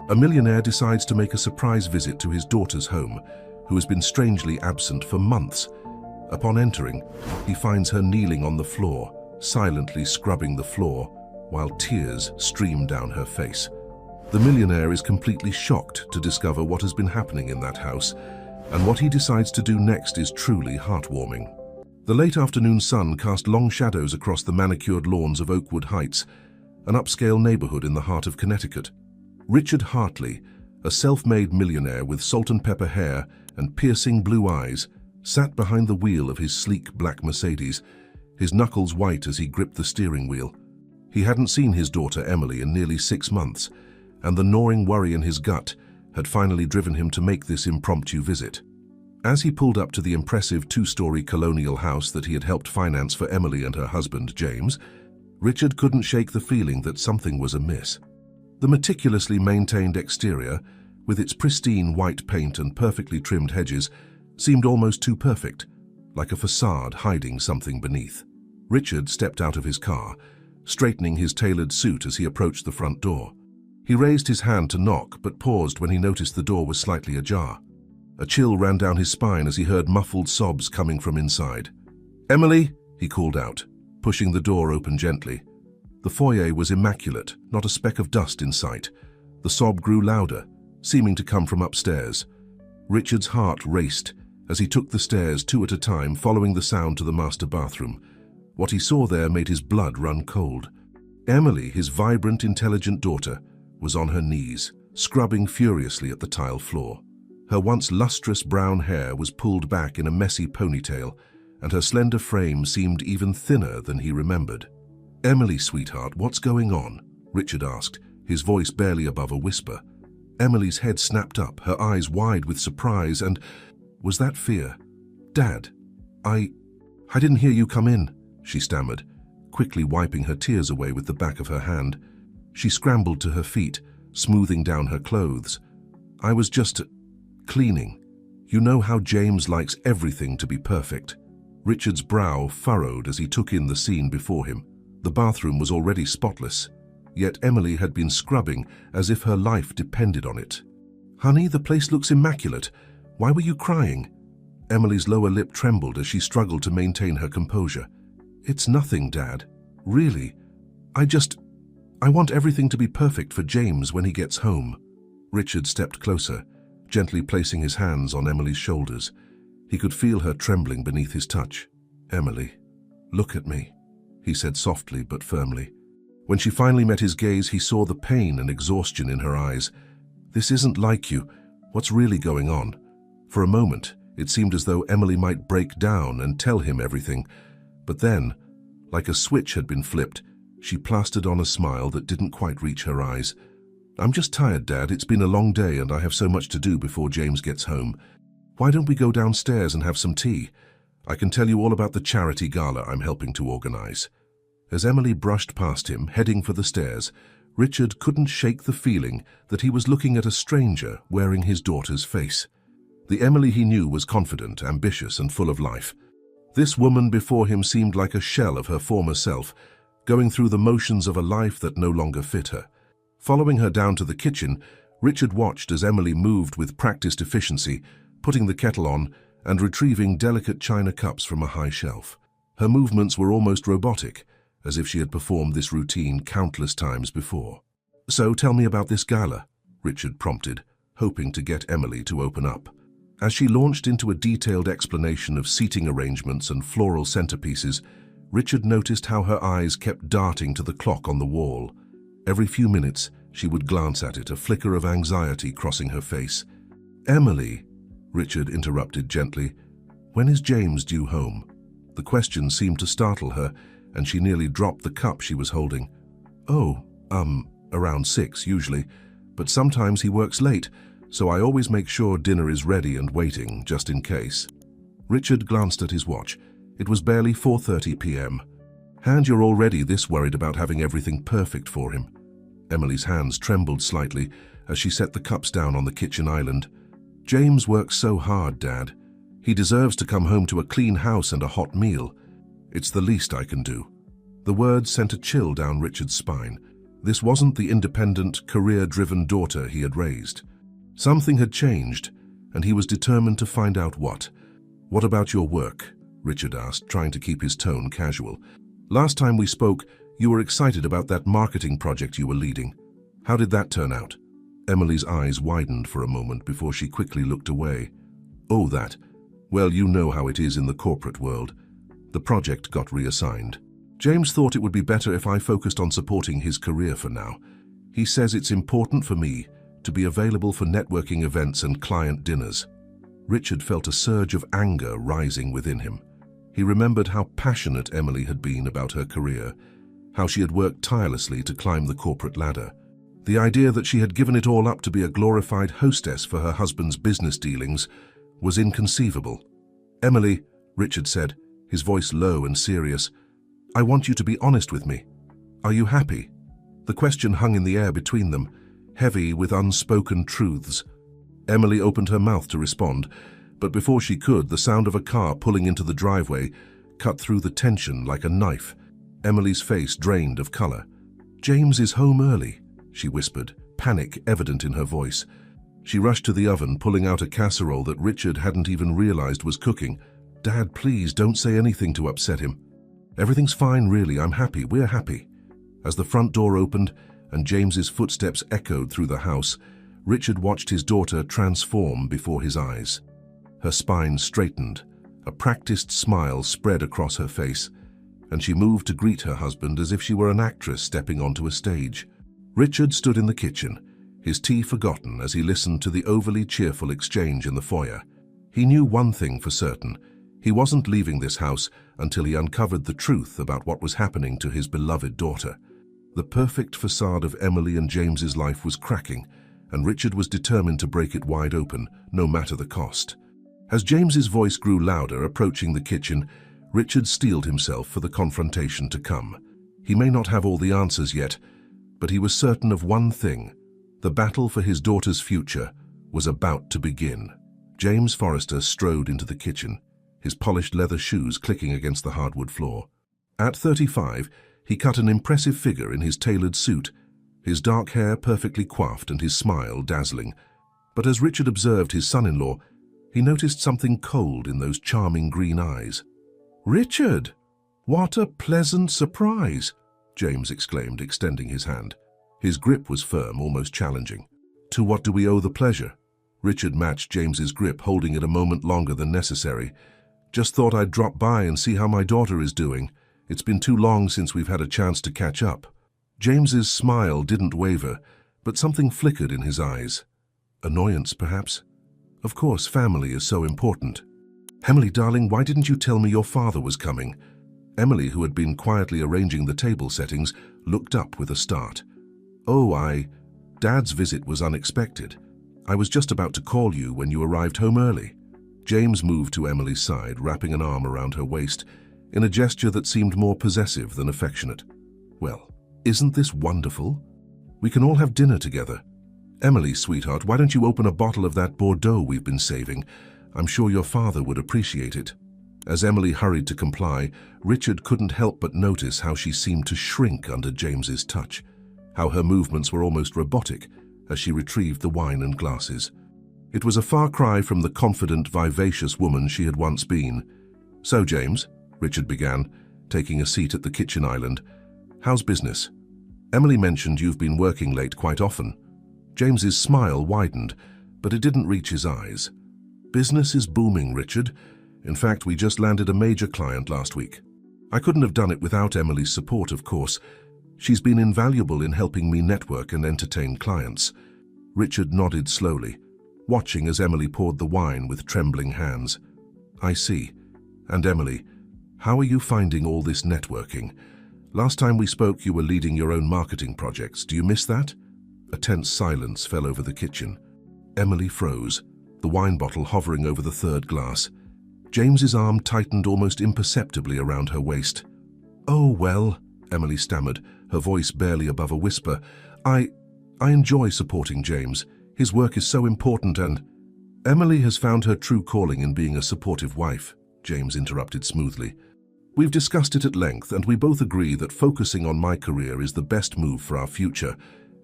A millionaire decides to make a surprise visit to his daughter's home, who has been strangely absent for months. Upon entering, he finds her kneeling on the floor, silently scrubbing the floor, while tears stream down her face. The millionaire is completely shocked to discover what has been happening in that house, and what he decides to do next is truly heartwarming. The late afternoon sun cast long shadows across the manicured lawns of Oakwood Heights, an upscale neighborhood in the heart of Connecticut. Richard Hartley, a self-made millionaire with salt and pepper hair and piercing blue eyes, sat behind the wheel of his sleek black Mercedes, his knuckles white as he gripped the steering wheel. He hadn't seen his daughter Emily in nearly 6 months, and the gnawing worry in his gut had finally driven him to make this impromptu visit. As he pulled up to the impressive 2-story colonial house that he had helped finance for Emily and her husband, James, Richard couldn't shake the feeling that something was amiss. The meticulously maintained exterior, with its pristine white paint and perfectly trimmed hedges, seemed almost too perfect, like a facade hiding something beneath. Richard stepped out of his car, straightening his tailored suit as he approached the front door. He raised his hand to knock, but paused when he noticed the door was slightly ajar. A chill ran down his spine as he heard muffled sobs coming from inside. "Emily," he called out, pushing the door open gently. The foyer was immaculate, not a speck of dust in sight. The sob grew louder, seeming to come from upstairs. Richard's heart raced as he took the stairs 2 at a time, following the sound to the master bathroom. What he saw there made his blood run cold. Emily, his vibrant, intelligent daughter, was on her knees, scrubbing furiously at the tile floor. Her once lustrous brown hair was pulled back in a messy ponytail, and her slender frame seemed even thinner than he remembered. "Emily, sweetheart, what's going on?" Richard asked, his voice barely above a whisper. Emily's head snapped up, her eyes wide with surprise, and was that fear? "Dad, I didn't hear you come in," she stammered, quickly wiping her tears away with the back of her hand. She scrambled to her feet, smoothing down her clothes. "I was just cleaning. You know how James likes everything to be perfect." Richard's brow furrowed as he took in the scene before him. The bathroom was already spotless, yet Emily had been scrubbing as if her life depended on it. "Honey, the place looks immaculate. Why were you crying?" Emily's lower lip trembled as she struggled to maintain her composure. "It's nothing, Dad. Really. I want everything to be perfect for James when he gets home." Richard stepped closer, gently placing his hands on Emily's shoulders. He could feel her trembling beneath his touch. "Emily, look at me," he said softly but firmly. When she finally met his gaze, he saw the pain and exhaustion in her eyes. "This isn't like you. What's really going on?" For a moment, it seemed as though Emily might break down and tell him everything. But then, like a switch had been flipped, she plastered on a smile that didn't quite reach her eyes. "I'm just tired, Dad. It's been a long day and I have so much to do before James gets home. Why don't we go downstairs and have some tea? I can tell you all about the charity gala I'm helping to organize." As Emily brushed past him, heading for the stairs, Richard couldn't shake the feeling that he was looking at a stranger wearing his daughter's face. The Emily he knew was confident, ambitious, and full of life. This woman before him seemed like a shell of her former self, going through the motions of a life that no longer fit her. Following her down to the kitchen, Richard watched as Emily moved with practiced efficiency, putting the kettle on and retrieving delicate china cups from a high shelf. Her movements were almost robotic, as if she had performed this routine countless times before. "So tell me about this gala," Richard prompted, hoping to get Emily to open up. As she launched into a detailed explanation of seating arrangements and floral centerpieces, Richard noticed how her eyes kept darting to the clock on the wall. Every few minutes, she would glance at it, a flicker of anxiety crossing her face. "Emily," Richard interrupted gently, "when is James due home?" The question seemed to startle her, and she nearly dropped the cup she was holding. "Oh, around 6 usually, but sometimes he works late, so I always make sure dinner is ready and waiting, just in case." Richard glanced at his watch. It was barely 4:30 p.m. "And you're already this worried about having everything perfect for him." Emily's hands trembled slightly as she set the cups down on the kitchen island. "James works so hard, Dad. He deserves to come home to a clean house and a hot meal. It's the least I can do." The words sent a chill down Richard's spine. This wasn't the independent, career-driven daughter he had raised. Something had changed, and he was determined to find out what. "What about your work?" Richard asked, trying to keep his tone casual. "Last time we spoke, you were excited about that marketing project you were leading. How did that turn out?" Emily's eyes widened for a moment before she quickly looked away. "Oh, that. Well, you know how it is in the corporate world. The project got reassigned. James thought it would be better if I focused on supporting his career for now. He says it's important for me to be available for networking events and client dinners." Richard felt a surge of anger rising within him. He remembered how passionate Emily had been about her career, how she had worked tirelessly to climb the corporate ladder. The idea that she had given it all up to be a glorified hostess for her husband's business dealings was inconceivable. "Emily," Richard said, his voice low and serious, "I want you to be honest with me. Are you happy?" The question hung in the air between them, heavy with unspoken truths. Emily opened her mouth to respond, but before she could, the sound of a car pulling into the driveway cut through the tension like a knife. Emily's face drained of color. "James is home early," she whispered, panic evident in her voice. She rushed to the oven, pulling out a casserole that Richard hadn't even realized was cooking. "Dad, please don't say anything to upset him." "Everything's fine, really. I'm happy. We're happy." As the front door opened and James's footsteps echoed through the house, Richard watched his daughter transform before his eyes. Her spine straightened, a practiced smile spread across her face, and she moved to greet her husband as if she were an actress stepping onto a stage. Richard stood in the kitchen, his tea forgotten as he listened to the overly cheerful exchange in the foyer. He knew one thing for certain. He wasn't leaving this house until he uncovered the truth about what was happening to his beloved daughter. The perfect facade of Emily and James's life was cracking, and Richard was determined to break it wide open, no matter the cost. As James's voice grew louder, approaching the kitchen, Richard steeled himself for the confrontation to come. He may not have all the answers yet, but he was certain of one thing. The battle for his daughter's future was about to begin. James Forrester strode into the kitchen, his polished leather shoes clicking against the hardwood floor. At 35, he cut an impressive figure in his tailored suit, his dark hair perfectly coiffed and his smile dazzling. But as Richard observed his son-in-law, he noticed something cold in those charming green eyes. "Richard! What a pleasant surprise!" James exclaimed, extending his hand. His grip was firm, almost challenging. "To what do we owe the pleasure?" Richard matched James's grip, holding it a moment longer than necessary. "Just thought I'd drop by and see how my daughter is doing. It's been too long since we've had a chance to catch up." James's smile didn't waver, but something flickered in his eyes. Annoyance, perhaps? Of course, family is so important. "Emily, darling, why didn't you tell me your father was coming?" Emily, who had been quietly arranging the table settings, looked up with a start. Dad's visit was unexpected. I was just about to call you when you arrived home early." James moved to Emily's side, wrapping an arm around her waist, in a gesture that seemed more possessive than affectionate. "Well, isn't this wonderful? We can all have dinner together. Emily, sweetheart, why don't you open a bottle of that Bordeaux we've been saving? I'm sure your father would appreciate it." As Emily hurried to comply, Richard couldn't help but notice how she seemed to shrink under James's touch, how her movements were almost robotic as she retrieved the wine and glasses. It was a far cry from the confident, vivacious woman she had once been. "So, James," Richard began, taking a seat at the kitchen island, "how's business? Emily mentioned you've been working late quite often." James's smile widened, but it didn't reach his eyes. "Business is booming, Richard. In fact, we just landed a major client last week. I couldn't have done it without Emily's support, of course. She's been invaluable in helping me network and entertain clients." Richard nodded slowly, watching as Emily poured the wine with trembling hands. "I see. And Emily, how are you finding all this networking? Last time we spoke, you were leading your own marketing projects. Do you miss that?" A tense silence fell over the kitchen. Emily froze, the wine bottle hovering over the third glass. James's arm tightened almost imperceptibly around her waist. "Oh, well," Emily stammered, her voice barely above a whisper. I enjoy supporting James. His work is so important and—" "Emily has found her true calling in being a supportive wife," James interrupted smoothly. We've discussed it at length, and we both agree that focusing on my career is the best move for our future.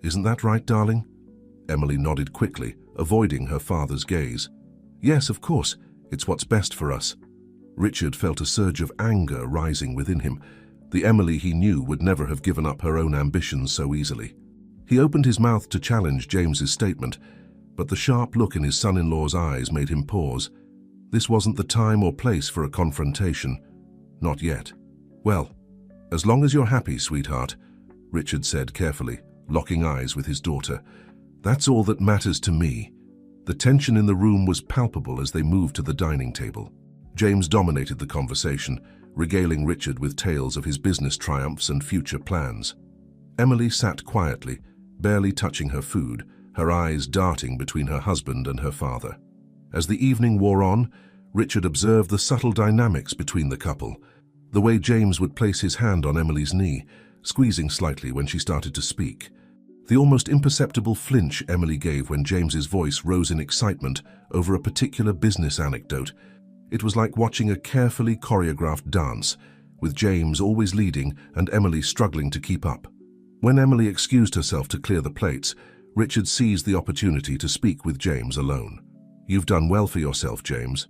Isn't that right, darling? Emily nodded quickly, avoiding her father's gaze. Yes, of course. It's what's best for us. Richard felt a surge of anger rising within him. The Emily he knew would never have given up her own ambitions so easily. He opened his mouth to challenge James's statement, but the sharp look in his son-in-law's eyes made him pause. This wasn't the time or place for a confrontation. Not yet. Well, as long as you're happy, sweetheart, Richard said carefully, locking eyes with his daughter. That's all that matters to me. The tension in the room was palpable as they moved to the dining table. James dominated the conversation, regaling Richard with tales of his business triumphs and future plans. Emily sat quietly, barely touching her food, her eyes darting between her husband and her father. As the evening wore on, Richard observed the subtle dynamics between the couple, the way James would place his hand on Emily's knee, squeezing slightly when she started to speak. The almost imperceptible flinch Emily gave when James's voice rose in excitement over a particular business anecdote. It was like watching a carefully choreographed dance, with James always leading and Emily struggling to keep up. When Emily excused herself to clear the plates, Richard seized the opportunity to speak with James alone. You've done well for yourself, James.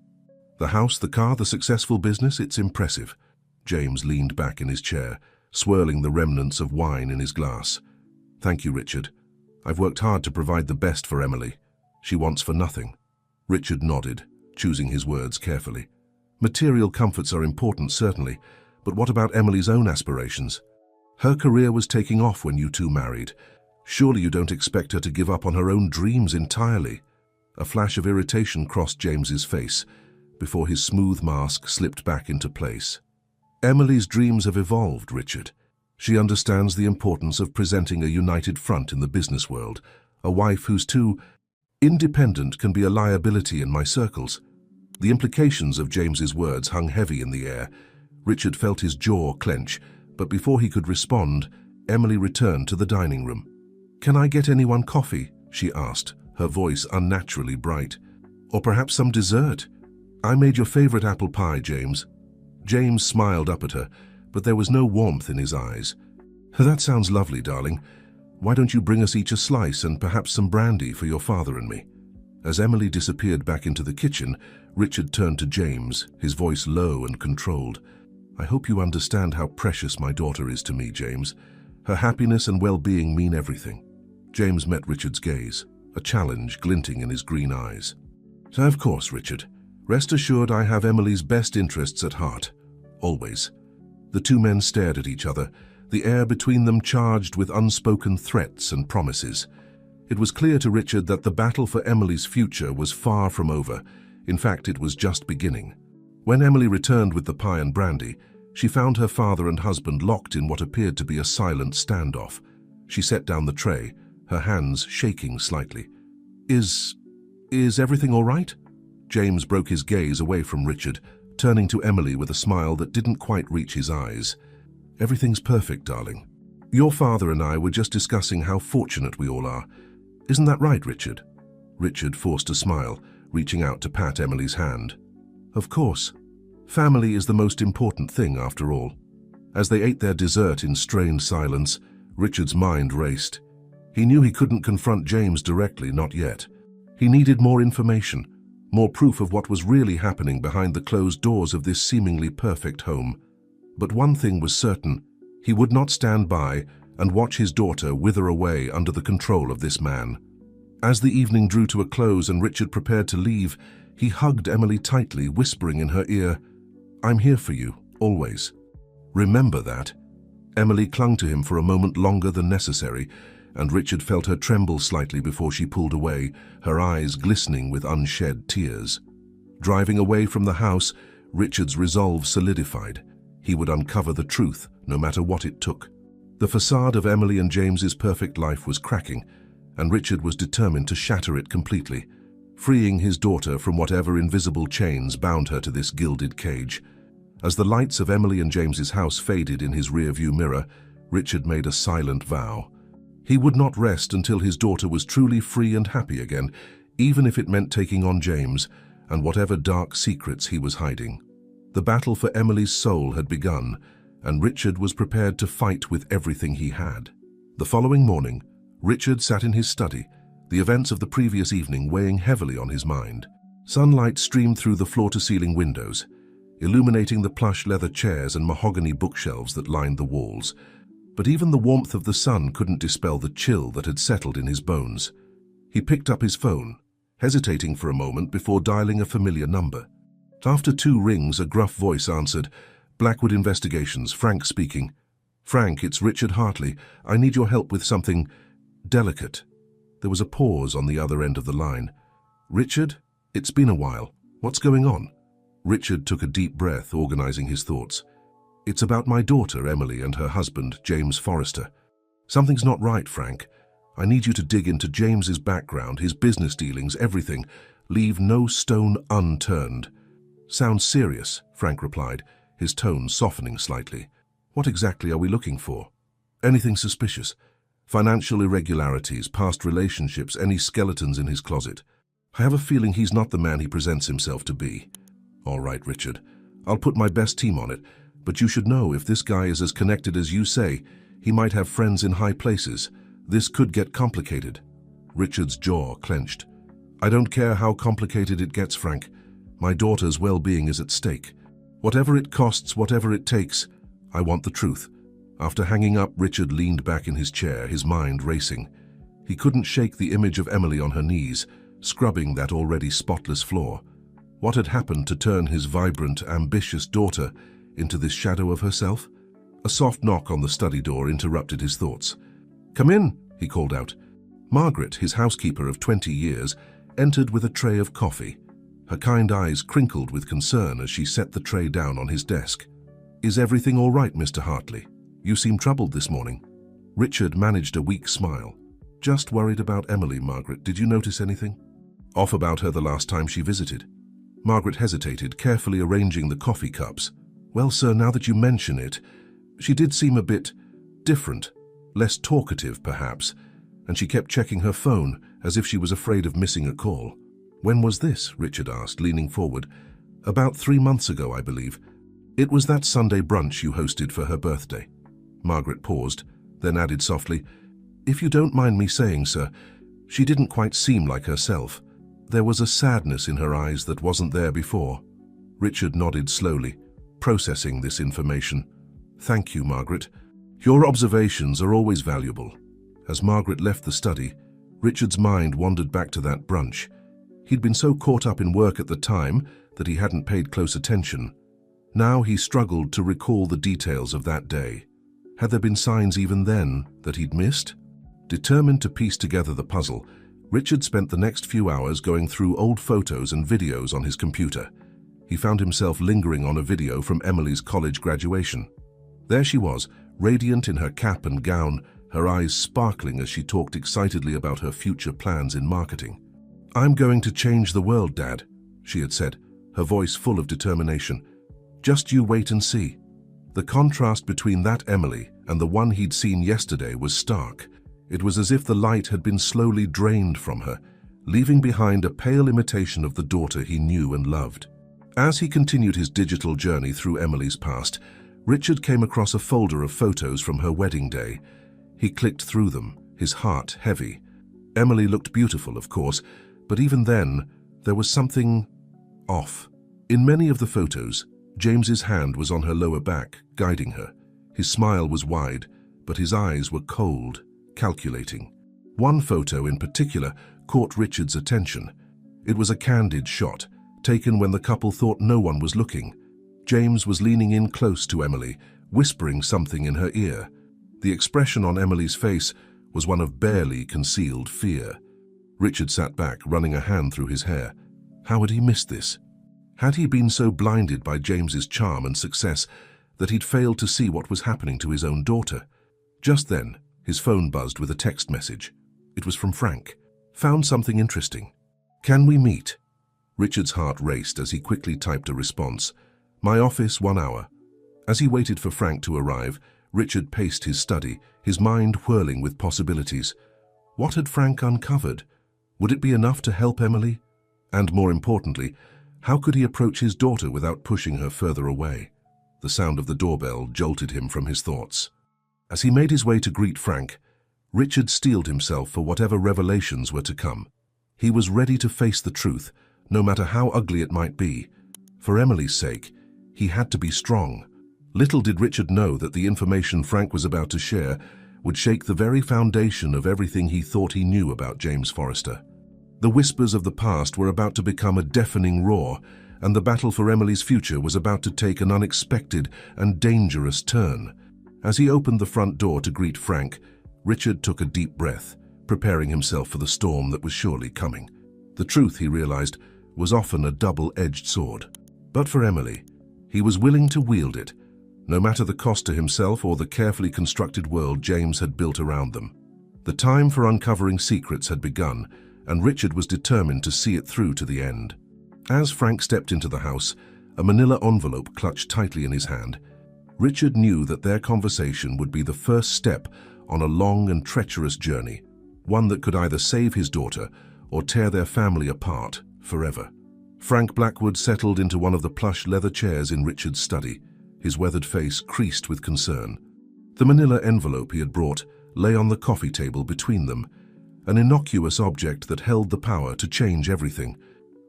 The house, the car, the successful business, it's impressive. James leaned back in his chair, swirling the remnants of wine in his glass. Thank you, Richard. I've worked hard to provide the best for Emily. She wants for nothing. Richard nodded, choosing his words carefully. Material comforts are important, certainly, but what about Emily's own aspirations? Her career was taking off when you two married. Surely you don't expect her to give up on her own dreams entirely. A flash of irritation crossed James's face, before his smooth mask slipped back into place. Emily's dreams have evolved, Richard. She understands the importance of presenting a united front in the business world. A wife who's too independent can be a liability in my circles. The implications of James's words hung heavy in the air. Richard felt his jaw clench, but before he could respond, Emily returned to the dining room. Can I get anyone coffee? She asked, her voice unnaturally bright. Or perhaps some dessert? I made your favorite apple pie, James. James smiled up at her, but there was no warmth in his eyes. That sounds lovely, darling. Why don't you bring us each a slice and perhaps some brandy for your father and me? As Emily disappeared back into the kitchen, Richard turned to James, his voice low and controlled. I hope you understand how precious my daughter is to me, James. Her happiness and well-being mean everything. James met Richard's gaze, a challenge glinting in his green eyes. Of course, Richard. Rest assured I have Emily's best interests at heart. Always. The two men stared at each other, the air between them charged with unspoken threats and promises. It was clear to Richard that the battle for Emily's future was far from over. In fact, it was just beginning. When Emily returned with the pie and brandy, she found her father and husband locked in what appeared to be a silent standoff. She set down the tray, her hands shaking slightly. Is everything all right? James broke his gaze away from Richard, turning to Emily with a smile that didn't quite reach his eyes. Everything's perfect, darling. Your father and I were just discussing how fortunate we all are. Isn't that right, Richard? Richard forced a smile, reaching out to pat Emily's hand. Of course. Family is the most important thing, after all. As they ate their dessert in strained silence, Richard's mind raced. He knew he couldn't confront James directly, not yet. He needed more information, more proof of what was really happening behind the closed doors of this seemingly perfect home. But one thing was certain: he would not stand by and watch his daughter wither away under the control of this man. As the evening drew to a close and Richard prepared to leave, he hugged Emily tightly, whispering in her ear, I'm here for you, always. Remember that. Emily clung to him for a moment longer than necessary, and Richard felt her tremble slightly before she pulled away, her eyes glistening with unshed tears. Driving away from the house, Richard's resolve solidified. He would uncover the truth, no matter what it took. The facade of Emily and James's perfect life was cracking, and Richard was determined to shatter it completely, freeing his daughter from whatever invisible chains bound her to this gilded cage. As the lights of Emily and James's house faded in his rearview mirror, Richard made a silent vow. He would not rest until his daughter was truly free and happy again, even if it meant taking on James and whatever dark secrets he was hiding. The battle for Emily's soul had begun, and Richard was prepared to fight with everything he had. The following morning, Richard sat in his study, the events of the previous evening weighing heavily on his mind. Sunlight streamed through the floor-to-ceiling windows, illuminating the plush leather chairs and mahogany bookshelves that lined the walls. But even the warmth of the sun couldn't dispel the chill that had settled in his bones. He picked up his phone, hesitating for a moment before dialing a familiar number. After 2 rings, a gruff voice answered. "Blackwood Investigations, Frank speaking." "Frank, it's Richard Hartley. I need your help with something delicate." There was a pause on the other end of the line. "Richard? It's been a while. What's going on?" Richard took a deep breath, organizing his thoughts. "It's about my daughter, Emily, and her husband, James Forrester. Something's not right, Frank. I need you to dig into James's background, his business dealings, everything. Leave no stone unturned." "Sounds serious," Frank replied, his tone softening slightly. "What exactly are we looking for?" "Anything suspicious? Financial irregularities, past relationships, any skeletons in his closet. I have a feeling he's not the man he presents himself to be." "All right, Richard. I'll put my best team on it, but you should know if this guy is as connected as you say, he might have friends in high places. This could get complicated." Richard's jaw clenched. "I don't care how complicated it gets, Frank. My daughter's well-being is at stake. Whatever it costs, whatever it takes, I want the truth." After hanging up, Richard leaned back in his chair, his mind racing. He couldn't shake the image of Emily on her knees, scrubbing that already spotless floor. What had happened to turn his vibrant, ambitious daughter into this shadow of herself? A soft knock on the study door interrupted his thoughts. "Come in," he called out. Margaret, his housekeeper of 20 years, entered with a tray of coffee. Her kind eyes crinkled with concern as she set the tray down on his desk. "Is everything all right, Mr. Hartley? You seem troubled this morning." Richard managed a weak smile. "Just worried about Emily, Margaret. Did you notice anything off about her the last time she visited?" Margaret hesitated, carefully arranging the coffee cups. "Well, sir, now that you mention it, she did seem a bit different, less talkative, perhaps, and she kept checking her phone as if she was afraid of missing a call." "When was this?" Richard asked, leaning forward. "About 3 months ago, I believe. It was that Sunday brunch you hosted for her birthday." Margaret paused, then added softly, "If you don't mind me saying, sir, she didn't quite seem like herself. There was a sadness in her eyes that wasn't there before." Richard nodded slowly, processing this information. "Thank you, Margaret. Your observations are always valuable." As Margaret left the study, Richard's mind wandered back to that brunch. He'd been so caught up in work at the time that he hadn't paid close attention. Now he struggled to recall the details of that day. Had there been signs even then that he'd missed? Determined to piece together the puzzle, Richard spent the next few hours going through old photos and videos on his computer. He found himself lingering on a video from Emily's college graduation. There she was, radiant in her cap and gown, her eyes sparkling as she talked excitedly about her future plans in marketing. "I'm going to change the world, Dad," she had said, her voice full of determination. "Just you wait and see." The contrast between that Emily and the one he'd seen yesterday was stark. It was as if the light had been slowly drained from her, leaving behind a pale imitation of the daughter he knew and loved. As he continued his digital journey through Emily's past, Richard came across a folder of photos from her wedding day. He clicked through them, his heart heavy. Emily looked beautiful, of course, but even then, there was something off. In many of the photos, James's hand was on her lower back, guiding her. His smile was wide, but his eyes were cold, calculating. One photo in particular caught Richard's attention. It was a candid shot, taken when the couple thought no one was looking. James was leaning in close to Emily, whispering something in her ear. The expression on Emily's face was one of barely concealed fear. Richard sat back, running a hand through his hair. How had he missed this? Had he been so blinded by James's charm and success that he'd failed to see what was happening to his own daughter? Just then, his phone buzzed with a text message. It was from Frank. "Found something interesting. Can we meet?" Richard's heart raced as he quickly typed a response. "My office, 1 hour." As he waited for Frank to arrive, Richard paced his study, his mind whirling with possibilities. What had Frank uncovered? Would it be enough to help Emily? And more importantly, How could he approach his daughter without pushing her further away? The sound of the doorbell jolted him from his thoughts. As he made his way to greet Frank, Richard steeled himself for whatever revelations were to come. He was ready to face the truth, no matter how ugly it might be. For Emily's sake, he had to be strong. Little did Richard know that the information Frank was about to share would shake the very foundation of everything he thought he knew about James Forrester. The whispers of the past were about to become a deafening roar, and the battle for Emily's future was about to take an unexpected and dangerous turn. As he opened the front door to greet Frank, Richard took a deep breath, preparing himself for the storm that was surely coming. The truth, he realized, was often a double-edged sword. But for Emily, he was willing to wield it, no matter the cost to himself or the carefully constructed world James had built around them. The time for uncovering secrets had begun, and Richard was determined to see it through to the end. As Frank stepped into the house, a manila envelope clutched tightly in his hand. Richard knew that their conversation would be the first step on a long and treacherous journey, one that could either save his daughter or tear their family apart forever. Frank Blackwood settled into one of the plush leather chairs in Richard's study, his weathered face creased with concern. The manila envelope he had brought lay on the coffee table between them, an innocuous object that held the power to change everything.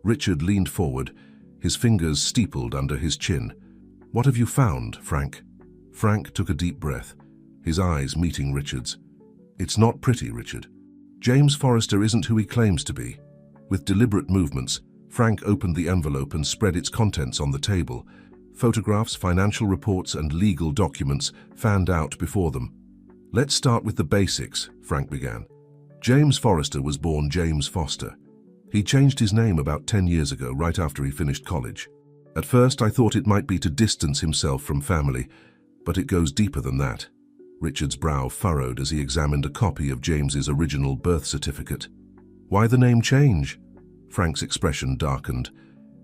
Richard leaned forward, his fingers steepled under his chin. "What have you found, Frank?" Frank took a deep breath, his eyes meeting Richard's. "It's not pretty, Richard. James Forrester isn't who he claims to be." With deliberate movements, Frank opened the envelope and spread its contents on the table. Photographs, financial reports, and legal documents fanned out before them. "Let's start with the basics," Frank began. James Forrester was born James Foster. He changed his name about 10 years ago, right after he finished college. At first, I thought it might be to distance himself from family, but it goes deeper than that. Richard's brow furrowed as he examined a copy of James's original birth certificate. "Why the name change?" Frank's expression darkened.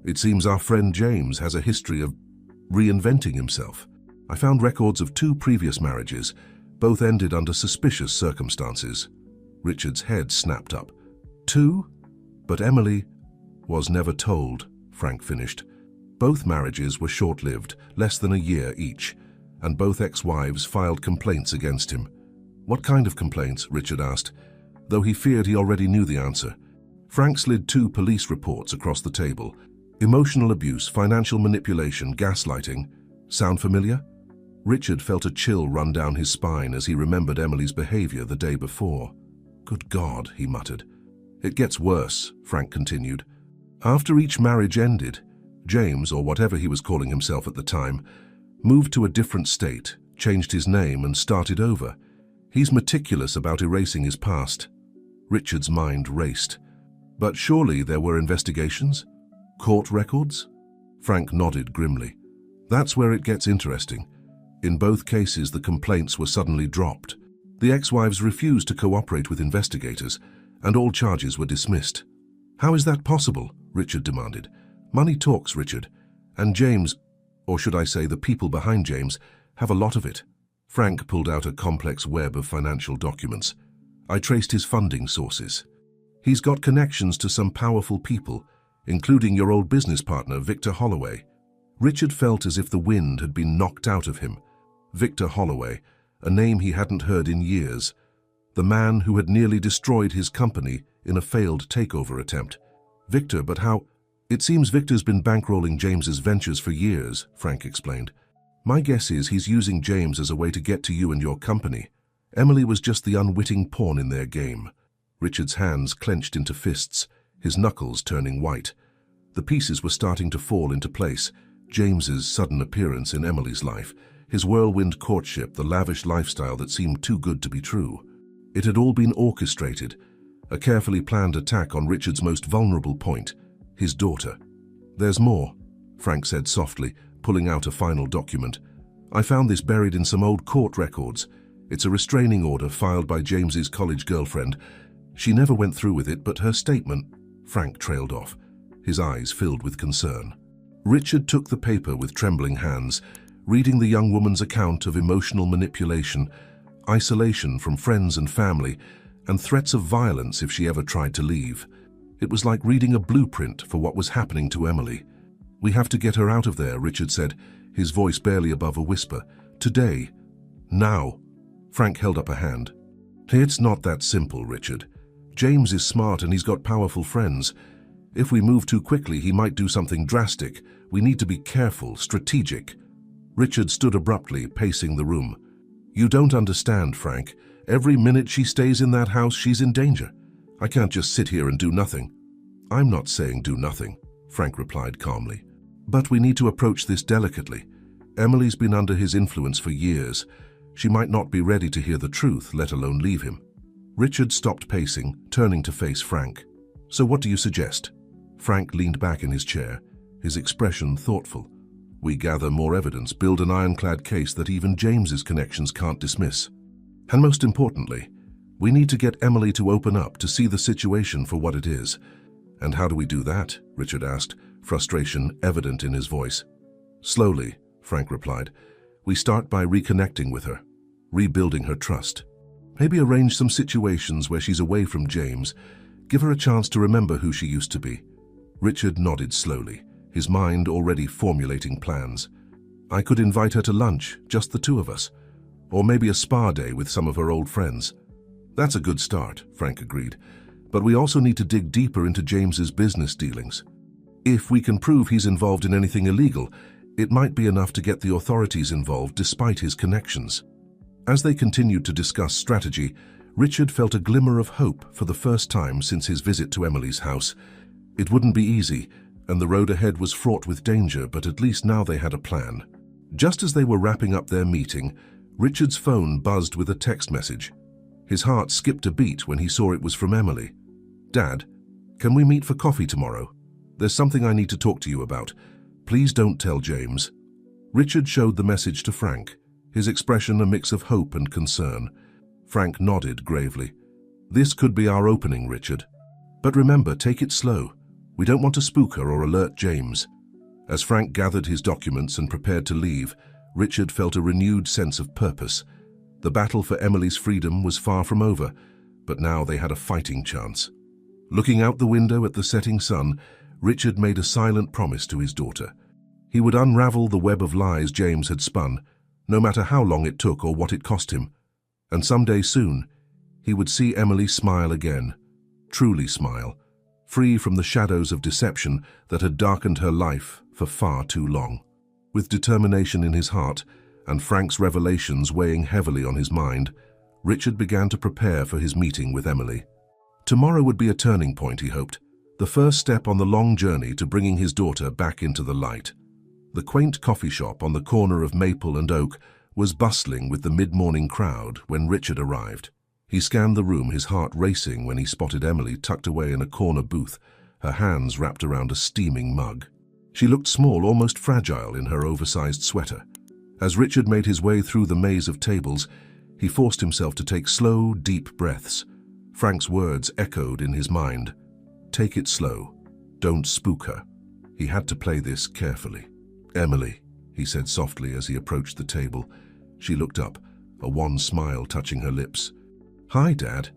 "It seems our friend James has a history of reinventing himself. I found records of 2 previous marriages, both ended under suspicious circumstances." Richard's head snapped up. "2? But Emily was never told," Frank finished. "Both marriages were short-lived, less than a year each, and both ex-wives filed complaints against him." "What kind of complaints?" Richard asked, though he feared he already knew the answer. Frank slid 2 police reports across the table. "Emotional abuse, financial manipulation, gaslighting. Sound familiar?" Richard felt a chill run down his spine as he remembered Emily's behavior the day before. "Good God," he muttered. "It gets worse," Frank continued. "After each marriage ended, James, or whatever he was calling himself at the time, moved to a different state, changed his name, and started over. He's meticulous about erasing his past." Richard's mind raced. "But surely there were investigations? Court records?" Frank nodded grimly. "That's where it gets interesting. In both cases, the complaints were suddenly dropped. The ex-wives refused to cooperate with investigators, and all charges were dismissed." "How is that possible?" Richard demanded. "Money talks, Richard, and James, or should I say the people behind James, have a lot of it." Frank pulled out a complex web of financial documents. "I traced his funding sources. He's got connections to some powerful people, including your old business partner, Victor Holloway." Richard felt as if the wind had been knocked out of him. Victor Holloway, a name he hadn't heard in years. The man who had nearly destroyed his company in a failed takeover attempt. "Victor, but how—" "It seems Victor's been bankrolling James's ventures for years," Frank explained. "My guess is he's using James as a way to get to you and your company. Emily was just the unwitting pawn in their game." Richard's hands clenched into fists, his knuckles turning white. The pieces were starting to fall into place. James's sudden appearance in Emily's life, his whirlwind courtship, the lavish lifestyle that seemed too good to be true. It had all been orchestrated, a carefully planned attack on Richard's most vulnerable point, his daughter. "There's more," Frank said softly, pulling out a final document. "I found this buried in some old court records. It's a restraining order filed by James's college girlfriend. She never went through with it, but her statement—" Frank trailed off, his eyes filled with concern. Richard took the paper with trembling hands, reading the young woman's account of emotional manipulation, isolation from friends and family, and threats of violence if she ever tried to leave. It was like reading a blueprint for what was happening to Emily. "We have to get her out of there," Richard said, his voice barely above a whisper. "Today. Now." Frank held up a hand. "It's not that simple, Richard. James is smart and he's got powerful friends. If we move too quickly, he might do something drastic. We need to be careful, strategic." Richard stood abruptly, pacing the room. "You don't understand, Frank. Every minute she stays in that house, she's in danger. I can't just sit here and do nothing." "I'm not saying do nothing," Frank replied calmly. "But we need to approach this delicately. Emily's been under his influence for years. She might not be ready to hear the truth, let alone leave him." Richard stopped pacing, turning to face Frank. "So what do you suggest?" Frank leaned back in his chair, his expression thoughtful. "We gather more evidence, build an ironclad case that even James's connections can't dismiss. And most importantly, we need to get Emily to open up, to see the situation for what it is." "And how do we do that?" Richard asked, frustration evident in his voice. "Slowly," Frank replied. "We start by reconnecting with her, rebuilding her trust. Maybe arrange some situations where she's away from James. Give her a chance to remember who she used to be." Richard nodded slowly, his mind already formulating plans. "I could invite her to lunch, just the two of us. Or maybe a spa day with some of her old friends." "That's a good start," Frank agreed. "But we also need to dig deeper into James's business dealings. If we can prove he's involved in anything illegal, it might be enough to get the authorities involved despite his connections." As they continued to discuss strategy, Richard felt a glimmer of hope for the first time since his visit to Emily's house. It wouldn't be easy, and the road ahead was fraught with danger, but at least now they had a plan. Just as they were wrapping up their meeting, Richard's phone buzzed with a text message. His heart skipped a beat when he saw it was from Emily. "Dad, can we meet for coffee tomorrow? There's something I need to talk to you about. Please don't tell James." Richard showed the message to Frank, his expression a mix of hope and concern. Frank nodded gravely. "This could be our opening, Richard. But remember, take it slow. We don't want to spook her or alert James." As Frank gathered his documents and prepared to leave, Richard felt a renewed sense of purpose. The battle for Emily's freedom was far from over, but now they had a fighting chance. Looking out the window at the setting sun, Richard made a silent promise to his daughter. He would unravel the web of lies James had spun, no matter how long it took or what it cost him. And someday soon, he would see Emily smile again, truly smile, free from the shadows of deception that had darkened her life for far too long. With determination in his heart and Frank's revelations weighing heavily on his mind, Richard began to prepare for his meeting with Emily. Tomorrow would be a turning point, he hoped, the first step on the long journey to bringing his daughter back into the light. The quaint coffee shop on the corner of Maple and Oak was bustling with the mid-morning crowd when Richard arrived. He scanned the room, his heart racing when he spotted Emily tucked away in a corner booth, her hands wrapped around a steaming mug. She looked small, almost fragile in her oversized sweater. As Richard made his way through the maze of tables, he forced himself to take slow, deep breaths. Frank's words echoed in his mind. "Take it slow. Don't spook her." He had to play this carefully. "Emily," he said softly as he approached the table. She looked up, a wan smile touching her lips. "Hi, Dad."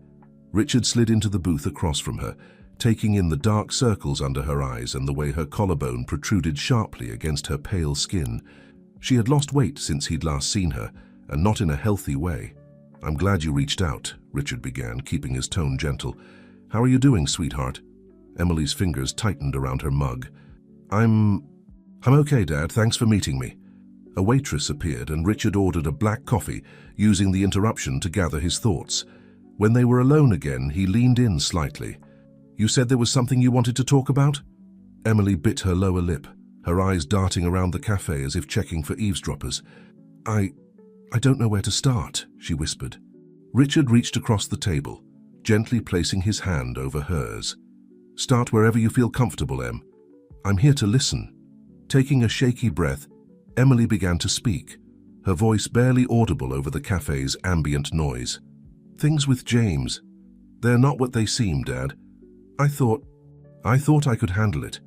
Richard slid into the booth across from her, taking in the dark circles under her eyes and the way her collarbone protruded sharply against her pale skin. She had lost weight since he'd last seen her, and not in a healthy way. "I'm glad you reached out," Richard began, keeping his tone gentle. "How are you doing, sweetheart?" Emily's fingers tightened around her mug. I'm okay, Dad. Thanks for meeting me." A waitress appeared and Richard ordered a black coffee, using the interruption to gather his thoughts. When they were alone again, he leaned in slightly. "You said there was something you wanted to talk about?" Emily bit her lower lip, her eyes darting around the cafe as if checking for eavesdroppers. I don't know where to start," she whispered. Richard reached across the table, gently placing his hand over hers. "Start wherever you feel comfortable, Em. I'm here to listen." Taking a shaky breath, Emily began to speak, her voice barely audible over the cafe's ambient noise. "Things with James. They're not what they seem, Dad. I thought I could handle it,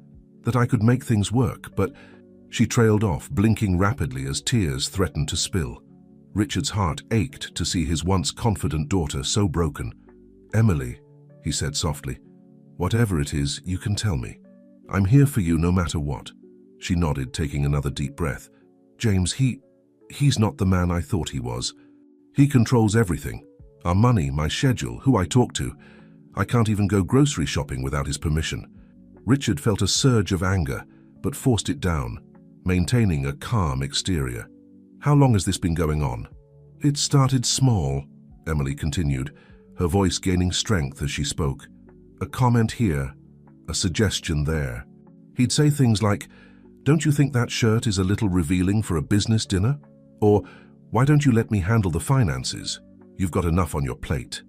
that I could make things work, but..." She trailed off, blinking rapidly as tears threatened to spill. Richard's heart ached to see his once confident daughter so broken. "Emily," he said softly, "whatever it is, you can tell me. I'm here for you no matter what. She nodded, taking another deep breath. James, he's not the man I thought he was. He controls everything. Our money, my schedule, who I talk to. I can't even go grocery shopping without his permission. Richard felt a surge of anger, but forced it down, maintaining a calm exterior. How long has this been going on? It started small, Emily continued, her voice gaining strength as she spoke. A comment here, a suggestion there. He'd say things like, "Don't you think that shirt is a little revealing for a business dinner?" Or, "Why don't you let me handle the finances? You've got enough on your plate."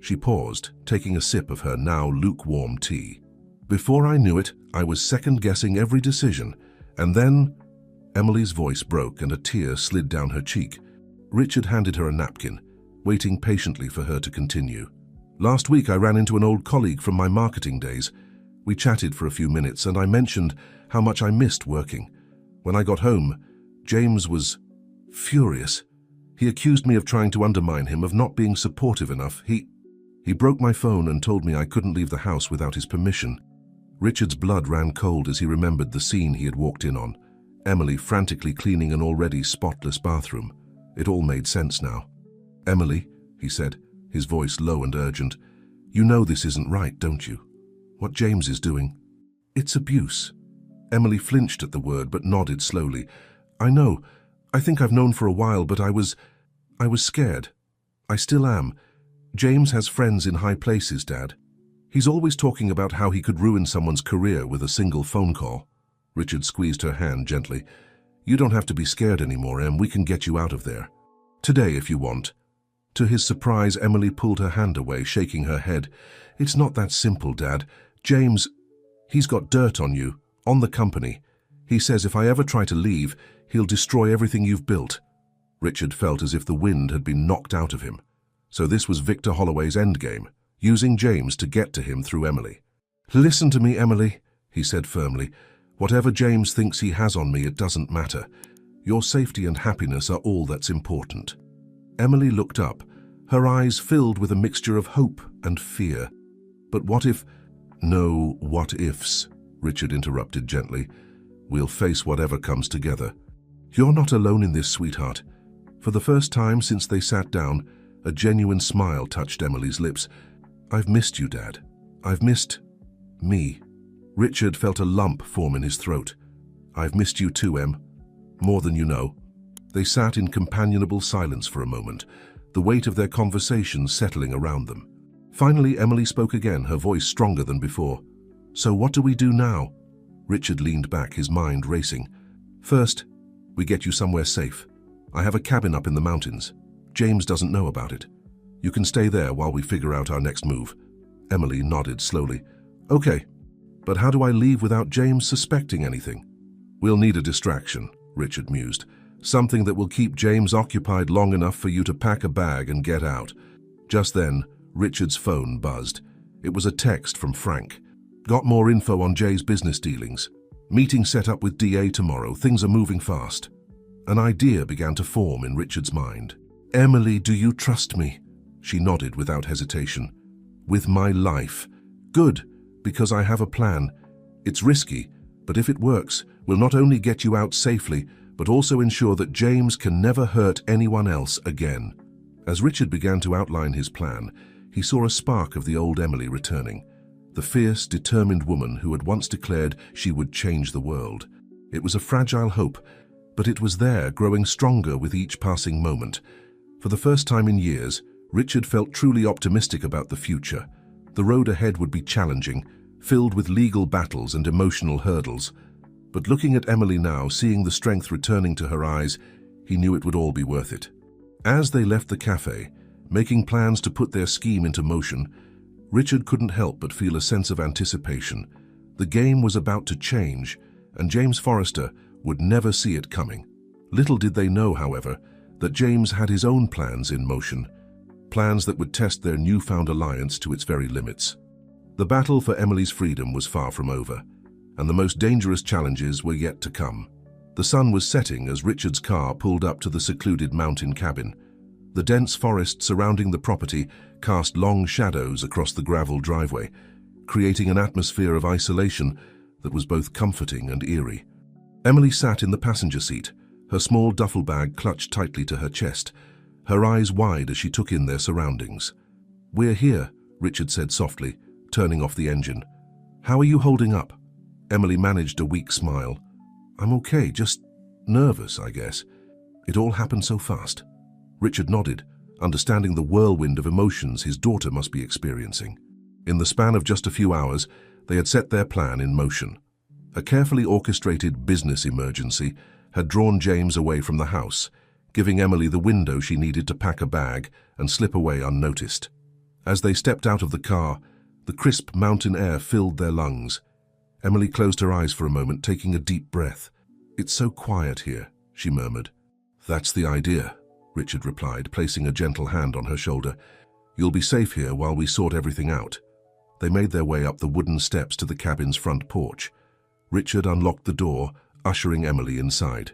She paused, taking a sip of her now lukewarm tea. Before I knew it, I was second-guessing every decision, and then... Emily's voice broke and a tear slid down her cheek. Richard handed her a napkin, waiting patiently for her to continue. "Last week I ran into an old colleague from my marketing days. We chatted for a few minutes and I mentioned how much I missed working. When I got home, James was furious. He accused me of trying to undermine him, of not being supportive enough. He broke my phone and told me I couldn't leave the house without his permission." Richard's blood ran cold as he remembered the scene he had walked in on. Emily frantically cleaning an already spotless bathroom. It all made sense now. "Emily," he said, his voice low and urgent, "you know this isn't right, don't you? What James is doing. It's abuse." Emily flinched at the word but nodded slowly. "I know. I think I've known for a while, but I was scared. I still am. James has friends in high places, Dad. He's always talking about how he could ruin someone's career with a single phone call." Richard squeezed her hand gently. "You don't have to be scared anymore, Em. We can get you out of there. Today, if you want." To his surprise, Emily pulled her hand away, shaking her head. "It's not that simple, Dad. James, he's got dirt on you, on the company. He says if I ever try to leave, he'll destroy everything you've built." Richard felt as if the wind had been knocked out of him. So this was Victor Holloway's endgame, using James to get to him through Emily. "Listen to me, Emily," he said firmly. "Whatever James thinks he has on me, it doesn't matter. Your safety and happiness are all that's important." Emily looked up, her eyes filled with a mixture of hope and fear. "But what if—" "No what-ifs," Richard interrupted gently. "We'll face whatever comes together. You're not alone in this, sweetheart." For the first time since they sat down, a genuine smile touched Emily's lips. "I've missed you, Dad. I've missed me." Richard felt a lump form in his throat. "I've missed you too, Em. More than you know." They sat in companionable silence for a moment, the weight of their conversation settling around them. Finally, Emily spoke again, her voice stronger than before. "So what do we do now?" Richard leaned back, his mind racing. "First, we get you somewhere safe. I have a cabin up in the mountains. James doesn't know about it. You can stay there while we figure out our next move." Emily nodded slowly. "Okay, but how do I leave without James suspecting anything?" "We'll need a distraction," Richard mused. "Something that will keep James occupied long enough for you to pack a bag and get out." Just then, Richard's phone buzzed. It was a text from Frank. "Got more info on Jay's business dealings. Meeting set up with DA tomorrow. Things are moving fast." An idea began to form in Richard's mind. "Emily, do you trust me?" She nodded without hesitation. "With my life." "Good, because I have a plan. It's risky, but if it works, we'll not only get you out safely, but also ensure that James can never hurt anyone else again." As Richard began to outline his plan, he saw a spark of the old Emily returning, the fierce, determined woman who had once declared she would change the world. It was a fragile hope, but it was there, growing stronger with each passing moment. For the first time in years, Richard felt truly optimistic about the future. The road ahead would be challenging, filled with legal battles and emotional hurdles. But looking at Emily now, seeing the strength returning to her eyes, he knew it would all be worth it. As they left the cafe, making plans to put their scheme into motion, Richard couldn't help but feel a sense of anticipation. The game was about to change, and James Forrester would never see it coming. Little did they know, however, that James had his own plans in motion, plans that would test their newfound alliance to its very limits. The battle for Emily's freedom was far from over, and the most dangerous challenges were yet to come. The sun was setting as Richard's car pulled up to the secluded mountain cabin. The dense forest surrounding the property cast long shadows across the gravel driveway, creating an atmosphere of isolation that was both comforting and eerie. Emily sat in the passenger seat, her small duffel bag clutched tightly to her chest, her eyes wide as she took in their surroundings. "We're here," Richard said softly, turning off the engine. "How are you holding up?" Emily managed a weak smile. "I'm okay, just nervous, I guess. It all happened so fast." Richard nodded, understanding the whirlwind of emotions his daughter must be experiencing. In the span of just a few hours, they had set their plan in motion. A carefully orchestrated business emergency had drawn James away from the house, giving Emily the window she needed to pack a bag and slip away unnoticed. As they stepped out of the car, the crisp mountain air filled their lungs. Emily closed her eyes for a moment, taking a deep breath. "It's so quiet here," she murmured. "That's the idea," Richard replied, placing a gentle hand on her shoulder. "You'll be safe here while we sort everything out." They made their way up the wooden steps to the cabin's front porch. Richard unlocked the door, ushering Emily inside.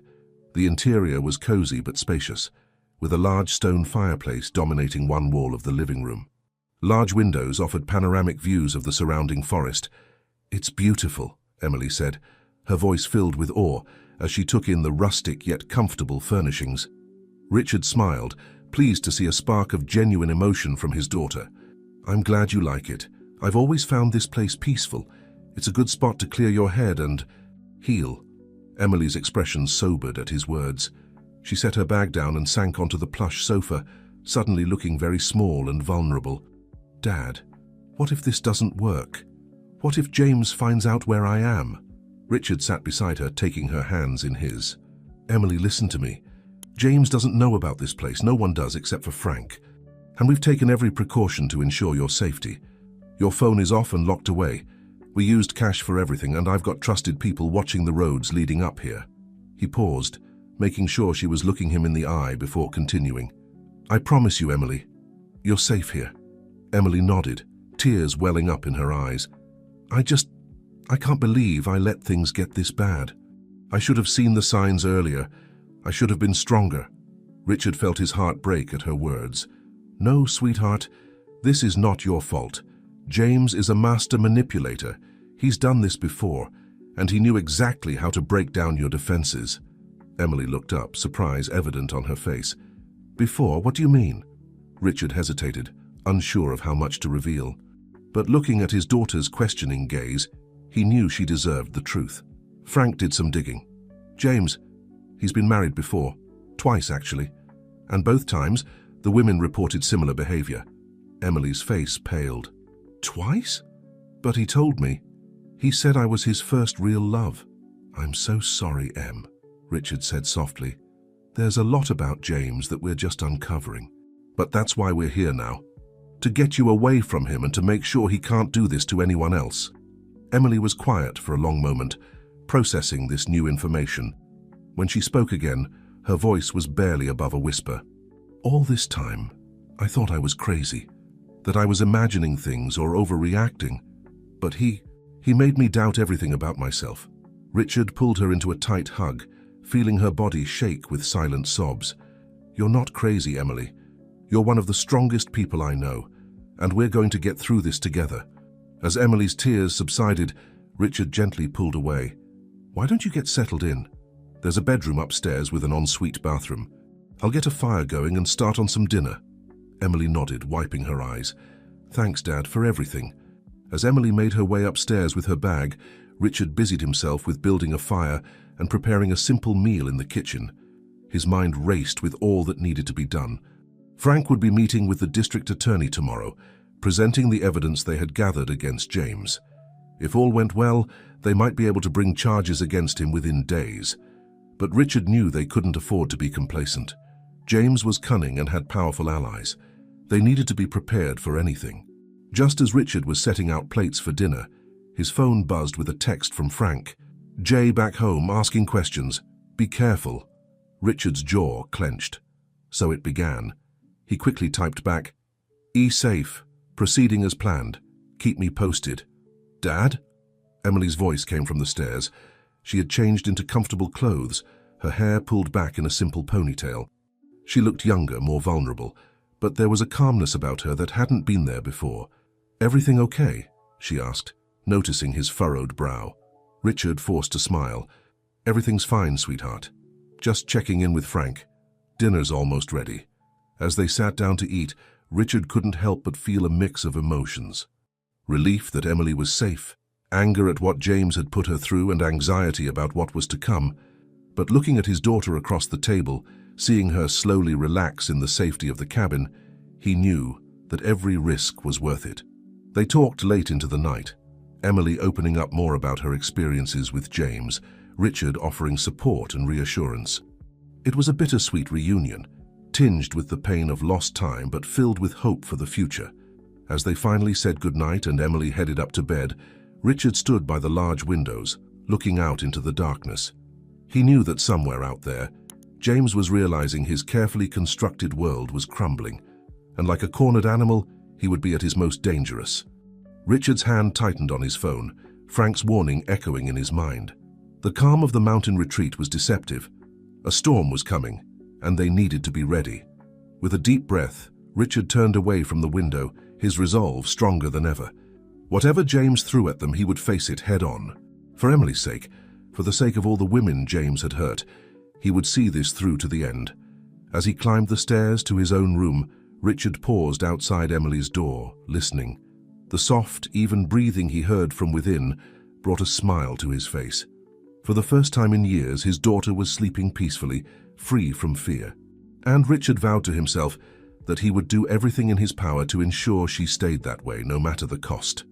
The interior was cozy but spacious, with a large stone fireplace dominating one wall of the living room. Large windows offered panoramic views of the surrounding forest. "It's beautiful," Emily said, her voice filled with awe as she took in the rustic yet comfortable furnishings. Richard smiled, pleased to see a spark of genuine emotion from his daughter. "I'm glad you like it. I've always found this place peaceful. It's a good spot to clear your head and heal." Emily's expression sobered at his words. She set her bag down and sank onto the plush sofa, suddenly looking very small and vulnerable. "Dad, what if this doesn't work? What if James finds out where I am?" Richard sat beside her, taking her hands in his. "Emily, listen to me. James doesn't know about this place. No one does except for Frank. And we've taken every precaution to ensure your safety. Your phone is off and locked away. We used cash for everything, and I've got trusted people watching the roads leading up here." He paused, making sure she was looking him in the eye before continuing. "I promise you, Emily, you're safe here." Emily nodded, tears welling up in her eyes. I can't believe I let things get this bad. I should have seen the signs earlier. I should have been stronger." Richard felt his heart break at her words. "No, sweetheart, this is not your fault. James is a master manipulator. He's done this before, and he knew exactly how to break down your defenses." Emily looked up, surprise evident on her face. "Before? What do you mean?" Richard hesitated, unsure of how much to reveal. But looking at his daughter's questioning gaze, he knew she deserved the truth. "Frank did some digging. James, he's been married before. Twice, actually. And both times, the women reported similar behavior." Emily's face paled. "Twice? But he told me. He said I was his first real love." "I'm so sorry, Em," Richard said softly. "There's a lot about James that we're just uncovering. But that's why we're here now. To get you away from him and to make sure he can't do this to anyone else." Emily was quiet for a long moment, processing this new information. When she spoke again, her voice was barely above a whisper. "All this time, I thought I was crazy, that I was imagining things or overreacting. But he made me doubt everything about myself." Richard pulled her into a tight hug, feeling her body shake with silent sobs. "You're not crazy, Emily. You're one of the strongest people I know, and we're going to get through this together." As Emily's tears subsided, Richard gently pulled away. "Why don't you get settled in? There's a bedroom upstairs with an ensuite bathroom. I'll get a fire going and start on some dinner." Emily nodded, wiping her eyes. "Thanks, Dad, for everything." As Emily made her way upstairs with her bag, Richard busied himself with building a fire and preparing a simple meal in the kitchen. His mind raced with all that needed to be done. Frank would be meeting with the district attorney tomorrow, presenting the evidence they had gathered against James. If all went well, they might be able to bring charges against him within days. But Richard knew they couldn't afford to be complacent. James was cunning and had powerful allies. They needed to be prepared for anything. Just as Richard was setting out plates for dinner, his phone buzzed with a text from Frank. "Jay back home, asking questions. Be careful." Richard's jaw clenched. So it began. He quickly typed back, "E-safe, proceeding as planned. Keep me posted." "Dad?" Emily's voice came from the stairs. She had changed into comfortable clothes, her hair pulled back in a simple ponytail. She looked younger, more vulnerable, but there was a calmness about her that hadn't been there before. "Everything okay?" she asked, noticing his furrowed brow. Richard forced a smile. "Everything's fine, sweetheart. Just checking in with Frank. Dinner's almost ready." As they sat down to eat, Richard couldn't help but feel a mix of emotions. Relief that Emily was safe, anger at what James had put her through, and anxiety about what was to come. But looking at his daughter across the table, seeing her slowly relax in the safety of the cabin, he knew that every risk was worth it. They talked late into the night, Emily opening up more about her experiences with James, Richard offering support and reassurance. It was a bittersweet reunion, tinged with the pain of lost time but filled with hope for the future. As they finally said goodnight and Emily headed up to bed, Richard stood by the large windows, looking out into the darkness. He knew that somewhere out there, James was realizing his carefully constructed world was crumbling, and like a cornered animal, he would be at his most dangerous. Richard's hand tightened on his phone, Frank's warning echoing in his mind. The calm of the mountain retreat was deceptive. A storm was coming, and they needed to be ready. With a deep breath, Richard turned away from the window, his resolve stronger than ever. Whatever James threw at them, he would face it head-on. For Emily's sake, for the sake of all the women James had hurt, he would see this through to the end. As he climbed the stairs to his own room, Richard paused outside Emily's door, listening. The soft, even breathing he heard from within brought a smile to his face. For the first time in years, his daughter was sleeping peacefully, free from fear. And Richard vowed to himself that he would do everything in his power to ensure she stayed that way, no matter the cost.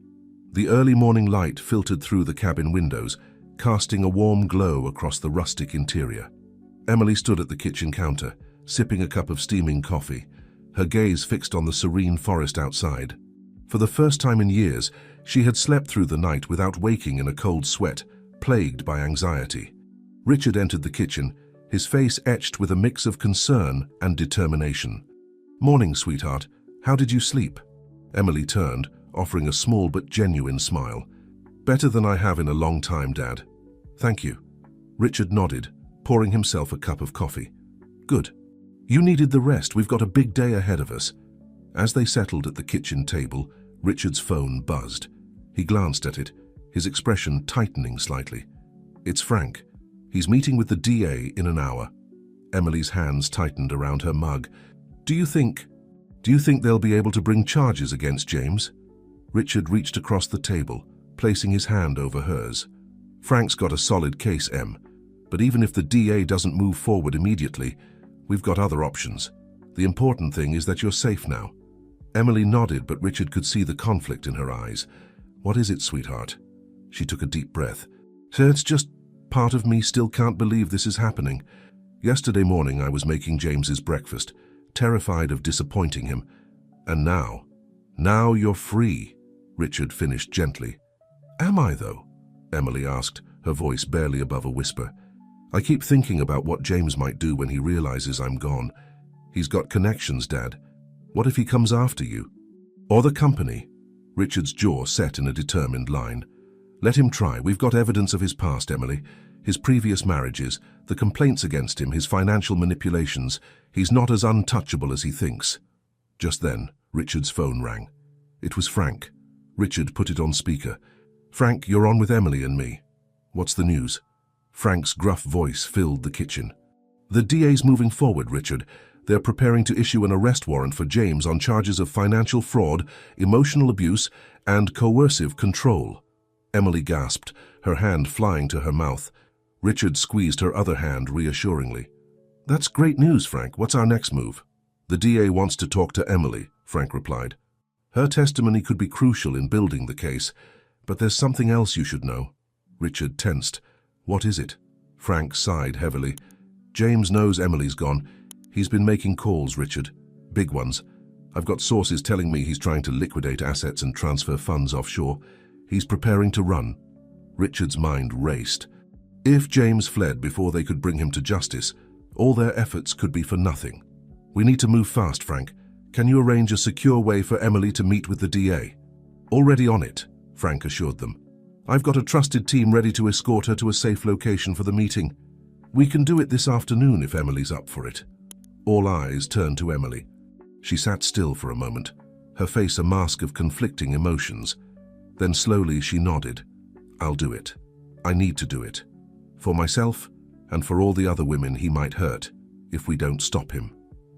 The early morning light filtered through the cabin windows, casting a warm glow across the rustic interior. Emily stood at the kitchen counter, sipping a cup of steaming coffee, her gaze fixed on the serene forest outside. For the first time in years, she had slept through the night without waking in a cold sweat, plagued by anxiety. Richard entered the kitchen, his face etched with a mix of concern and determination. "Morning, sweetheart. How did you sleep?" Emily turned, offering a small but genuine smile. "Better than I have in a long time, Dad." "Thank you." Richard nodded, pouring himself a cup of coffee. "Good. You needed the rest. We've got a big day ahead of us." As they settled at the kitchen table, Richard's phone buzzed. He glanced at it, his expression tightening slightly. "It's Frank. He's meeting with the DA in an hour." Emily's hands tightened around her mug. Do you think they'll be able to bring charges against James?" Richard reached across the table, placing his hand over hers. "Frank's got a solid case, Em. But even if the DA doesn't move forward immediately, we've got other options. The important thing is that you're safe now." Emily nodded, but Richard could see the conflict in her eyes. "What is it, sweetheart?" She took a deep breath. "So it's just part of me still can't believe this is happening. Yesterday morning I was making James's breakfast, terrified of disappointing him. And now you're free," Richard finished gently. "Am I, though?" Emily asked, her voice barely above a whisper. "I keep thinking about what James might do when he realizes I'm gone. He's got connections, Dad. What if he comes after you? Or the company?" Richard's jaw set in a determined line. "Let him try. We've got evidence of his past, Emily. His previous marriages, the complaints against him, his financial manipulations. He's not as untouchable as he thinks." Just then, Richard's phone rang. It was Frank. Richard put it on speaker. "Frank, you're on with Emily and me." "What's the news?" Frank's gruff voice filled the kitchen. "The DA's moving forward, Richard. They're preparing to issue an arrest warrant for James on charges of financial fraud, emotional abuse, and coercive control." Emily gasped, her hand flying to her mouth. Richard squeezed her other hand reassuringly. "That's great news, Frank. What's our next move?" "The DA wants to talk to Emily," Frank replied. "Her testimony could be crucial in building the case, but there's something else you should know." Richard tensed. "What is it?" Frank sighed heavily. "James knows Emily's gone. He's been making calls, Richard. Big ones. I've got sources telling me he's trying to liquidate assets and transfer funds offshore. He's preparing to run." Richard's mind raced. If James fled before they could bring him to justice, all their efforts could be for nothing. "We need to move fast, Frank. Can you arrange a secure way for Emily to meet with the DA?" "Already on it," Frank assured them. "I've got a trusted team ready to escort her to a safe location for the meeting. We can do it this afternoon if Emily's up for it." All eyes turned to Emily. She sat still for a moment, her face a mask of conflicting emotions. Then slowly she nodded. "I'll do it. I need to do it." For myself, and for all the other women he might hurt, if we don't stop him.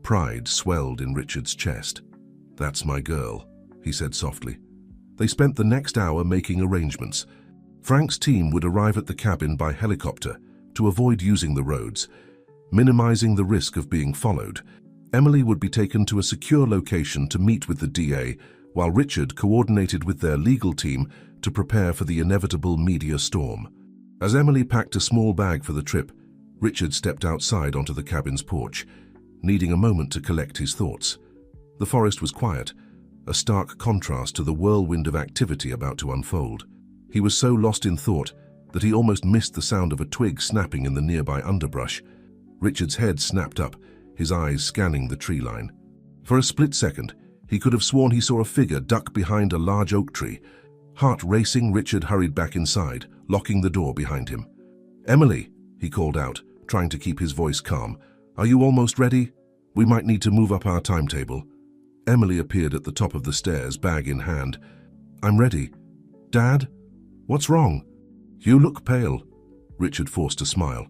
Pride swelled in Richard's chest. "That's my girl," he said softly. They spent the next hour making arrangements. Frank's team would arrive at the cabin by helicopter to avoid using the roads, minimizing the risk of being followed. Emily would be taken to a secure location to meet with the DA, while Richard coordinated with their legal team to prepare for the inevitable media storm. As Emily packed a small bag for the trip, Richard stepped outside onto the cabin's porch, needing a moment to collect his thoughts. The forest was quiet, a stark contrast to the whirlwind of activity about to unfold. He was so lost in thought that he almost missed the sound of a twig snapping in the nearby underbrush. Richard's head snapped up, his eyes scanning the tree line. For a split second, he could have sworn he saw a figure duck behind a large oak tree. Heart racing, Richard hurried back inside, locking the door behind him. "Emily," he called out, trying to keep his voice calm. "Are you almost ready? We might need to move up our timetable." Emily appeared at the top of the stairs, bag in hand. "I'm ready." "Dad? What's wrong?" "You look pale." Richard forced a smile.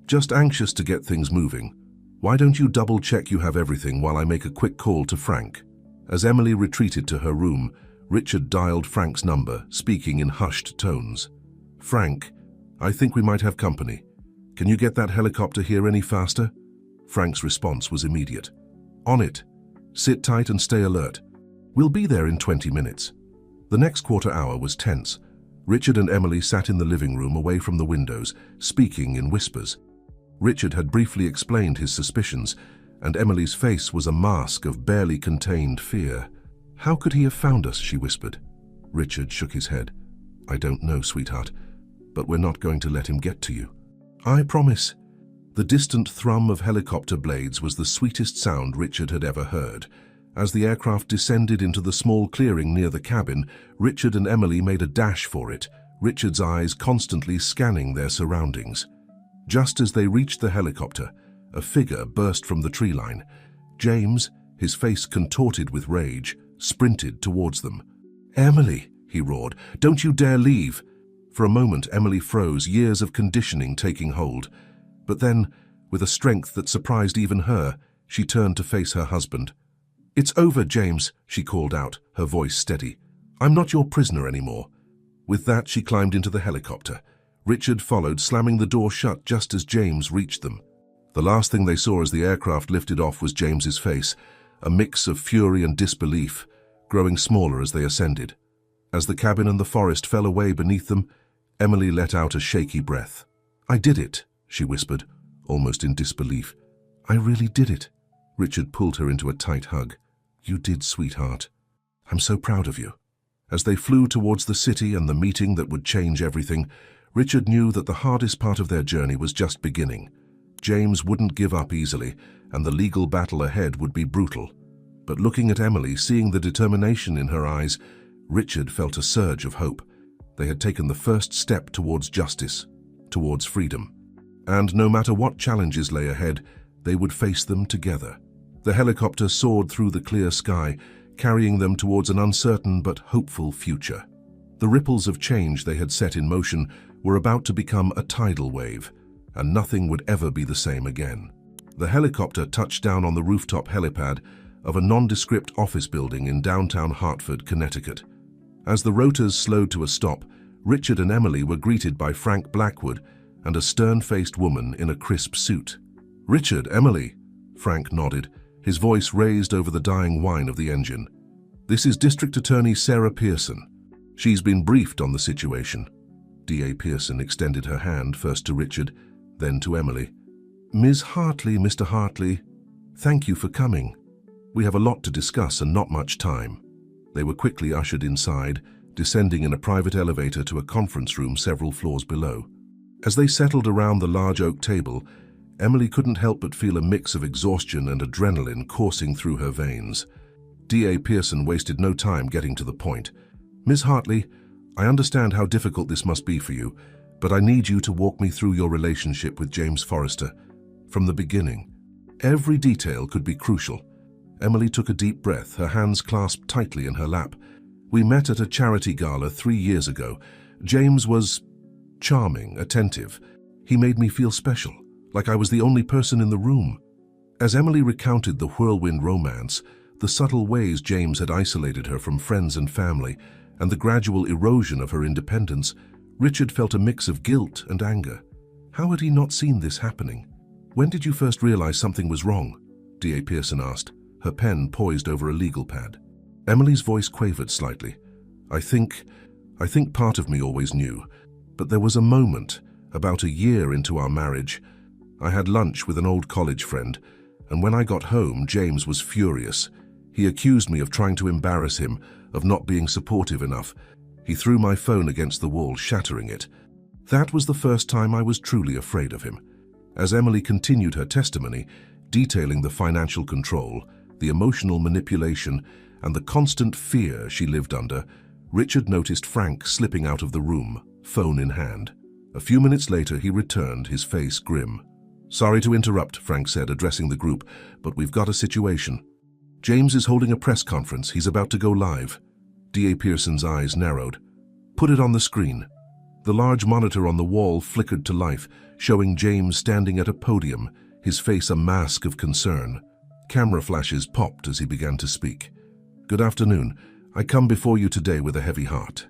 "Just anxious to get things moving. Why don't you double-check you have everything while I make a quick call to Frank?" As Emily retreated to her room, Richard dialed Frank's number, speaking in hushed tones. "Frank, I think we might have company. Can you get that helicopter here any faster?" Frank's response was immediate. "On it. Sit tight and stay alert. We'll be there in 20 minutes." The next quarter hour was tense. Richard and Emily sat in the living room away from the windows, speaking in whispers. Richard had briefly explained his suspicions, and Emily's face was a mask of barely contained fear. "How could he have found us?" she whispered. Richard shook his head. "I don't know, sweetheart, but we're not going to let him get to you. I promise." The distant thrum of helicopter blades was the sweetest sound Richard had ever heard. As the aircraft descended into the small clearing near the cabin, Richard and Emily made a dash for it, Richard's eyes constantly scanning their surroundings. Just as they reached the helicopter, a figure burst from the tree line. James, his face contorted with rage, sprinted towards them. "Emily," he roared, "don't you dare leave!" For a moment, Emily froze, years of conditioning taking hold. But then, with a strength that surprised even her, she turned to face her husband. "It's over, James," she called out, her voice steady. "I'm not your prisoner anymore." With that, she climbed into the helicopter. Richard followed, slamming the door shut just as James reached them. The last thing they saw as the aircraft lifted off was James's face, a mix of fury and disbelief, growing smaller as they ascended. As the cabin and the forest fell away beneath them, Emily let out a shaky breath. "I did it," she whispered, almost in disbelief. "I really did it." Richard pulled her into a tight hug. "You did, sweetheart. I'm so proud of you." As they flew towards the city and the meeting that would change everything, Richard knew that the hardest part of their journey was just beginning. James wouldn't give up easily, and the legal battle ahead would be brutal. But looking at Emily, seeing the determination in her eyes, Richard felt a surge of hope. They had taken the first step towards justice, towards freedom. And no matter what challenges lay ahead, they would face them together. The helicopter soared through the clear sky, carrying them towards an uncertain but hopeful future. The ripples of change they had set in motion were about to become a tidal wave, and nothing would ever be the same again. The helicopter touched down on the rooftop helipad of a nondescript office building in downtown Hartford, Connecticut. As the rotors slowed to a stop, Richard and Emily were greeted by Frank Blackwood and a stern-faced woman in a crisp suit. "Richard, Emily," Frank nodded, his voice raised over the dying whine of the engine. "This is District Attorney Sarah Pearson. She's been briefed on the situation." DA Pearson extended her hand first to Richard, then to Emily. "Ms. Hartley, Mr. Hartley, thank you for coming. We have a lot to discuss and not much time." They were quickly ushered inside, descending in a private elevator to a conference room several floors below. As they settled around the large oak table, Emily couldn't help but feel a mix of exhaustion and adrenaline coursing through her veins. DA Pearson wasted no time getting to the point. "Ms. Hartley, I understand how difficult this must be for you, but I need you to walk me through your relationship with James Forrester. From the beginning. Every detail could be crucial." Emily took a deep breath, her hands clasped tightly in her lap. "We met at a charity gala 3 years ago. James was charming, attentive. He made me feel special, like I was the only person in the room. As Emily recounted the whirlwind romance, the subtle ways James had isolated her from friends and family, and the gradual erosion of her independence, Richard felt a mix of guilt and anger. How had he not seen this happening? "When did you first realize something was wrong?" D.A. Pearson asked, her pen poised over a legal pad. Emily's voice quavered slightly. I think part of me always knew, but there was a moment, about a year into our marriage. I had lunch with an old college friend, and when I got home, James was furious. He accused me of trying to embarrass him, of not being supportive enough. He threw my phone against the wall, shattering it. That was the first time I was truly afraid of him. As Emily continued her testimony, detailing the financial control, the emotional manipulation, and the constant fear she lived under, Richard noticed Frank slipping out of the room, phone in hand. A few minutes later, he returned, his face grim. "Sorry to interrupt," Frank said, addressing the group, "but we've got a situation. James is holding a press conference. He's about to go live." D.A. Pearson's eyes narrowed. "Put it on the screen." The large monitor on the wall flickered to life, showing James standing at a podium, his face a mask of concern. Camera flashes popped as he began to speak. "Good afternoon. I come before you today with a heavy heart.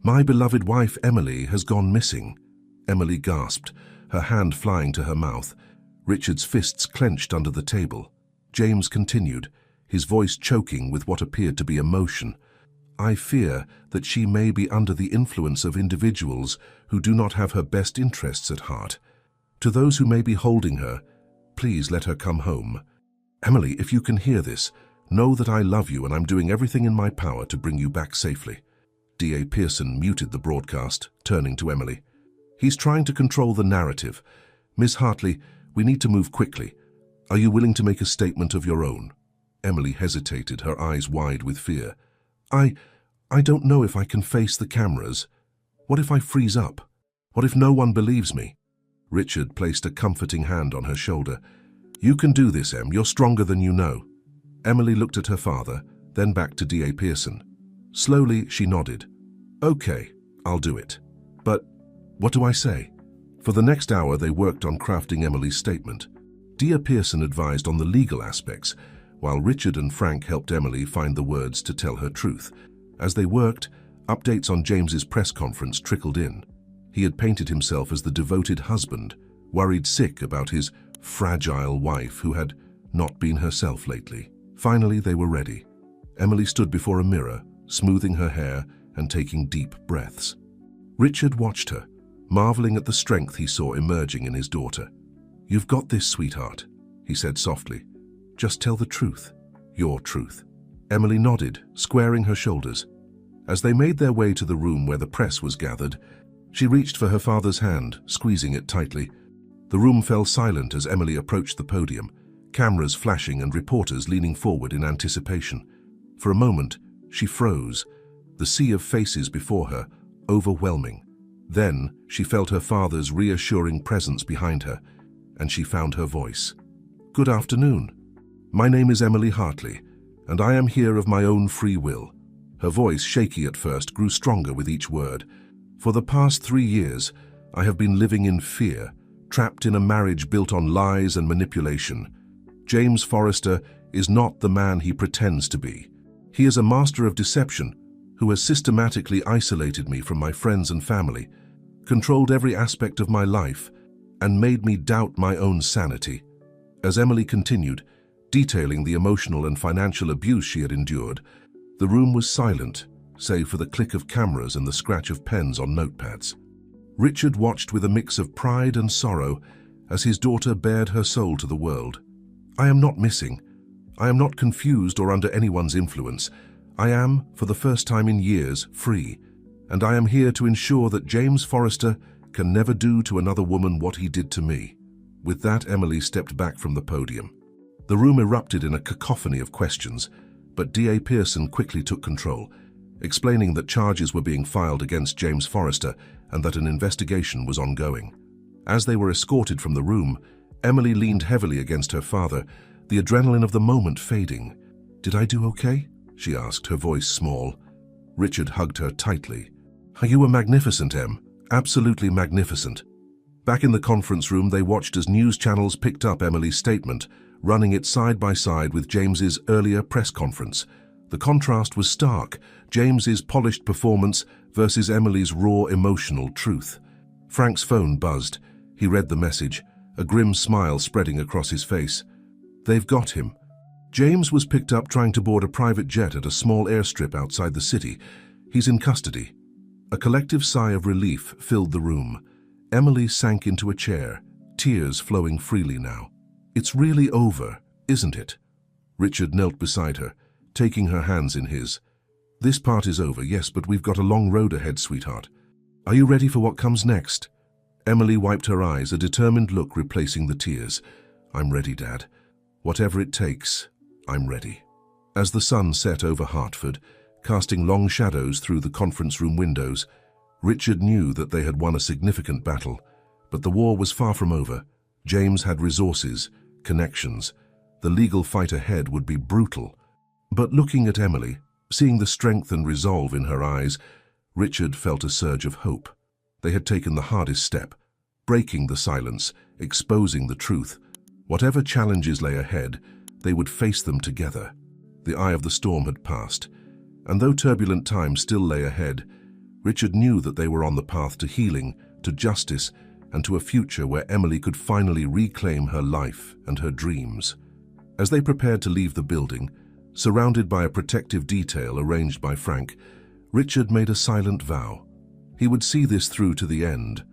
My beloved wife, Emily, has gone missing." Emily gasped, her hand flying to her mouth. Richard's fists clenched under the table. James continued, his voice choking with what appeared to be emotion. "I fear that she may be under the influence of individuals who do not have her best interests at heart. To those who may be holding her, please let her come home. Emily, if you can hear this, know that I love you and I'm doing everything in my power to bring you back safely." D.A. Pearson muted the broadcast, turning to Emily. "He's trying to control the narrative. Miss Hartley, we need to move quickly. Are you willing to make a statement of your own?" Emily hesitated, her eyes wide with fear. I don't know if I can face the cameras. What if I freeze up? What if no one believes me?" Richard placed a comforting hand on her shoulder. "You can do this, Em. You're stronger than you know." Emily looked at her father, then back to D.A. Pearson. Slowly, she nodded. "Okay, I'll do it. But what do I say?" For the next hour, they worked on crafting Emily's statement. D.A. Pearson advised on the legal aspects, while Richard and Frank helped Emily find the words to tell her truth. As they worked, updates on James's press conference trickled in. He had painted himself as the devoted husband, worried sick about his fragile wife who had not been herself lately. Finally, they were ready. Emily stood before a mirror, smoothing her hair and taking deep breaths. Richard watched her, marveling at the strength he saw emerging in his daughter. "You've got this, sweetheart," he said softly. "Just tell the truth, your truth." Emily nodded, squaring her shoulders. As they made their way to the room where the press was gathered, she reached for her father's hand, squeezing it tightly. The room fell silent as Emily approached the podium, cameras flashing and reporters leaning forward in anticipation. For a moment, she froze, the sea of faces before her, overwhelming. Then, she felt her father's reassuring presence behind her, and she found her voice. "Good afternoon. My name is Emily Hartley, and I am here of my own free will." Her voice, shaky at first, grew stronger with each word. "For the past 3 years, I have been living in fear, trapped in a marriage built on lies and manipulation. James Forrester is not the man he pretends to be. He is a master of deception who has systematically isolated me from my friends and family, controlled every aspect of my life, and made me doubt my own sanity." As Emily continued, detailing the emotional and financial abuse she had endured, the room was silent, save for the click of cameras and the scratch of pens on notepads. Richard watched with a mix of pride and sorrow as his daughter bared her soul to the world. "I am not missing. I am not confused or under anyone's influence. I am, for the first time in years, free, and I am here to ensure that James Forrester can never do to another woman what he did to me." With that, Emily stepped back from the podium. The room erupted in a cacophony of questions, but D.A. Pearson quickly took control, explaining that charges were being filed against James Forrester and that an investigation was ongoing. As they were escorted from the room, Emily leaned heavily against her father, the adrenaline of the moment fading. "Did I do okay?" she asked, her voice small. Richard hugged her tightly. "You were magnificent, Em. Absolutely magnificent." Back in the conference room, they watched as news channels picked up Emily's statement, running it side by side with James's earlier press conference. The contrast was stark, James's polished performance versus Emily's raw emotional truth. Frank's phone buzzed. He read the message, a grim smile spreading across his face. They've got him. James was picked up trying to board a private jet at a small airstrip outside the city. He's in custody. A collective sigh of relief filled the room. Emily sank into a chair, tears flowing freely now. It's really over, isn't it? Richard knelt beside her, taking her hands in his. This part is over, yes, but we've got a long road ahead, sweetheart. Are you ready for what comes next? Emily wiped her eyes, a determined look replacing the tears. I'm ready, Dad. Whatever it takes, I'm ready. As the sun set over Hartford, casting long shadows through the conference room windows, Richard knew that they had won a significant battle, but the war was far from over. James had resources, connections. The legal fight ahead would be brutal. But looking at Emily, seeing the strength and resolve in her eyes, Richard felt a surge of hope. They had taken the hardest step, breaking the silence, exposing the truth. Whatever challenges lay ahead, they would face them together. The eye of the storm had passed, and though turbulent times still lay ahead, Richard knew that they were on the path to healing, to justice, and to a future where Emily could finally reclaim her life and her dreams. As they prepared to leave the building, surrounded by a protective detail arranged by Frank, Richard made a silent vow. He would see this through to the end,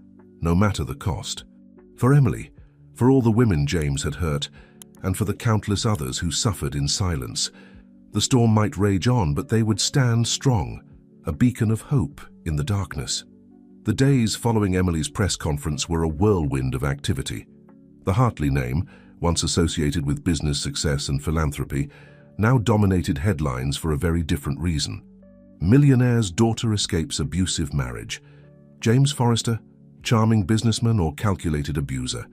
no matter the cost. For Emily, for all the women James had hurt, and for the countless others who suffered in silence, the storm might rage on, but they would stand strong, a beacon of hope in the darkness. The days following Emily's press conference were a whirlwind of activity. The Hartley name, once associated with business success and philanthropy, now dominated headlines for a very different reason. Millionaire's daughter escapes abusive marriage. James Forrester, charming businessman or calculated abuser.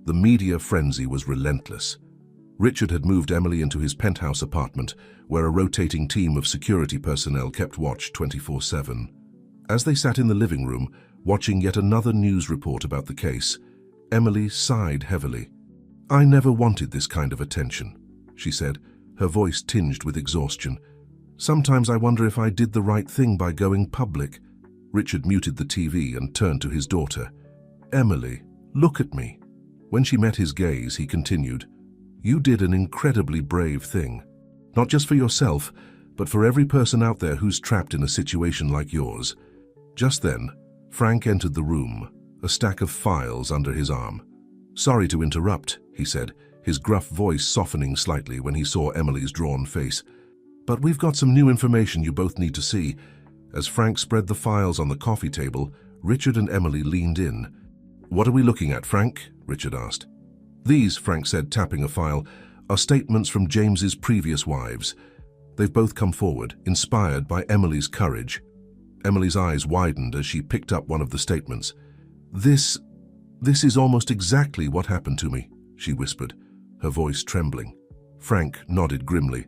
The media frenzy was relentless. Richard had moved Emily into his penthouse apartment, where a rotating team of security personnel kept watch 24/7. As they sat in the living room, watching yet another news report about the case, Emily sighed heavily. I never wanted this kind of attention, she said, her voice tinged with exhaustion. Sometimes I wonder if I did the right thing by going public. Richard muted the TV and turned to his daughter. Emily, look at me. When she met his gaze, he continued, You did an incredibly brave thing. Not just for yourself, but for every person out there who's trapped in a situation like yours. Just then, Frank entered the room, a stack of files under his arm. Sorry to interrupt, he said, his gruff voice softening slightly when he saw Emily's drawn face. But we've got some new information you both need to see. As Frank spread the files on the coffee table, Richard and Emily leaned in. What are we looking at, Frank? Richard asked. These, Frank said, tapping a file, are statements from James's previous wives. They've both come forward, inspired by Emily's courage. Emily's eyes widened as she picked up one of the statements. This is almost exactly what happened to me, she whispered, her voice trembling. Frank nodded grimly.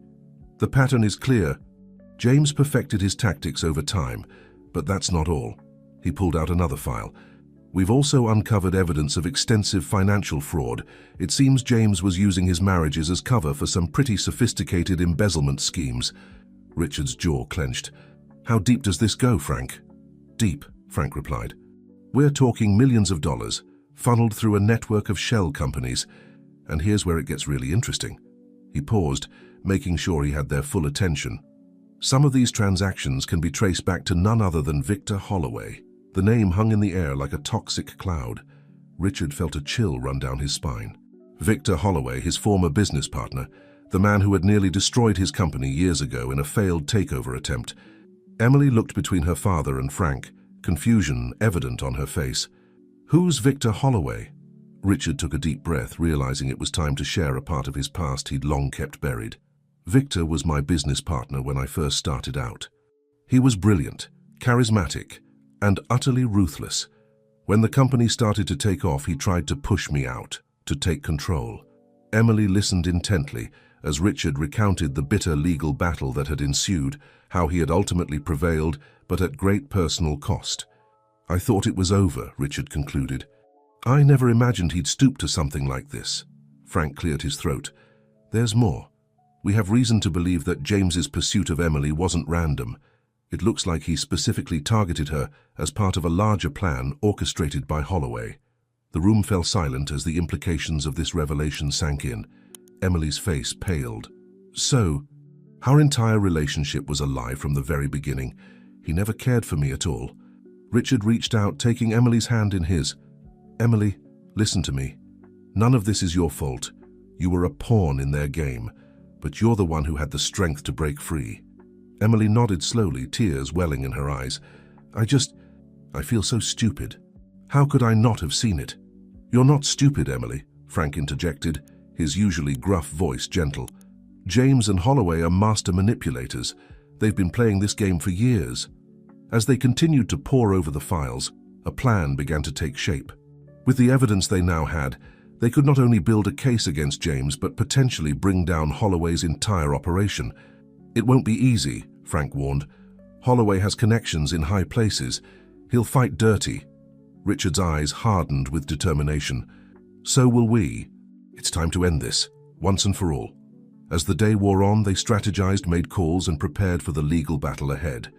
The pattern is clear. James perfected his tactics over time, but that's not all. He pulled out another file. We've also uncovered evidence of extensive financial fraud. It seems James was using his marriages as cover for some pretty sophisticated embezzlement schemes. Richard's jaw clenched. How deep does this go, Frank? Deep, Frank replied. We're talking millions of dollars, funneled through a network of shell companies. And here's where it gets really interesting. He paused, making sure he had their full attention. Some of these transactions can be traced back to none other than Victor Holloway. The name hung in the air like a toxic cloud. Richard felt a chill run down his spine. Victor Holloway, his former business partner, the man who had nearly destroyed his company years ago in a failed takeover attempt. Emily looked between her father and Frank, confusion evident on her face. Who's Victor Holloway? Richard took a deep breath, realizing it was time to share a part of his past he'd long kept buried. Victor was my business partner when I first started out. He was brilliant, charismatic, and utterly ruthless. When the company started to take off, he tried to push me out, to take control. Emily listened intently as Richard recounted the bitter legal battle that had ensued, how he had ultimately prevailed, but at great personal cost. I thought it was over, Richard concluded. I never imagined he'd stoop to something like this. Frank cleared his throat. There's more. We have reason to believe that James's pursuit of Emily wasn't random. It looks like he specifically targeted her as part of a larger plan orchestrated by Holloway. The room fell silent as the implications of this revelation sank in. Emily's face paled. So, our entire relationship was a lie from the very beginning. He never cared for me at all. Richard reached out, taking Emily's hand in his. Emily, listen to me. None of this is your fault. You were a pawn in their game, but you're the one who had the strength to break free. Emily nodded slowly, tears welling in her eyes. I feel so stupid. How could I not have seen it? You're not stupid, Emily, Frank interjected, his usually gruff voice gentle. James and Holloway are master manipulators. They've been playing this game for years. As they continued to pore over the files, a plan began to take shape. With the evidence they now had, they could not only build a case against James, but potentially bring down Holloway's entire operation. It won't be easy, Frank warned. Holloway has connections in high places. He'll fight dirty. Richard's eyes hardened with determination. So will we. It's time to end this, once and for all. As the day wore on, they strategized, made calls, and prepared for the legal battle ahead.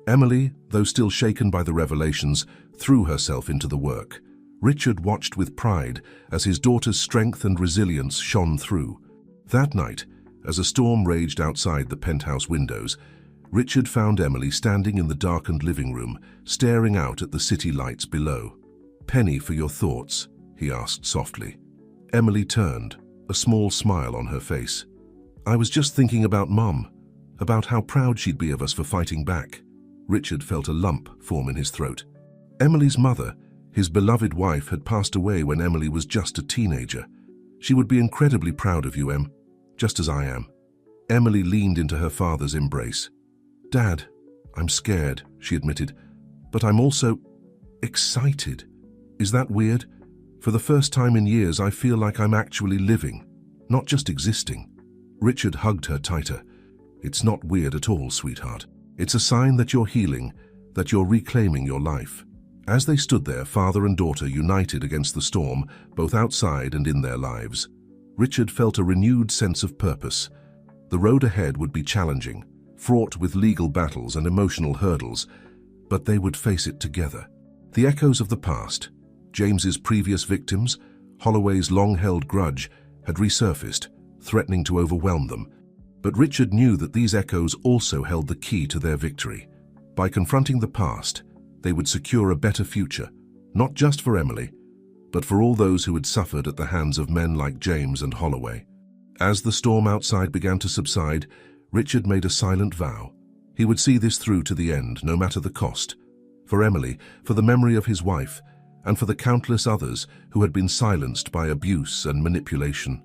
Emily, though still shaken by the revelations, threw herself into the work. Richard watched with pride as his daughter's strength and resilience shone through. That night, as a storm raged outside the penthouse windows, Richard found Emily standing in the darkened living room, staring out at the city lights below. "Penny for your thoughts?" he asked softly. Emily turned, a small smile on her face. "I was just thinking about Mum, about how proud she'd be of us for fighting back." Richard felt a lump form in his throat. Emily's mother, his beloved wife, had passed away when Emily was just a teenager. "She would be incredibly proud of you, Em, just as I am." Emily leaned into her father's embrace. "Dad, I'm scared," she admitted, "but I'm also excited. Is that weird? For the first time in years, I feel like I'm actually living, not just existing." Richard hugged her tighter. "It's not weird at all, sweetheart. It's a sign that you're healing, that you're reclaiming your life." As they stood there, father and daughter united against the storm, both outside and in their lives, Richard felt a renewed sense of purpose. The road ahead would be challenging, fraught with legal battles and emotional hurdles, but they would face it together. The echoes of the past, James's previous victims, Holloway's long-held grudge, had resurfaced, threatening to overwhelm them. But Richard knew that these echoes also held the key to their victory. By confronting the past, they would secure a better future, not just for Emily, but for all those who had suffered at the hands of men like James and Holloway. As the storm outside began to subside, Richard made a silent vow. He would see this through to the end, no matter the cost. For Emily, for the memory of his wife, and for the countless others who had been silenced by abuse and manipulation.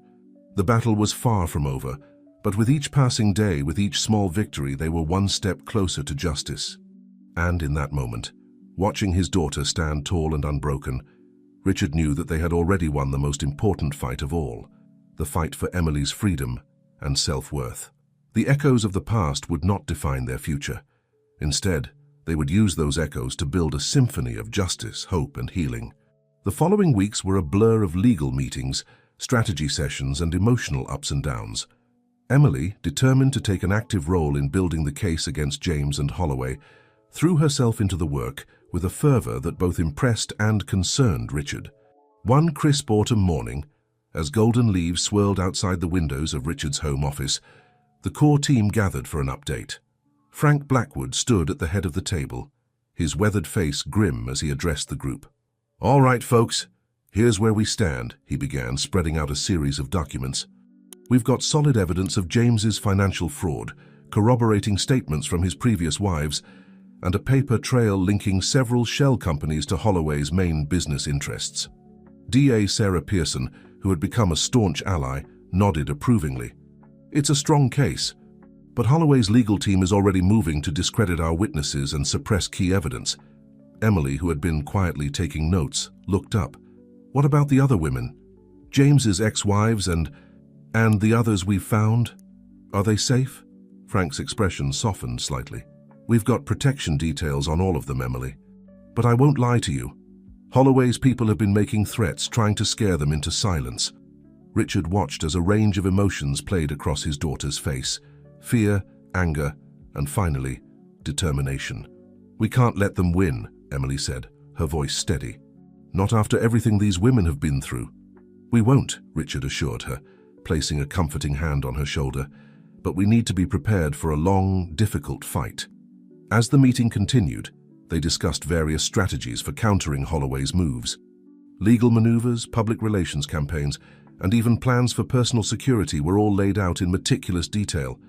The battle was far from over, but with each passing day, with each small victory, they were one step closer to justice. And in that moment, watching his daughter stand tall and unbroken, Richard knew that they had already won the most important fight of all, the fight for Emily's freedom and self-worth. The echoes of the past would not define their future. Instead, they would use those echoes to build a symphony of justice, hope, and healing. The following weeks were a blur of legal meetings, strategy sessions, and emotional ups and downs. Emily, determined to take an active role in building the case against James and Holloway, threw herself into the work with a fervor that both impressed and concerned Richard. One crisp autumn morning, as golden leaves swirled outside the windows of Richard's home office, the core team gathered for an update. Frank Blackwood stood at the head of the table, his weathered face grim as he addressed the group. "All right, folks, here's where we stand," he began, spreading out a series of documents. "We've got solid evidence of James's financial fraud, corroborating statements from his previous wives, and a paper trail linking several shell companies to Holloway's main business interests." DA Sarah Pearson, who had become a staunch ally, nodded approvingly. "It's a strong case, but Holloway's legal team is already moving to discredit our witnesses and suppress key evidence." Emily, who had been quietly taking notes, looked up. "What about the other women? James's ex-wives and the others we've found? Are they safe?" Frank's expression softened slightly. "We've got protection details on all of them, Emily. But I won't lie to you. Holloway's people have been making threats, trying to scare them into silence. Richard watched as a range of emotions played across his daughter's face. Fear, anger, and finally, determination. "We can't let them win," Emily said, her voice steady. "Not after everything these women have been through." "We won't," Richard assured her, placing a comforting hand on her shoulder. "But we need to be prepared for a long, difficult fight." As the meeting continued, they discussed various strategies for countering Holloway's moves. Legal maneuvers, public relations campaigns, and even plans for personal security were all laid out in meticulous detail.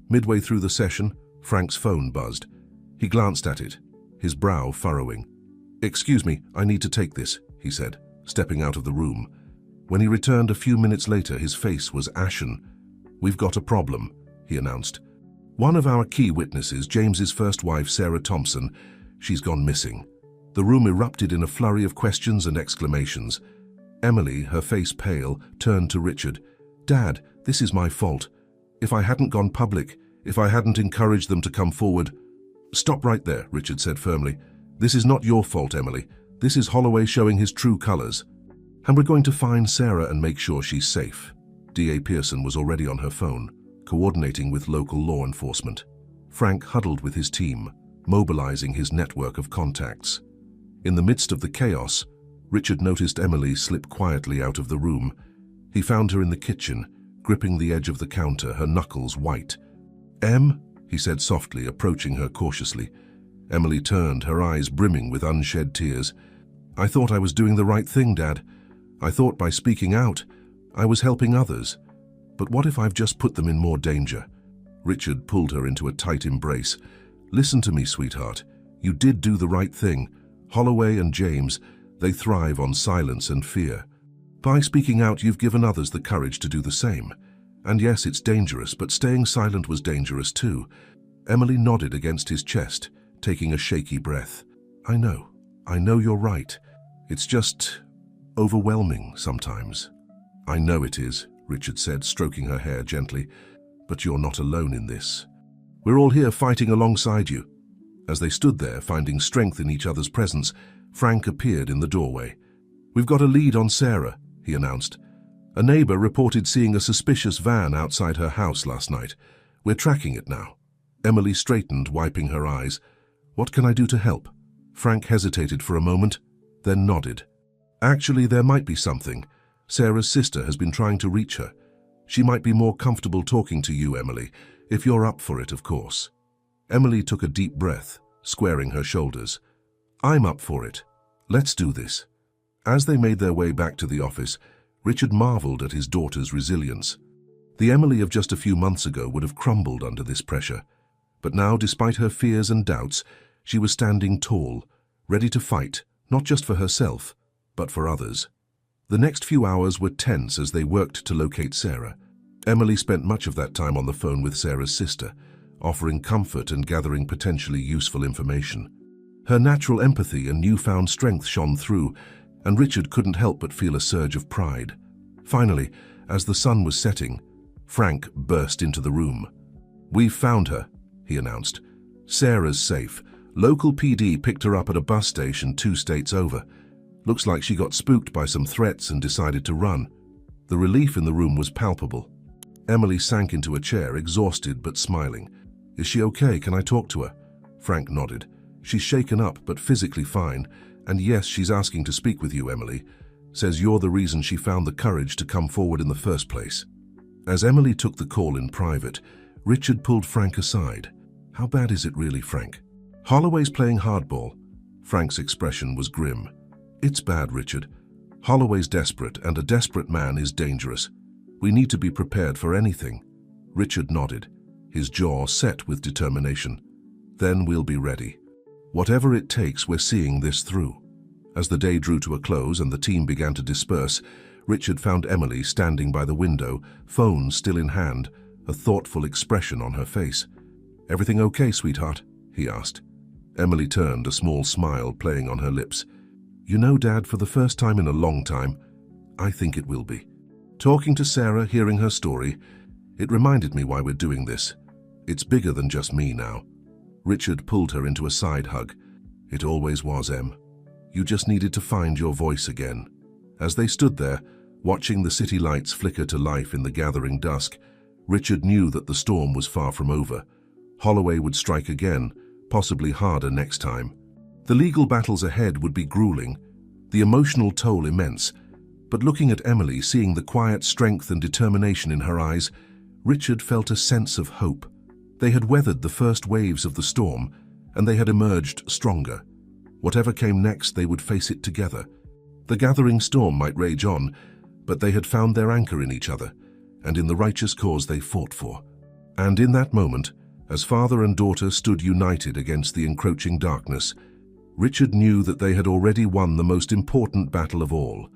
Midway through the session, Frank's phone buzzed. He glanced at it, his brow furrowing. "Excuse me, I need to take this," he said, stepping out of the room. When he returned a few minutes later, his face was ashen. "We've got a problem," he announced. "One of our key witnesses, James's first wife, Sarah Thompson, she's gone missing." The room erupted in a flurry of questions and exclamations. Emily, her face pale, turned to Richard. "Dad, this is my fault. If I hadn't gone public, if I hadn't encouraged them to come forward—" "Stop right there," Richard said firmly. "This is not your fault, Emily. This is Holloway showing his true colors. And we're going to find Sarah and make sure she's safe." DA Pearson was already on her phone, coordinating with local law enforcement. Frank huddled with his team, mobilizing his network of contacts. In the midst of the chaos, Richard noticed Emily slip quietly out of the room. He found her in the kitchen, gripping the edge of the counter, her knuckles white. "Em?" he said softly, approaching her cautiously. Emily turned, her eyes brimming with unshed tears. "I thought I was doing the right thing, Dad. I thought by speaking out, I was helping others. But what if I've just put them in more danger?" Richard pulled her into a tight embrace. "Listen to me, sweetheart. You did do the right thing. Holloway and James, they thrive on silence and fear. By speaking out, you've given others the courage to do the same. And yes, it's dangerous, but staying silent was dangerous too." Emily nodded against his chest, taking a shaky breath. I know you're right. It's just overwhelming sometimes." "I know it is," Richard said, stroking her hair gently. "But you're not alone in this. We're all here fighting alongside you." As they stood there, finding strength in each other's presence, Frank appeared in the doorway. "We've got a lead on Sarah," he announced. "A neighbor reported seeing a suspicious van outside her house last night. We're tracking it now." Emily straightened, wiping her eyes. "What can I do to help?" Frank hesitated for a moment, then nodded. "Actually, there might be something. Sarah's sister has been trying to reach her. She might be more comfortable talking to you, Emily, if you're up for it, of course." Emily took a deep breath, squaring her shoulders. "I'm up for it. Let's do this." As they made their way back to the office, Richard marveled at his daughter's resilience. The Emily of just a few months ago would have crumbled under this pressure. But now, despite her fears and doubts, she was standing tall, ready to fight, not just for herself, but for others. The next few hours were tense as they worked to locate Sarah. Emily spent much of that time on the phone with Sarah's sister, offering comfort and gathering potentially useful information. Her natural empathy and newfound strength shone through, and Richard couldn't help but feel a surge of pride. Finally, as the sun was setting, Frank burst into the room. "We've found her," he announced. "Sarah's safe. Local PD picked her up at a bus station 2 states over. Looks like she got spooked by some threats and decided to run." The relief in the room was palpable. Emily sank into a chair, exhausted but smiling. "Is she okay? Can I talk to her?" Frank nodded. "She's shaken up, but physically fine. And yes, she's asking to speak with you, Emily. Says you're the reason she found the courage to come forward in the first place." As Emily took the call in private, Richard pulled Frank aside. "How bad is it really, Frank?" "Holloway's playing hardball." Frank's expression was grim. "It's bad, Richard. Holloway's desperate, and a desperate man is dangerous. We need to be prepared for anything." Richard nodded, his jaw set with determination. "Then we'll be ready. Whatever it takes, we're seeing this through." As the day drew to a close and the team began to disperse, Richard found Emily standing by the window, phone still in hand, a thoughtful expression on her face. "Everything okay, sweetheart?" he asked. Emily turned, a small smile playing on her lips. "You know, Dad, for the first time in a long time, I think it will be. Talking to Sarah, hearing her story, it reminded me why we're doing this. It's bigger than just me now." Richard pulled her into a side hug. "It always was, Em. You just needed to find your voice again." As they stood there, watching the city lights flicker to life in the gathering dusk, Richard knew that the storm was far from over. Holloway would strike again, possibly harder next time. The legal battles ahead would be grueling, the emotional toll immense. But looking at Emily, seeing the quiet strength and determination in her eyes, Richard felt a sense of hope. They had weathered the first waves of the storm, and they had emerged stronger. Whatever came next, they would face it together. The gathering storm might rage on, but they had found their anchor in each other, and in the righteous cause they fought for. And in that moment, as father and daughter stood united against the encroaching darkness, Richard knew that they had already won the most important battle of all,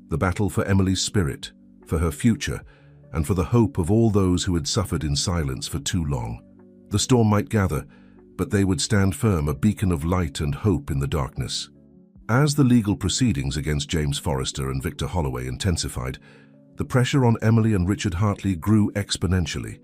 the battle for Emily's spirit, for her future, and for the hope of all those who had suffered in silence for too long. The storm might gather, but they would stand firm, a beacon of light and hope in the darkness. As the legal proceedings against James Forrester and Victor Holloway intensified, the pressure on Emily and Richard Hartley grew exponentially.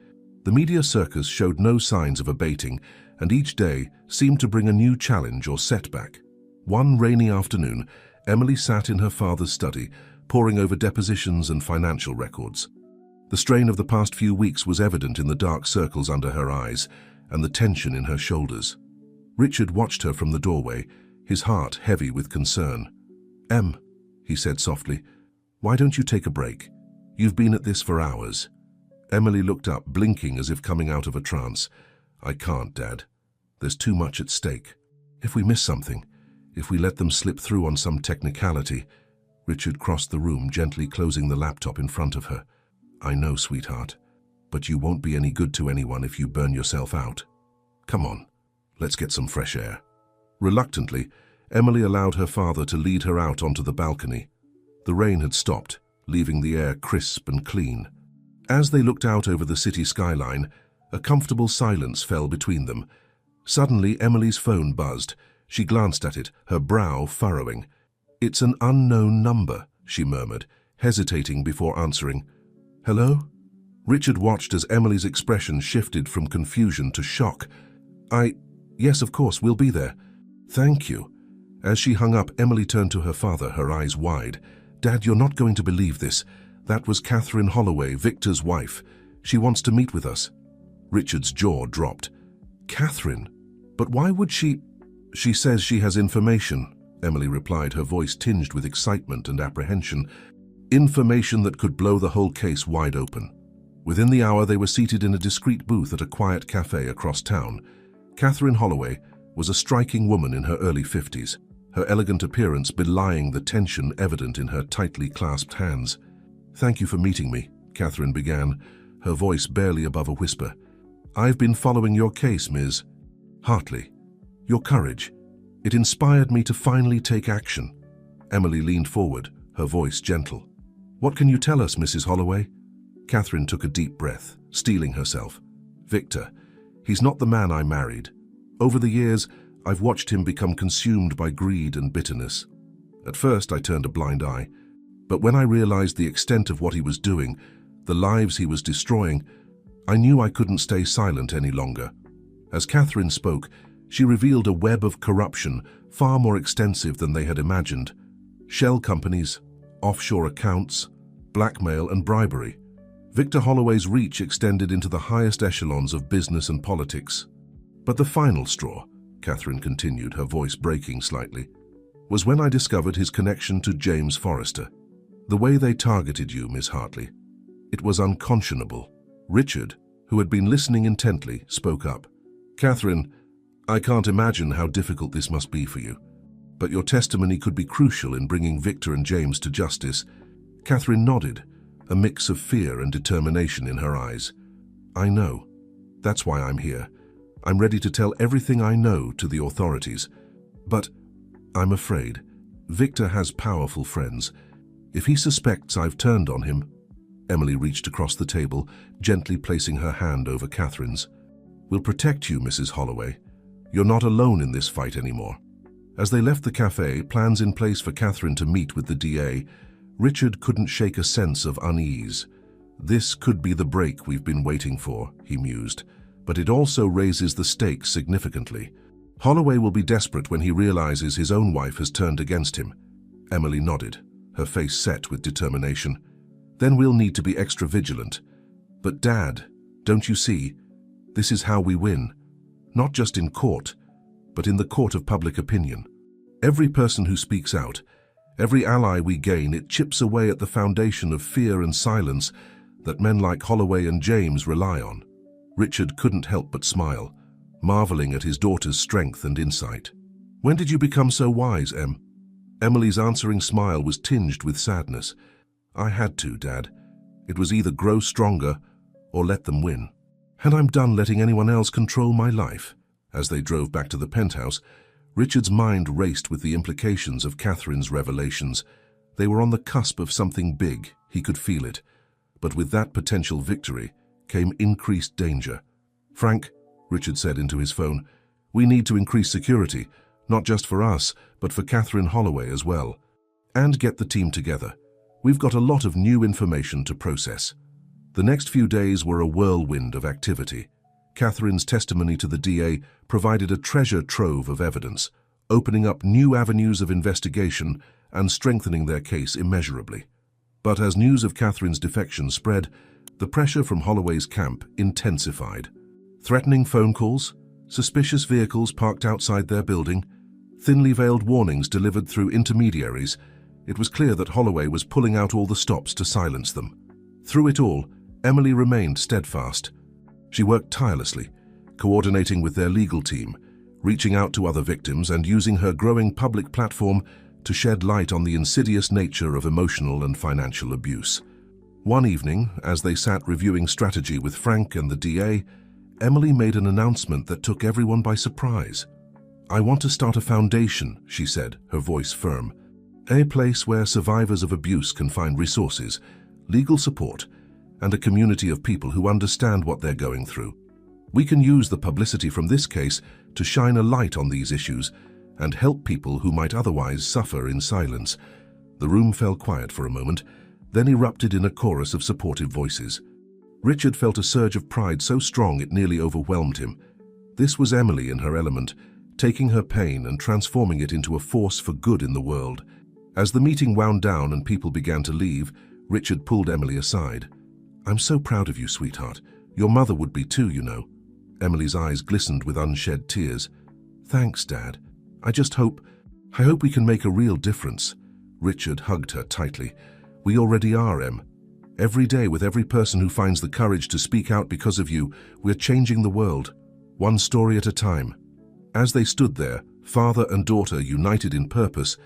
The media circus showed no signs of abating, and each day seemed to bring a new challenge or setback. One rainy afternoon, Emily sat in her father's study, poring over depositions and financial records. The strain of the past few weeks was evident in the dark circles under her eyes and the tension in her shoulders. Richard watched her from the doorway, his heart heavy with concern. "Em," he said softly, "why don't you take a break? You've been at this for hours." Emily looked up, blinking as if coming out of a trance. "I can't, Dad. There's too much at stake. If we miss something, if we let them slip through on some technicality..." Richard crossed the room, gently closing the laptop in front of her. "I know, sweetheart, but you won't be any good to anyone if you burn yourself out. Come on, let's get some fresh air." Reluctantly, Emily allowed her father to lead her out onto the balcony. The rain had stopped, leaving the air crisp and clean. As they looked out over the city skyline, a comfortable silence fell between them. Suddenly, Emily's phone buzzed. She glanced at it, her brow furrowing. "It's an unknown number," she murmured, hesitating before answering. "Hello?" Richard watched as Emily's expression shifted from confusion to shock. Yes, of course, we'll be there. Thank you." As she hung up, Emily turned to her father, her eyes wide. "Dad, you're not going to believe this. That was Catherine Holloway, Victor's wife. She wants to meet with us." Richard's jaw dropped. "Catherine? But why would she..." "She says she has information," Emily replied, her voice tinged with excitement and apprehension. "Information that could blow the whole case wide open." Within the hour, they were seated in a discreet booth at a quiet cafe across town. Catherine Holloway was a striking woman in her early 50s, her elegant appearance belying the tension evident in her tightly clasped hands. "Thank you for meeting me," Catherine began, her voice barely above a whisper. "I've been following your case, Ms. Hartley. Your courage. It inspired me to finally take action." Emily leaned forward, her voice gentle. "What can you tell us, Mrs. Holloway?" Catherine took a deep breath, steeling herself. "Victor, he's not the man I married. Over the years, I've watched him become consumed by greed and bitterness. At first, I turned a blind eye. But when I realized the extent of what he was doing, the lives he was destroying, I knew I couldn't stay silent any longer." As Catherine spoke, she revealed a web of corruption far more extensive than they had imagined. Shell companies, offshore accounts, blackmail and bribery. Victor Holloway's reach extended into the highest echelons of business and politics. "But the final straw," Catherine continued, her voice breaking slightly, "was when I discovered his connection to James Forrester. The way they targeted you, Miss Hartley. It was unconscionable." Richard, who had been listening intently, spoke up. "Catherine, I can't imagine how difficult this must be for you, but your testimony could be crucial in bringing Victor and James to justice." Catherine nodded, a mix of fear and determination in her eyes. "I know. That's why I'm here. I'm ready to tell everything I know to the authorities. But I'm afraid Victor has powerful friends. If he suspects I've turned on him..." Emily reached across the table, gently placing her hand over Catherine's. "We'll protect you, Mrs. Holloway. You're not alone in this fight anymore." As they left the cafe, plans in place for Catherine to meet with the DA, Richard couldn't shake a sense of unease. "This could be the break we've been waiting for," he mused, "but it also raises the stakes significantly. Holloway will be desperate when he realizes his own wife has turned against him. Emily nodded, her face set with determination. Then we'll need to be extra vigilant. But Dad, don't you see? This is how we win. Not just in court, but in the court of public opinion. Every person who speaks out, every ally we gain, it chips away at the foundation of fear and silence that men like Holloway and James rely on. Richard couldn't help but smile, marveling at his daughter's strength and insight. When did you become so wise, Em? Emily's answering smile was tinged with sadness. I had to, Dad. It was either grow stronger or let them win. And I'm done letting anyone else control my life. As they drove back to the penthouse, Richard's mind raced with the implications of Catherine's revelations. They were on the cusp of something big, he could feel it. But with that potential victory came increased danger. Frank, Richard said into his phone, we need to increase security, not just for us, but for Catherine Holloway as well. And get the team together. We've got a lot of new information to process. The next few days were a whirlwind of activity. Catherine's testimony to the DA provided a treasure trove of evidence, opening up new avenues of investigation and strengthening their case immeasurably. But as news of Catherine's defection spread, the pressure from Holloway's camp intensified. Threatening phone calls, suspicious vehicles parked outside their building, thinly veiled warnings delivered through intermediaries. It was clear that Holloway was pulling out all the stops to silence them. Through it all, Emily remained steadfast. She worked tirelessly, coordinating with their legal team, reaching out to other victims and using her growing public platform to shed light on the insidious nature of emotional and financial abuse. One evening, as they sat reviewing strategy with Frank and the DA, Emily made an announcement that took everyone by surprise. I want to start a foundation, she said, her voice firm. A place where survivors of abuse can find resources, legal support, and a community of people who understand what they're going through. We can use the publicity from this case to shine a light on these issues and help people who might otherwise suffer in silence. The room fell quiet for a moment, then erupted in a chorus of supportive voices. Richard felt a surge of pride so strong it nearly overwhelmed him. This was Emily in her element, taking her pain and transforming it into a force for good in the world. As the meeting wound down and people began to leave, Richard pulled Emily aside. I'm so proud of you, sweetheart. Your mother would be too, you know. Emily's eyes glistened with unshed tears. Thanks, Dad. I hope we can make a real difference. Richard hugged her tightly. We already are, Em. Every day, with every person who finds the courage to speak out because of you, we're changing the world, one story at a time. As they stood there, father and daughter united in purpose,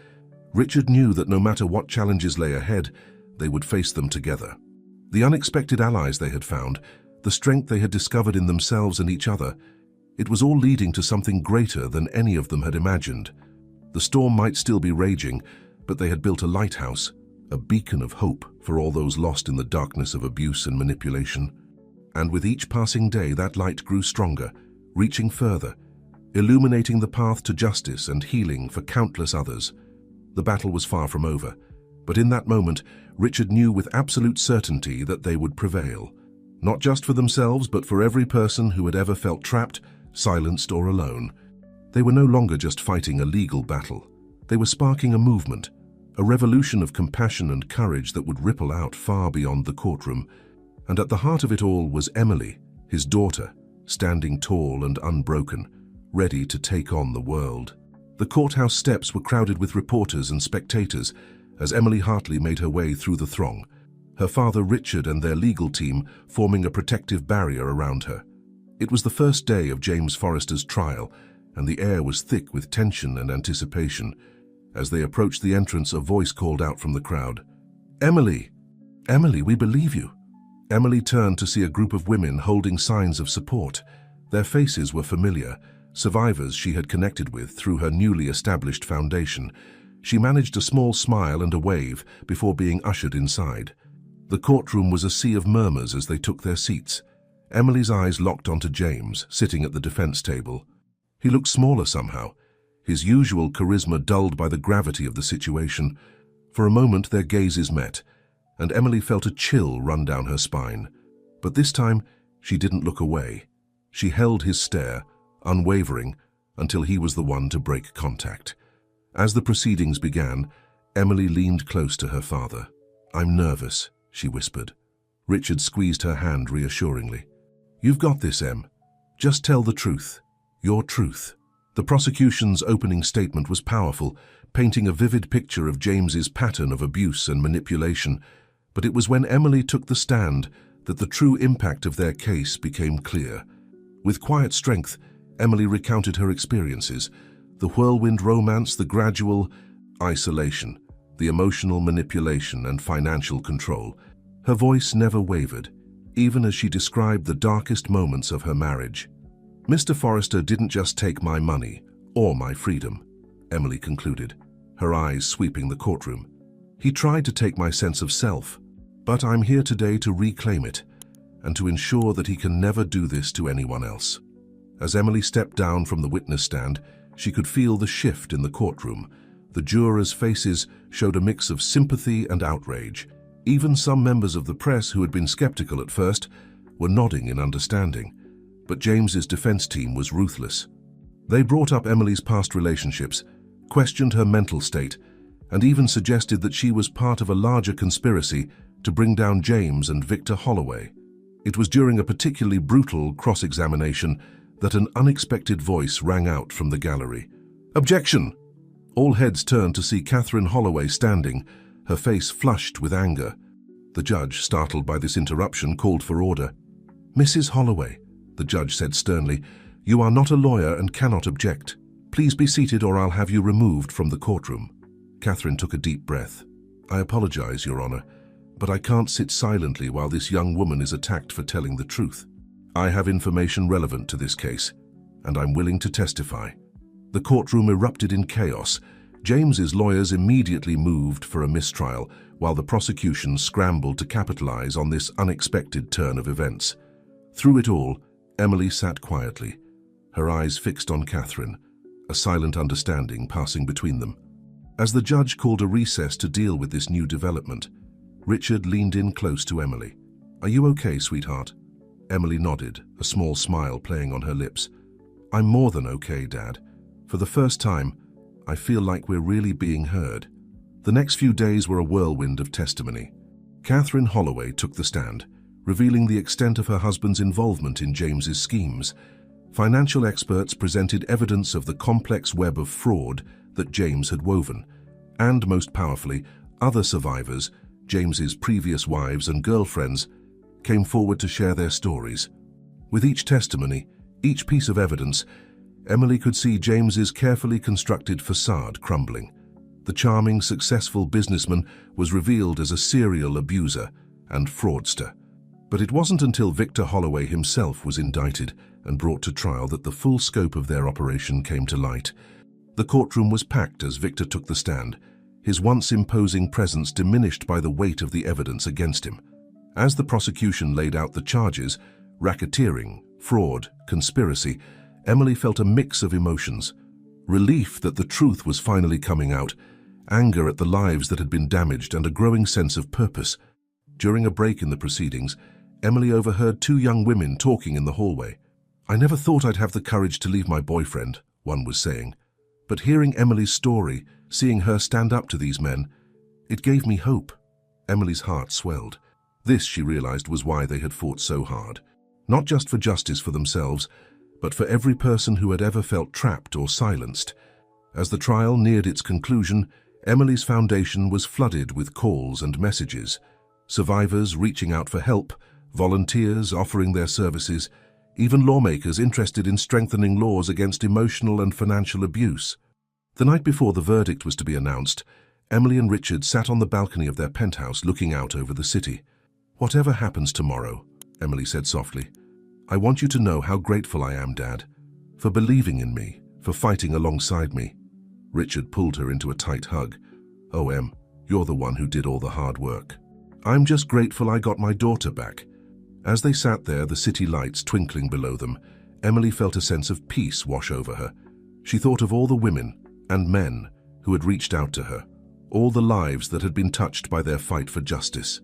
Richard knew that no matter what challenges lay ahead, they would face them together. The unexpected allies they had found, the strength they had discovered in themselves and each other, it was all leading to something greater than any of them had imagined. The storm might still be raging, but they had built a lighthouse, a beacon of hope for all those lost in the darkness of abuse and manipulation. And with each passing day, that light grew stronger, reaching further, illuminating the path to justice and healing for countless others. The battle was far from over, but in that moment, Richard knew with absolute certainty that they would prevail. Not just for themselves, but for every person who had ever felt trapped, silenced, or alone. They were no longer just fighting a legal battle. They were sparking a movement, a revolution of compassion and courage that would ripple out far beyond the courtroom. And at the heart of it all was Emily, his daughter, standing tall and unbroken, ready to take on the world. The courthouse steps were crowded with reporters and spectators as Emily Hartley made her way through the throng, her father Richard and their legal team forming a protective barrier around her. It was the first day of James Forrester's trial, and the air was thick with tension and anticipation. As they approached the entrance, a voice called out from the crowd, "Emily! Emily, we believe you!" Emily turned to see a group of women holding signs of support. Their faces were familiar, survivors she had connected with through her newly established foundation. She managed a small smile and a wave before being ushered inside. The courtroom was a sea of murmurs as they took their seats. Emily's eyes locked onto James, sitting at the defense table. He looked smaller somehow, his usual charisma dulled by the gravity of the situation. For a moment their gazes met, and Emily felt a chill run down her spine. But this time she didn't look away. She held his stare, unwavering, until he was the one to break contact. As the proceedings began, Emily leaned close to her father. "I'm nervous," she whispered. Richard squeezed her hand reassuringly. "You've got this, Em. Just tell the truth. Your truth." The prosecution's opening statement was powerful, painting a vivid picture of James's pattern of abuse and manipulation. But it was when Emily took the stand that the true impact of their case became clear. With quiet strength, Emily recounted her experiences: the whirlwind romance, the gradual isolation, the emotional manipulation and financial control. Her voice never wavered, even as she described the darkest moments of her marriage. "Mr. Forrester didn't just take my money or my freedom," Emily concluded, her eyes sweeping the courtroom. "He tried to take my sense of self, but I'm here today to reclaim it and to ensure that he can never do this to anyone else." As Emily stepped down from the witness stand, she could feel the shift in the courtroom. The jurors' faces showed a mix of sympathy and outrage. Even some members of the press who had been skeptical at first were nodding in understanding. But James's defense team was ruthless. They brought up Emily's past relationships, questioned her mental state, and even suggested that she was part of a larger conspiracy to bring down James and Victor Holloway. It was during a particularly brutal cross-examination that an unexpected voice rang out from the gallery. "Objection!" All heads turned to see Catherine Holloway standing, her face flushed with anger. The judge, startled by this interruption, called for order. "Mrs. Holloway," the judge said sternly, "you are not a lawyer and cannot object. Please be seated or I'll have you removed from the courtroom." Catherine took a deep breath. "I apologize, Your Honor, but I can't sit silently while this young woman is attacked for telling the truth. I have information relevant to this case, and I'm willing to testify." The courtroom erupted in chaos. James's lawyers immediately moved for a mistrial, while the prosecution scrambled to capitalize on this unexpected turn of events. Through it all, Emily sat quietly, her eyes fixed on Catherine, a silent understanding passing between them. As the judge called a recess to deal with this new development, Richard leaned in close to Emily. "Are you okay, sweetheart?" Emily nodded, a small smile playing on her lips. "I'm more than okay, Dad. For the first time, I feel like we're really being heard." The next few days were a whirlwind of testimony. Catherine Holloway took the stand, revealing the extent of her husband's involvement in James's schemes. Financial experts presented evidence of the complex web of fraud that James had woven. And most powerfully, other survivors, James's previous wives and girlfriends, came forward to share their stories. With each testimony, each piece of evidence, Emily could see James's carefully constructed facade crumbling. The charming, successful businessman was revealed as a serial abuser and fraudster. But it wasn't until Victor Holloway himself was indicted and brought to trial that the full scope of their operation came to light. The courtroom was packed as Victor took the stand, his once imposing presence diminished by the weight of the evidence against him. As the prosecution laid out the charges, racketeering, fraud, conspiracy, Emily felt a mix of emotions: relief that the truth was finally coming out, anger at the lives that had been damaged, and a growing sense of purpose. During a break in the proceedings, Emily overheard two young women talking in the hallway. "I never thought I'd have the courage to leave my boyfriend," one was saying. "But hearing Emily's story, seeing her stand up to these men, it gave me hope." Emily's heart swelled. This, she realized, was why they had fought so hard. Not just for justice for themselves, but for every person who had ever felt trapped or silenced. As the trial neared its conclusion, Emily's foundation was flooded with calls and messages. Survivors reaching out for help, volunteers offering their services, even lawmakers interested in strengthening laws against emotional and financial abuse. The night before the verdict was to be announced, Emily and Richard sat on the balcony of their penthouse looking out over the city. "Whatever happens tomorrow," Emily said softly, "I want you to know how grateful I am, Dad, for believing in me, for fighting alongside me." Richard pulled her into a tight hug. "Oh, Em, you're the one who did all the hard work. I'm just grateful I got my daughter back." As they sat there, the city lights twinkling below them, Emily felt a sense of peace wash over her. She thought of all the women and men who had reached out to her, all the lives that had been touched by their fight for justice.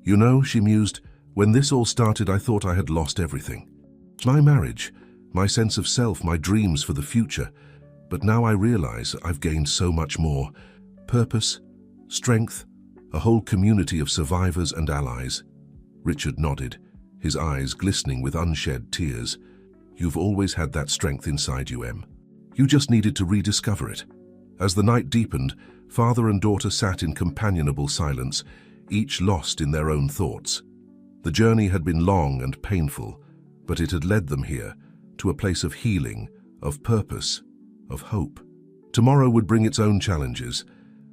"You know," she mused, "when this all started, I thought I had lost everything. My marriage, my sense of self, my dreams for the future. But now I realize I've gained so much more. Purpose, strength, a whole community of survivors and allies. Richard nodded, his eyes glistening with unshed tears. You've always had that strength inside you, Em. You just needed to rediscover it. As the night deepened, father and daughter sat in companionable silence, each lost in their own thoughts. The journey had been long and painful, but it had led them here, to a place of healing, of purpose, of hope. Tomorrow would bring its own challenges.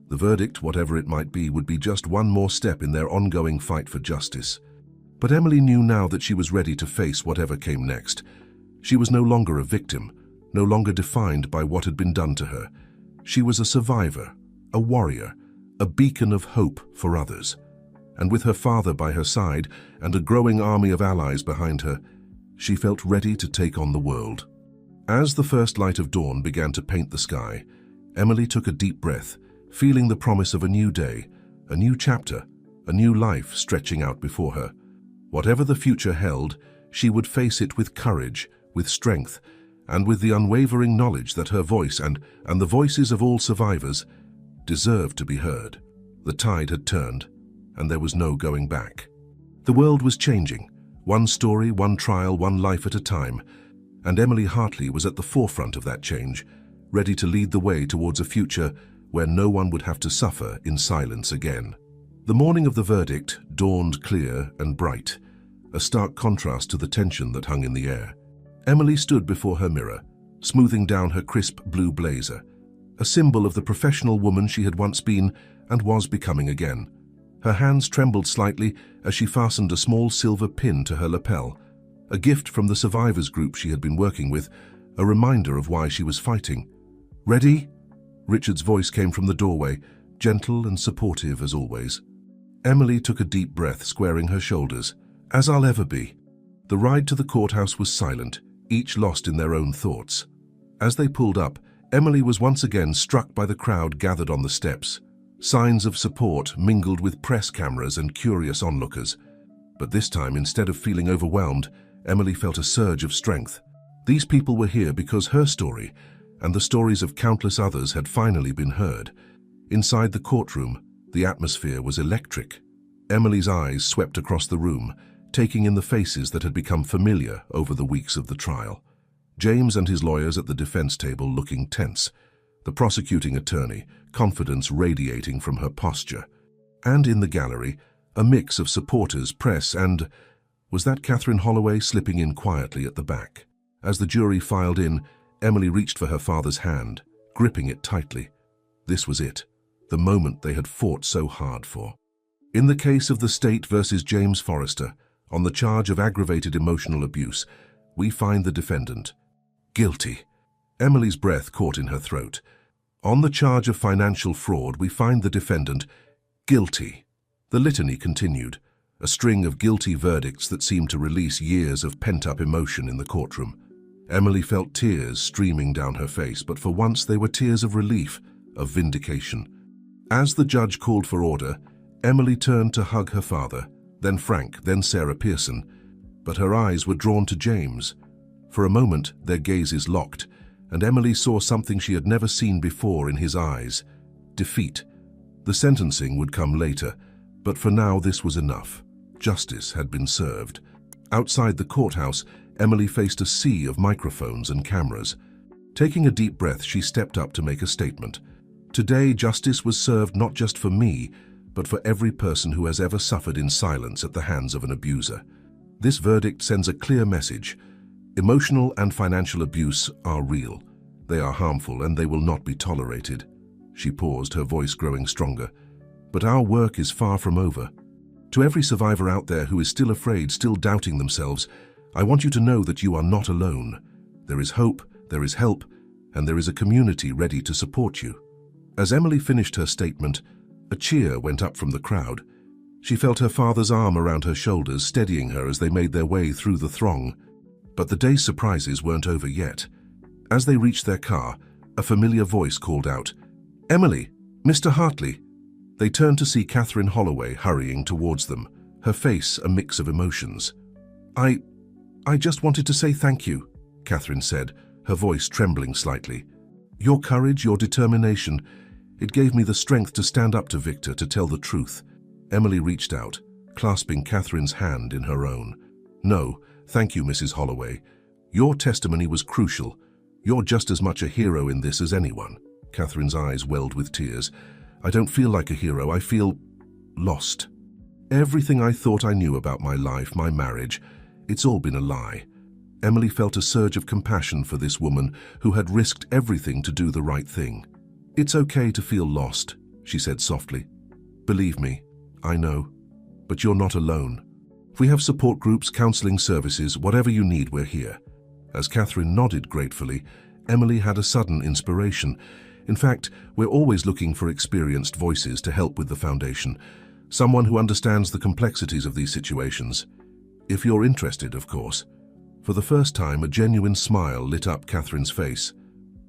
The verdict, whatever it might be, would be just one more step in their ongoing fight for justice. But Emily knew now that she was ready to face whatever came next. She was no longer a victim, no longer defined by what had been done to her. She was a survivor, a warrior, a beacon of hope for others. And with her father by her side and a growing army of allies behind her, she felt ready to take on the world. As the first light of dawn began to paint the sky, Emily took a deep breath, feeling the promise of a new day, a new chapter, a new life stretching out before her. Whatever the future held, she would face it with courage, with strength, and with the unwavering knowledge that her voice and the voices of all survivors deserved to be heard. The tide had turned, and there was no going back. The world was changing, one story, one trial, one life at a time, and Emily Hartley was at the forefront of that change, ready to lead the way towards a future where no one would have to suffer in silence again. The morning of the verdict dawned clear and bright, a stark contrast to the tension that hung in the air. Emily stood before her mirror, smoothing down her crisp blue blazer, a symbol of the professional woman she had once been and was becoming again. Her hands trembled slightly as she fastened a small silver pin to her lapel, a gift from the survivors group she had been working with, a reminder of why she was fighting. "Ready?" Richard's voice came from the doorway, gentle and supportive as always. Emily took a deep breath, squaring her shoulders. "As I'll ever be." The ride to the courthouse was silent, each lost in their own thoughts. As they pulled up, Emily was once again struck by the crowd gathered on the steps. Signs of support mingled with press cameras and curious onlookers. But this time, instead of feeling overwhelmed, Emily felt a surge of strength. These people were here because her story, and the stories of countless others, had finally been heard. Inside the courtroom, the atmosphere was electric. Emily's eyes swept across the room, taking in the faces that had become familiar over the weeks of the trial. James and his lawyers at the defense table looking tense, the prosecuting attorney, confidence radiating from her posture. And in the gallery, a mix of supporters, press, and... was that Catherine Holloway slipping in quietly at the back? As the jury filed in, Emily reached for her father's hand, gripping it tightly. This was it, the moment they had fought so hard for. In the case of the state versus James Forrester, on the charge of aggravated emotional abuse, we find the defendant guilty. Emily's breath caught in her throat. On the charge of financial fraud, we find the defendant guilty. The litany continued, a string of guilty verdicts that seemed to release years of pent-up emotion in the courtroom. Emily felt tears streaming down her face, but for once they were tears of relief, of vindication. As the judge called for order, Emily turned to hug her father, then Frank, then Sarah Pearson, but her eyes were drawn to James. For a moment, their gazes locked, and Emily saw something she had never seen before in his eyes: defeat. The sentencing would come later, but for now this was enough. Justice had been served. Outside the courthouse, Emily faced a sea of microphones and cameras. Taking a deep breath, she stepped up to make a statement. Today, justice was served not just for me, but for every person who has ever suffered in silence at the hands of an abuser. This verdict sends a clear message. Emotional and financial abuse are real. They are harmful and they will not be tolerated. She paused, her voice growing stronger. But our work is far from over. To every survivor out there who is still afraid, still doubting themselves, I want you to know that you are not alone. There is hope, there is help, and there is a community ready to support you. As Emily finished her statement, a cheer went up from the crowd. She felt her father's arm around her shoulders, steadying her as they made their way through the throng. But the day's surprises weren't over yet. As they reached their car, a familiar voice called out, "Emily, Mr. Hartley." They turned to see Catherine Holloway hurrying towards them, her face a mix of emotions. I just wanted to say thank you," Catherine said, her voice trembling slightly. "Your courage, your determination, it gave me the strength to stand up to Victor, to tell the truth." Emily reached out, clasping Catherine's hand in her own. "No, thank you, Mrs. Holloway. Your testimony was crucial. You're just as much a hero in this as anyone." Catherine's eyes welled with tears. "I don't feel like a hero, I feel lost. Everything I thought I knew about my life, my marriage, it's all been a lie." Emily felt a surge of compassion for this woman who had risked everything to do the right thing. "It's okay to feel lost," she said softly. "Believe me, I know. But you're not alone. We have support groups, counseling services, whatever you need, we're here." As Catherine nodded gratefully, Emily had a sudden inspiration. "In fact, we're always looking for experienced voices to help with the foundation. Someone who understands the complexities of these situations. If you're interested, of course." For the first time, a genuine smile lit up Catherine's face.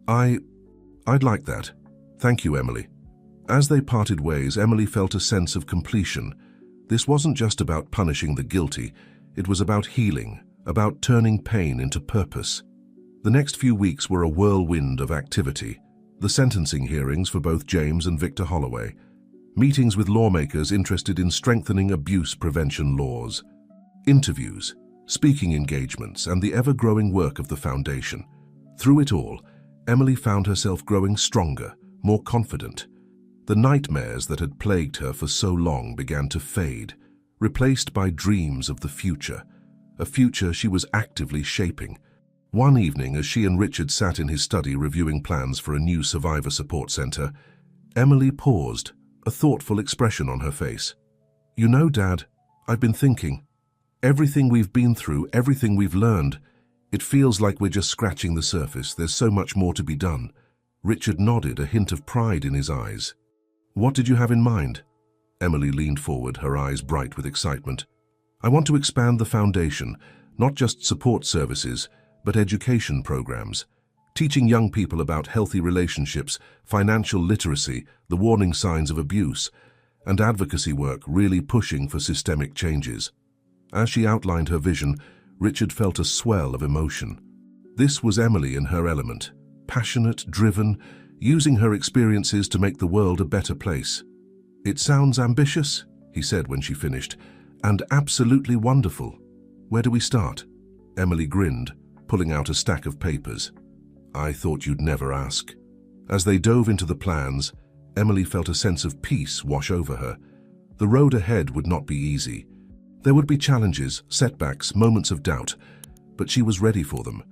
I'd like that. Thank you, Emily." As they parted ways, Emily felt a sense of completion. This wasn't just about punishing the guilty, it was about healing, about turning pain into purpose. The next few weeks were a whirlwind of activity. The sentencing hearings for both James and Victor Holloway. Meetings with lawmakers interested in strengthening abuse prevention laws. Interviews, speaking engagements, and the ever-growing work of the foundation. Through it all, Emily found herself growing stronger, more confident. The nightmares that had plagued her for so long began to fade, replaced by dreams of the future, a future she was actively shaping. One evening, as she and Richard sat in his study reviewing plans for a new survivor support center, Emily paused, a thoughtful expression on her face. "You know, Dad, I've been thinking. Everything we've been through, everything we've learned, it feels like we're just scratching the surface. There's so much more to be done." Richard nodded, a hint of pride in his eyes. "What did you have in mind?" Emily leaned forward, her eyes bright with excitement. "I want to expand the foundation, not just support services, but education programs, teaching young people about healthy relationships, financial literacy, the warning signs of abuse, and advocacy work, really pushing for systemic changes." As she outlined her vision, Richard felt a swell of emotion. This was Emily in her element, passionate, driven, using her experiences to make the world a better place. "It sounds ambitious," he said when she finished, "and absolutely wonderful. Where do we start?" Emily grinned, pulling out a stack of papers. "I thought you'd never ask." As they dove into the plans, Emily felt a sense of peace wash over her. The road ahead would not be easy. There would be challenges, setbacks, moments of doubt, but she was ready for them.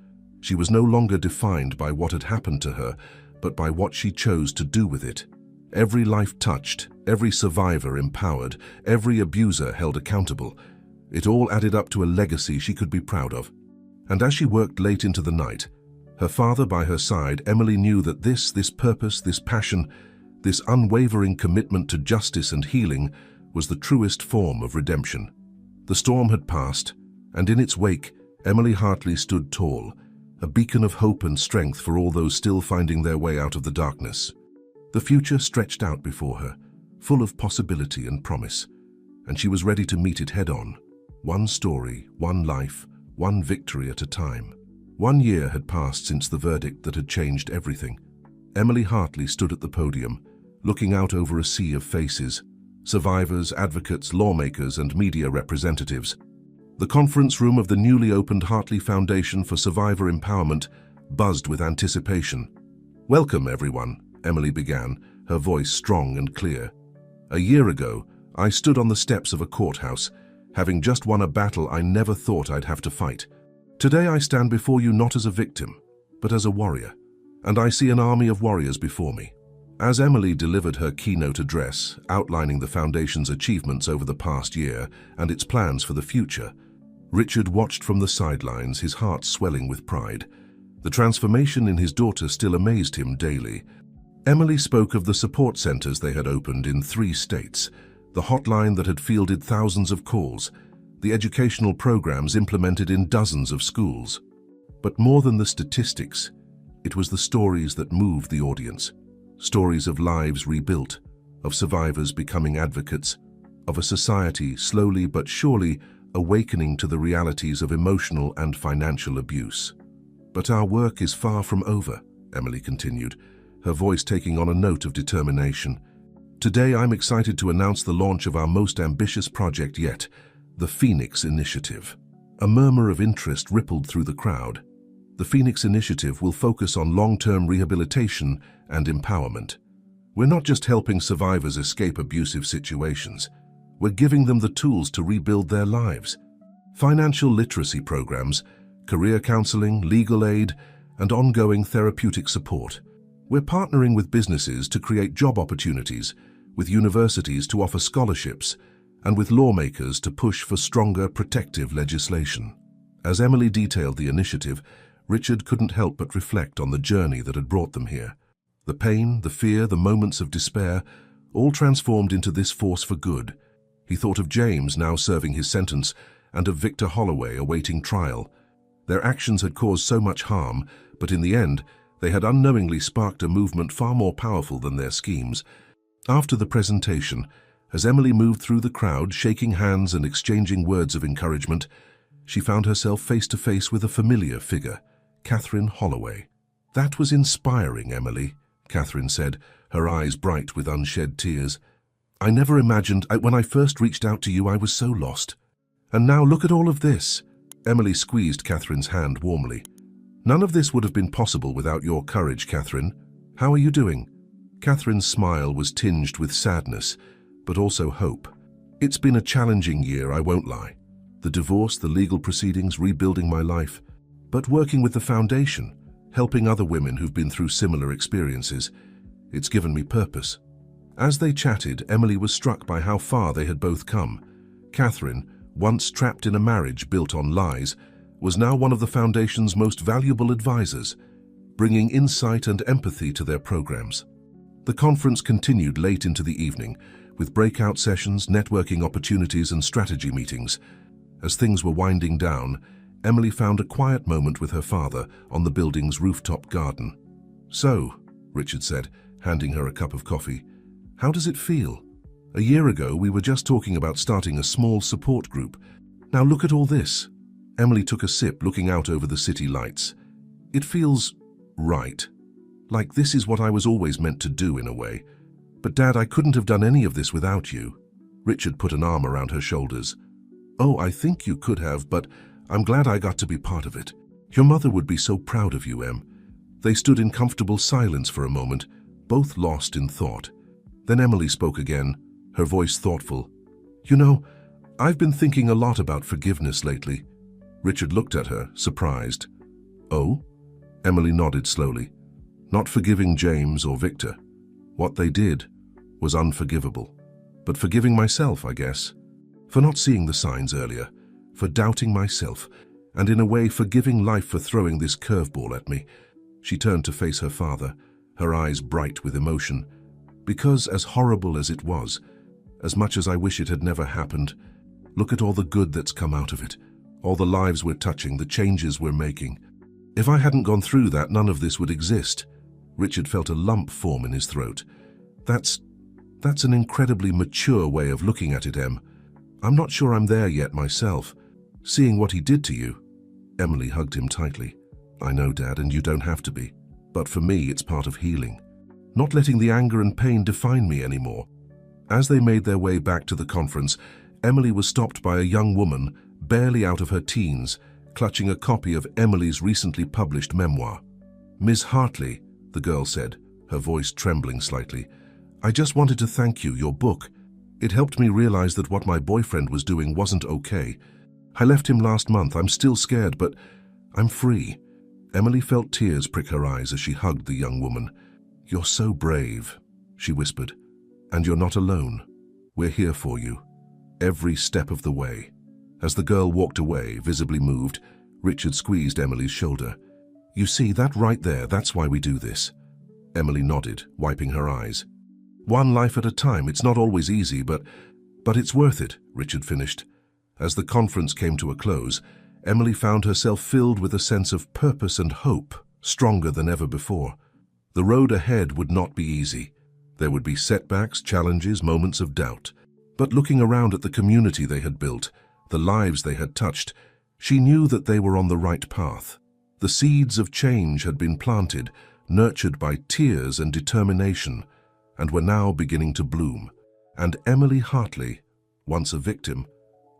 She was no longer defined by what had happened to her, but by what she chose to do with it. Every life touched, every survivor empowered, every abuser held accountable. It all added up to a legacy she could be proud of. And as she worked late into the night, her father by her side, Emily knew that this purpose, this passion, this unwavering commitment to justice and healing was the truest form of redemption. The storm had passed, and in its wake, Emily Hartley stood tall, a beacon of hope and strength for all those still finding their way out of the darkness. The future stretched out before her, full of possibility and promise, and she was ready to meet it head-on. One story, one life, one victory at a time. 1 year had passed since the verdict that had changed everything. Emily Hartley stood at the podium, looking out over a sea of faces, survivors, advocates, lawmakers, and media representatives. The conference room of the newly opened Hartley Foundation for Survivor Empowerment buzzed with anticipation. "Welcome, everyone," Emily began, her voice strong and clear. "A year ago, I stood on the steps of a courthouse, having just won a battle I never thought I'd have to fight. Today I stand before you not as a victim, but as a warrior, and I see an army of warriors before me." As Emily delivered her keynote address, outlining the Foundation's achievements over the past year and its plans for the future, Richard watched from the sidelines, his heart swelling with pride. The transformation in his daughter still amazed him daily. Emily spoke of the support centers they had opened in 3 states, the hotline that had fielded thousands of calls, the educational programs implemented in dozens of schools. But more than the statistics, it was the stories that moved the audience. Stories of lives rebuilt, of survivors becoming advocates, of a society slowly but surely awakening to the realities of emotional and financial abuse. But our work is far from over, Emily continued, her voice taking on a note of determination. Today I'm excited to announce the launch of our most ambitious project yet, the Phoenix Initiative. A murmur of interest rippled through the crowd. The Phoenix Initiative will focus on long-term rehabilitation and empowerment. We're not just helping survivors escape abusive situations. We're giving them the tools to rebuild their lives. Financial literacy programs, career counseling, legal aid, and ongoing therapeutic support. We're partnering with businesses to create job opportunities, with universities to offer scholarships, and with lawmakers to push for stronger protective legislation. As Emily detailed the initiative, Richard couldn't help but reflect on the journey that had brought them here. The pain, the fear, the moments of despair, all transformed into this force for good. He thought of James now serving his sentence, and of Victor Holloway awaiting trial. Their actions had caused so much harm, but in the end, they had unknowingly sparked a movement far more powerful than their schemes. After the presentation, as Emily moved through the crowd, shaking hands and exchanging words of encouragement, she found herself face to face with a familiar figure, Catherine Holloway. "That was inspiring, Emily," Catherine said, her eyes bright with unshed tears. "I never imagined, when I first reached out to you, I was so lost. And now look at all of this." Emily squeezed Catherine's hand warmly. "None of this would have been possible without your courage, Catherine. How are you doing?" Catherine's smile was tinged with sadness, but also hope. "It's been a challenging year, I won't lie. The divorce, the legal proceedings, rebuilding my life. But working with the foundation, helping other women who've been through similar experiences, it's given me purpose." As they chatted, Emily was struck by how far they had both come. Catherine, once trapped in a marriage built on lies, was now one of the Foundation's most valuable advisors, bringing insight and empathy to their programs. The conference continued late into the evening, with breakout sessions, networking opportunities, and strategy meetings. As things were winding down, Emily found a quiet moment with her father on the building's rooftop garden. "So," Richard said, handing her a cup of coffee, "how does it feel? A year ago, we were just talking about starting a small support group. Now look at all this." Emily took a sip, looking out over the city lights. "It feels right. Like this is what I was always meant to do in a way. But Dad, I couldn't have done any of this without you." Richard put an arm around her shoulders. "Oh, I think you could have, but I'm glad I got to be part of it. Your mother would be so proud of you, Em." They stood in comfortable silence for a moment, both lost in thought. Then Emily spoke again, her voice thoughtful. "You know, I've been thinking a lot about forgiveness lately." Richard looked at her, surprised. "Oh?" Emily nodded slowly. "Not forgiving James or Victor. What they did was unforgivable. But forgiving myself, I guess. For not seeing the signs earlier, for doubting myself, and in a way forgiving life for throwing this curveball at me." She turned to face her father, her eyes bright with emotion. "Because as horrible as it was, as much as I wish it had never happened, look at all the good that's come out of it, all the lives we're touching, the changes we're making. If I hadn't gone through that, none of this would exist." Richard felt a lump form in his throat. That's an incredibly mature way of looking at it, Em. I'm not sure I'm there yet myself. Seeing what he did to you." Emily hugged him tightly. "I know, Dad, and you don't have to be. But for me, it's part of healing. Not letting the anger and pain define me anymore." As they made their way back to the conference, Emily was stopped by a young woman, barely out of her teens, clutching a copy of Emily's recently published memoir. "Miss Hartley," the girl said, her voice trembling slightly, "I just wanted to thank you, your book. It helped me realize that what my boyfriend was doing wasn't okay. I left him last month. I'm still scared, but I'm free." Emily felt tears prick her eyes as she hugged the young woman. "You're so brave," she whispered, "and you're not alone. We're here for you, every step of the way." As the girl walked away, visibly moved, Richard squeezed Emily's shoulder. "You see, that right there, that's why we do this." Emily nodded, wiping her eyes. "One life at a time. It's not always easy, but it's worth it," Richard finished. As the conference came to a close, Emily found herself filled with a sense of purpose and hope, stronger than ever before. The road ahead would not be easy. There would be setbacks, challenges, moments of doubt. But looking around at the community they had built, the lives they had touched, she knew that they were on the right path. The seeds of change had been planted, nurtured by tears and determination, and were now beginning to bloom. And Emily Hartley, once a victim,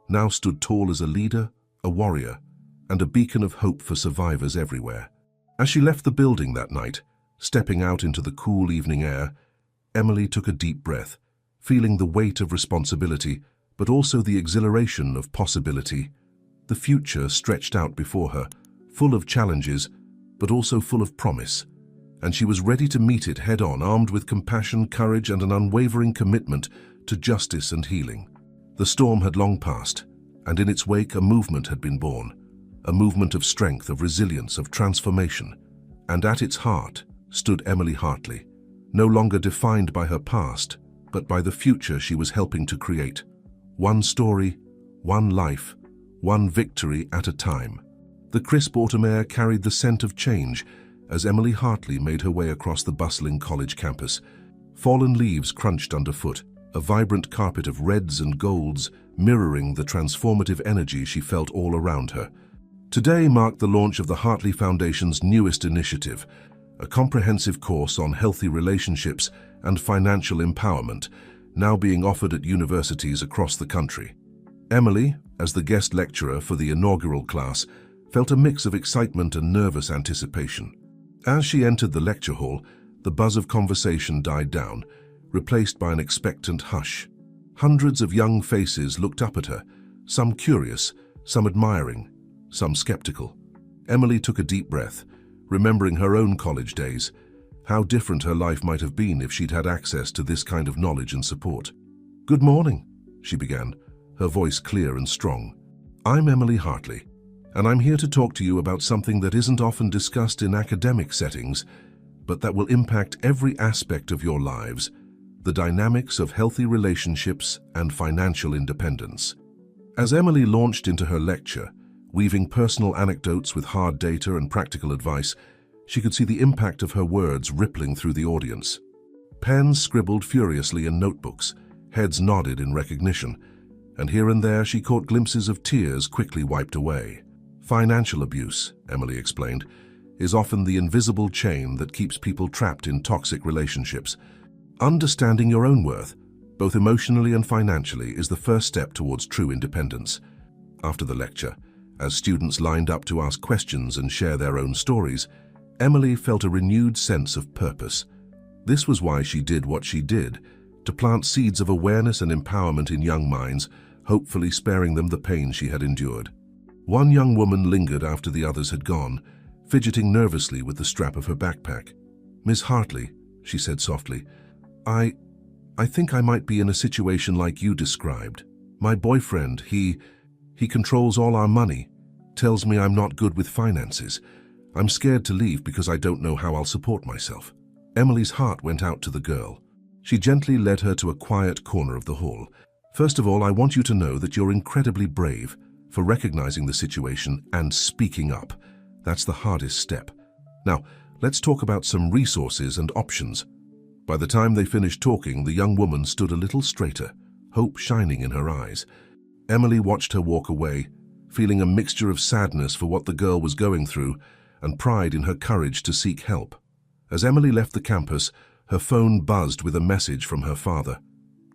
now stood tall as a leader, a warrior, and a beacon of hope for survivors everywhere. As she left the building that night, stepping out into the cool evening air, Emily took a deep breath, feeling the weight of responsibility, but also the exhilaration of possibility. The future stretched out before her, full of challenges, but also full of promise, and she was ready to meet it head-on, armed with compassion, courage, and an unwavering commitment to justice and healing. The storm had long passed, and in its wake a movement had been born, a movement of strength, of resilience, of transformation. And at its heart stood Emily Hartley, no longer defined by her past, but by the future she was helping to create. One story, one life, one victory at a time. The crisp autumn air carried the scent of change as Emily Hartley made her way across the bustling college campus. Fallen leaves crunched underfoot, a vibrant carpet of reds and golds mirroring the transformative energy she felt all around her. Today marked the launch of the Hartley Foundation's newest initiative, a comprehensive course on healthy relationships and financial empowerment, now being offered at universities across the country. Emily, as the guest lecturer for the inaugural class, felt a mix of excitement and nervous anticipation. As she entered the lecture hall, the buzz of conversation died down, replaced by an expectant hush. Hundreds of young faces looked up at her, some curious, some admiring, some skeptical. Emily took a deep breath, remembering her own college days, how different her life might have been if she'd had access to this kind of knowledge and support. "Good morning," she began, her voice clear and strong. "I'm Emily Hartley, and I'm here to talk to you about something that isn't often discussed in academic settings, but that will impact every aspect of your lives: the dynamics of healthy relationships and financial independence." As Emily launched into her lecture, weaving personal anecdotes with hard data and practical advice, she could see the impact of her words rippling through the audience. Pens scribbled furiously in notebooks, heads nodded in recognition, and here and there she caught glimpses of tears quickly wiped away. Financial abuse, Emily explained, is often the invisible chain that keeps people trapped in toxic relationships. Understanding your own worth, both emotionally and financially, is the first step towards true independence. After the lecture, as students lined up to ask questions and share their own stories, Emily felt a renewed sense of purpose. This was why she did what she did, to plant seeds of awareness and empowerment in young minds, hopefully sparing them the pain she had endured. One young woman lingered after the others had gone, fidgeting nervously with the strap of her backpack. "Miss Hartley," she said softly, I think I might be in a situation like you described. My boyfriend, he controls all our money, tells me I'm not good with finances. I'm scared to leave because I don't know how I'll support myself." Emily's heart went out to the girl. She gently led her to a quiet corner of the hall. "First of all, I want you to know that you're incredibly brave for recognizing the situation and speaking up. That's the hardest step. Now, let's talk about some resources and options." By the time they finished talking, the young woman stood a little straighter, hope shining in her eyes. Emily watched her walk away, feeling a mixture of sadness for what the girl was going through and pride in her courage to seek help. As Emily left the campus, her phone buzzed with a message from her father.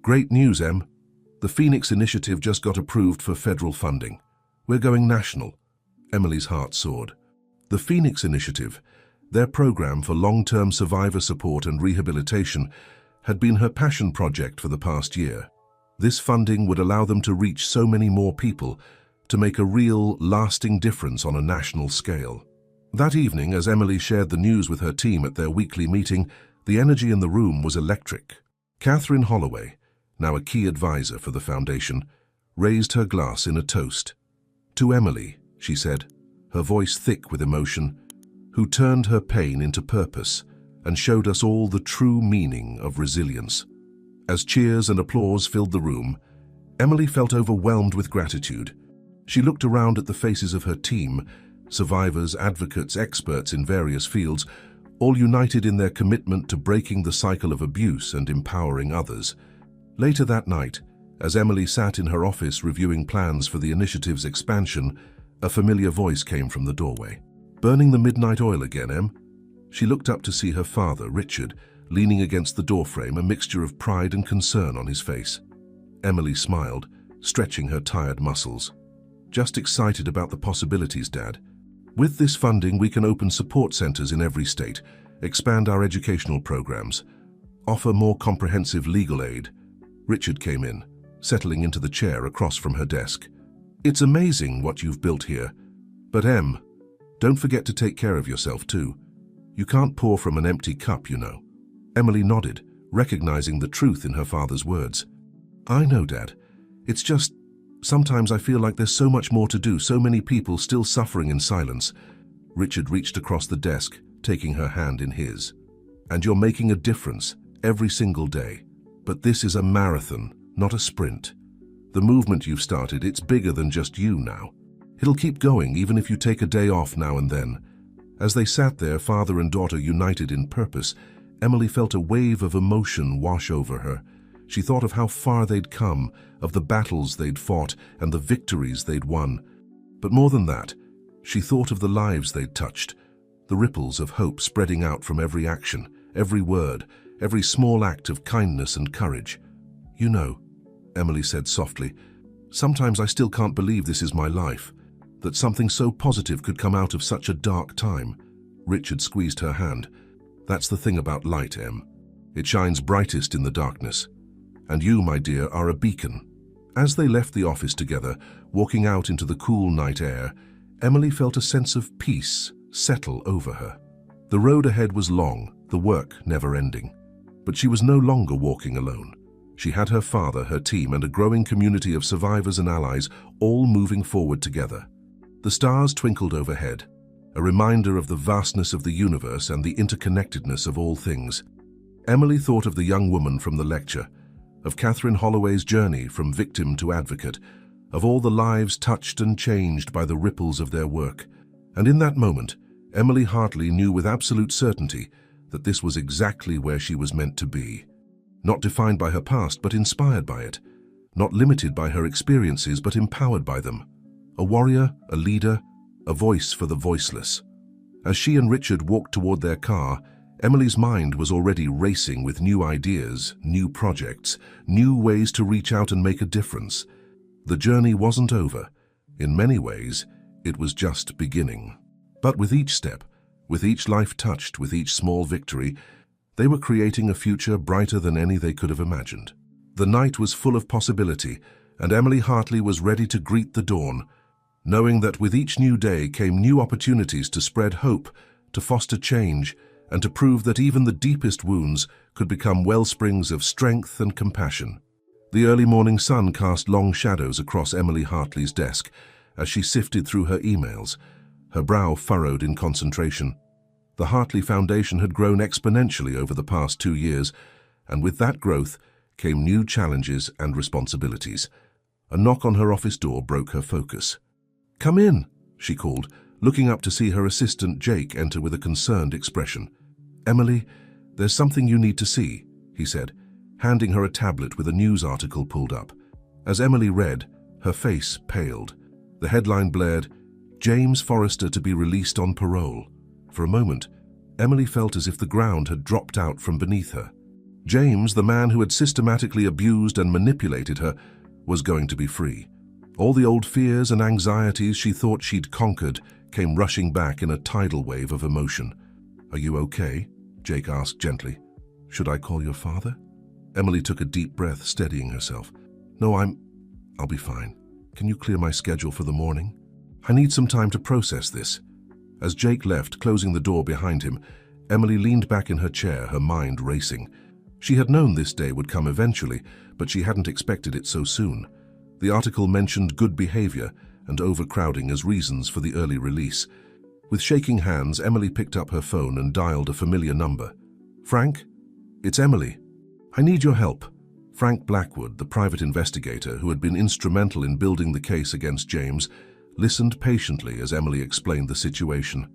"Great news, Em. The Phoenix Initiative just got approved for federal funding. We're going national." Emily's heart soared. The Phoenix Initiative, their program for long-term survivor support and rehabilitation, had been her passion project for the past year. This funding would allow them to reach so many more people, to make a real, lasting difference on a national scale. That evening, as Emily shared the news with her team at their weekly meeting, the energy in the room was electric. Catherine Holloway, now a key advisor for the foundation, raised her glass in a toast. "To Emily," she said, her voice thick with emotion, "who turned her pain into purpose and showed us all the true meaning of resilience." As cheers and applause filled the room, Emily felt overwhelmed with gratitude. She looked around at the faces of her team, survivors, advocates, experts in various fields, all united in their commitment to breaking the cycle of abuse and empowering others. Later that night, as Emily sat in her office reviewing plans for the initiative's expansion, a familiar voice came from the doorway. Burning the midnight oil again, Em? She looked up to see her father, Richard, leaning against the doorframe, a mixture of pride and concern on his face. Emily smiled, stretching her tired muscles. Just excited about the possibilities, Dad. With this funding, we can open support centers in every state, expand our educational programs, offer more comprehensive legal aid. Richard came in, settling into the chair across from her desk. It's amazing what you've built here. But Em, don't forget to take care of yourself too. You can't pour from an empty cup, you know. Emily nodded, recognizing the truth in her father's words. I know, Dad. It's just, sometimes I feel like there's so much more to do, so many people still suffering in silence. Richard reached across the desk, taking her hand in his. And you're making a difference every single day. But this is a marathon, not a sprint. The movement you've started, it's bigger than just you now. It'll keep going even if you take a day off now and then. As they sat there, father and daughter united in purpose, Emily felt a wave of emotion wash over her. She thought of how far they'd come, of the battles they'd fought and the victories they'd won. But more than that, she thought of the lives they'd touched, the ripples of hope spreading out from every action, every word, every small act of kindness and courage. You know, Emily said softly, sometimes I still can't believe this is my life, that something so positive could come out of such a dark time. Richard squeezed her hand. That's the thing about light, Em. It shines brightest in the darkness. And you, my dear, are a beacon. As they left the office together, walking out into the cool night air, Emily felt a sense of peace settle over her. The road ahead was long, the work never-ending. But she was no longer walking alone. She had her father, her team, and a growing community of survivors and allies, all moving forward together. The stars twinkled overhead, a reminder of the vastness of the universe and the interconnectedness of all things. Emily thought of the young woman from the lecture, of Catherine Holloway's journey from victim to advocate, of all the lives touched and changed by the ripples of their work. And in that moment, Emily Hartley knew with absolute certainty that this was exactly where she was meant to be. Not defined by her past, but inspired by it. Not limited by her experiences, but empowered by them. A warrior, a leader, a voice for the voiceless. As she and Richard walked toward their car, Emily's mind was already racing with new ideas, new projects, new ways to reach out and make a difference. The journey wasn't over. In many ways, it was just beginning. But with each step, with each life touched, with each small victory, they were creating a future brighter than any they could have imagined. The night was full of possibility, and Emily Hartley was ready to greet the dawn, knowing that with each new day came new opportunities to spread hope, to foster change, and to prove that even the deepest wounds could become wellsprings of strength and compassion. The early morning sun cast long shadows across Emily Hartley's desk as she sifted through her emails, her brow furrowed in concentration. The Hartley Foundation had grown exponentially over the past 2 years, and with that growth came new challenges and responsibilities. A knock on her office door broke her focus. "Come in," she called, looking up to see her assistant Jake enter with a concerned expression. "Emily, there's something you need to see," he said, handing her a tablet with a news article pulled up. As Emily read, her face paled. The headline blared, "James Forrester to be released on parole." For a moment, Emily felt as if the ground had dropped out from beneath her. James, the man who had systematically abused and manipulated her, was going to be free. All the old fears and anxieties she thought she'd conquered came rushing back in a tidal wave of emotion. "Are you okay?" Jake asked gently. "Should I call your father?" Emily took a deep breath, steadying herself. "No, I'll be fine. Can you clear my schedule for the morning? I need some time to process this." As Jake left, closing the door behind him, Emily leaned back in her chair, her mind racing. She had known this day would come eventually, but she hadn't expected it so soon. The article mentioned good behavior and overcrowding as reasons for the early release. With shaking hands, Emily picked up her phone and dialed a familiar number. "Frank? It's Emily. I need your help." Frank Blackwood, the private investigator who had been instrumental in building the case against James, listened patiently as Emily explained the situation.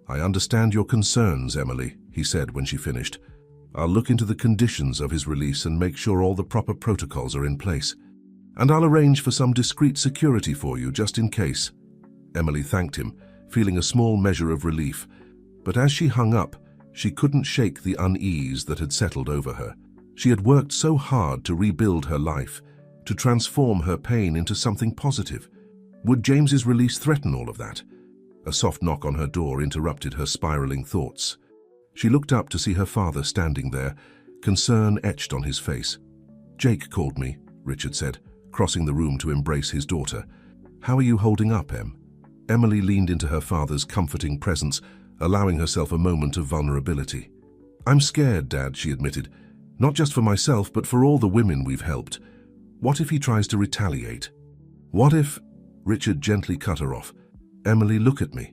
"I understand your concerns, Emily," he said when she finished. "I'll look into the conditions of his release and make sure all the proper protocols are in place. And I'll arrange for some discreet security for you, just in case." Emily thanked him, feeling a small measure of relief. But as she hung up, she couldn't shake the unease that had settled over her. She had worked so hard to rebuild her life, to transform her pain into something positive. Would James's release threaten all of that? A soft knock on her door interrupted her spiraling thoughts. She looked up to see her father standing there, concern etched on his face. "Jake called me," Richard said, crossing the room to embrace his daughter. "How are you holding up, Em?" Emily leaned into her father's comforting presence, allowing herself a moment of vulnerability. "I'm scared, Dad," she admitted. "Not just for myself, but for all the women we've helped. What if he tries to retaliate? What if—" Richard gently cut her off. "Emily, look at me.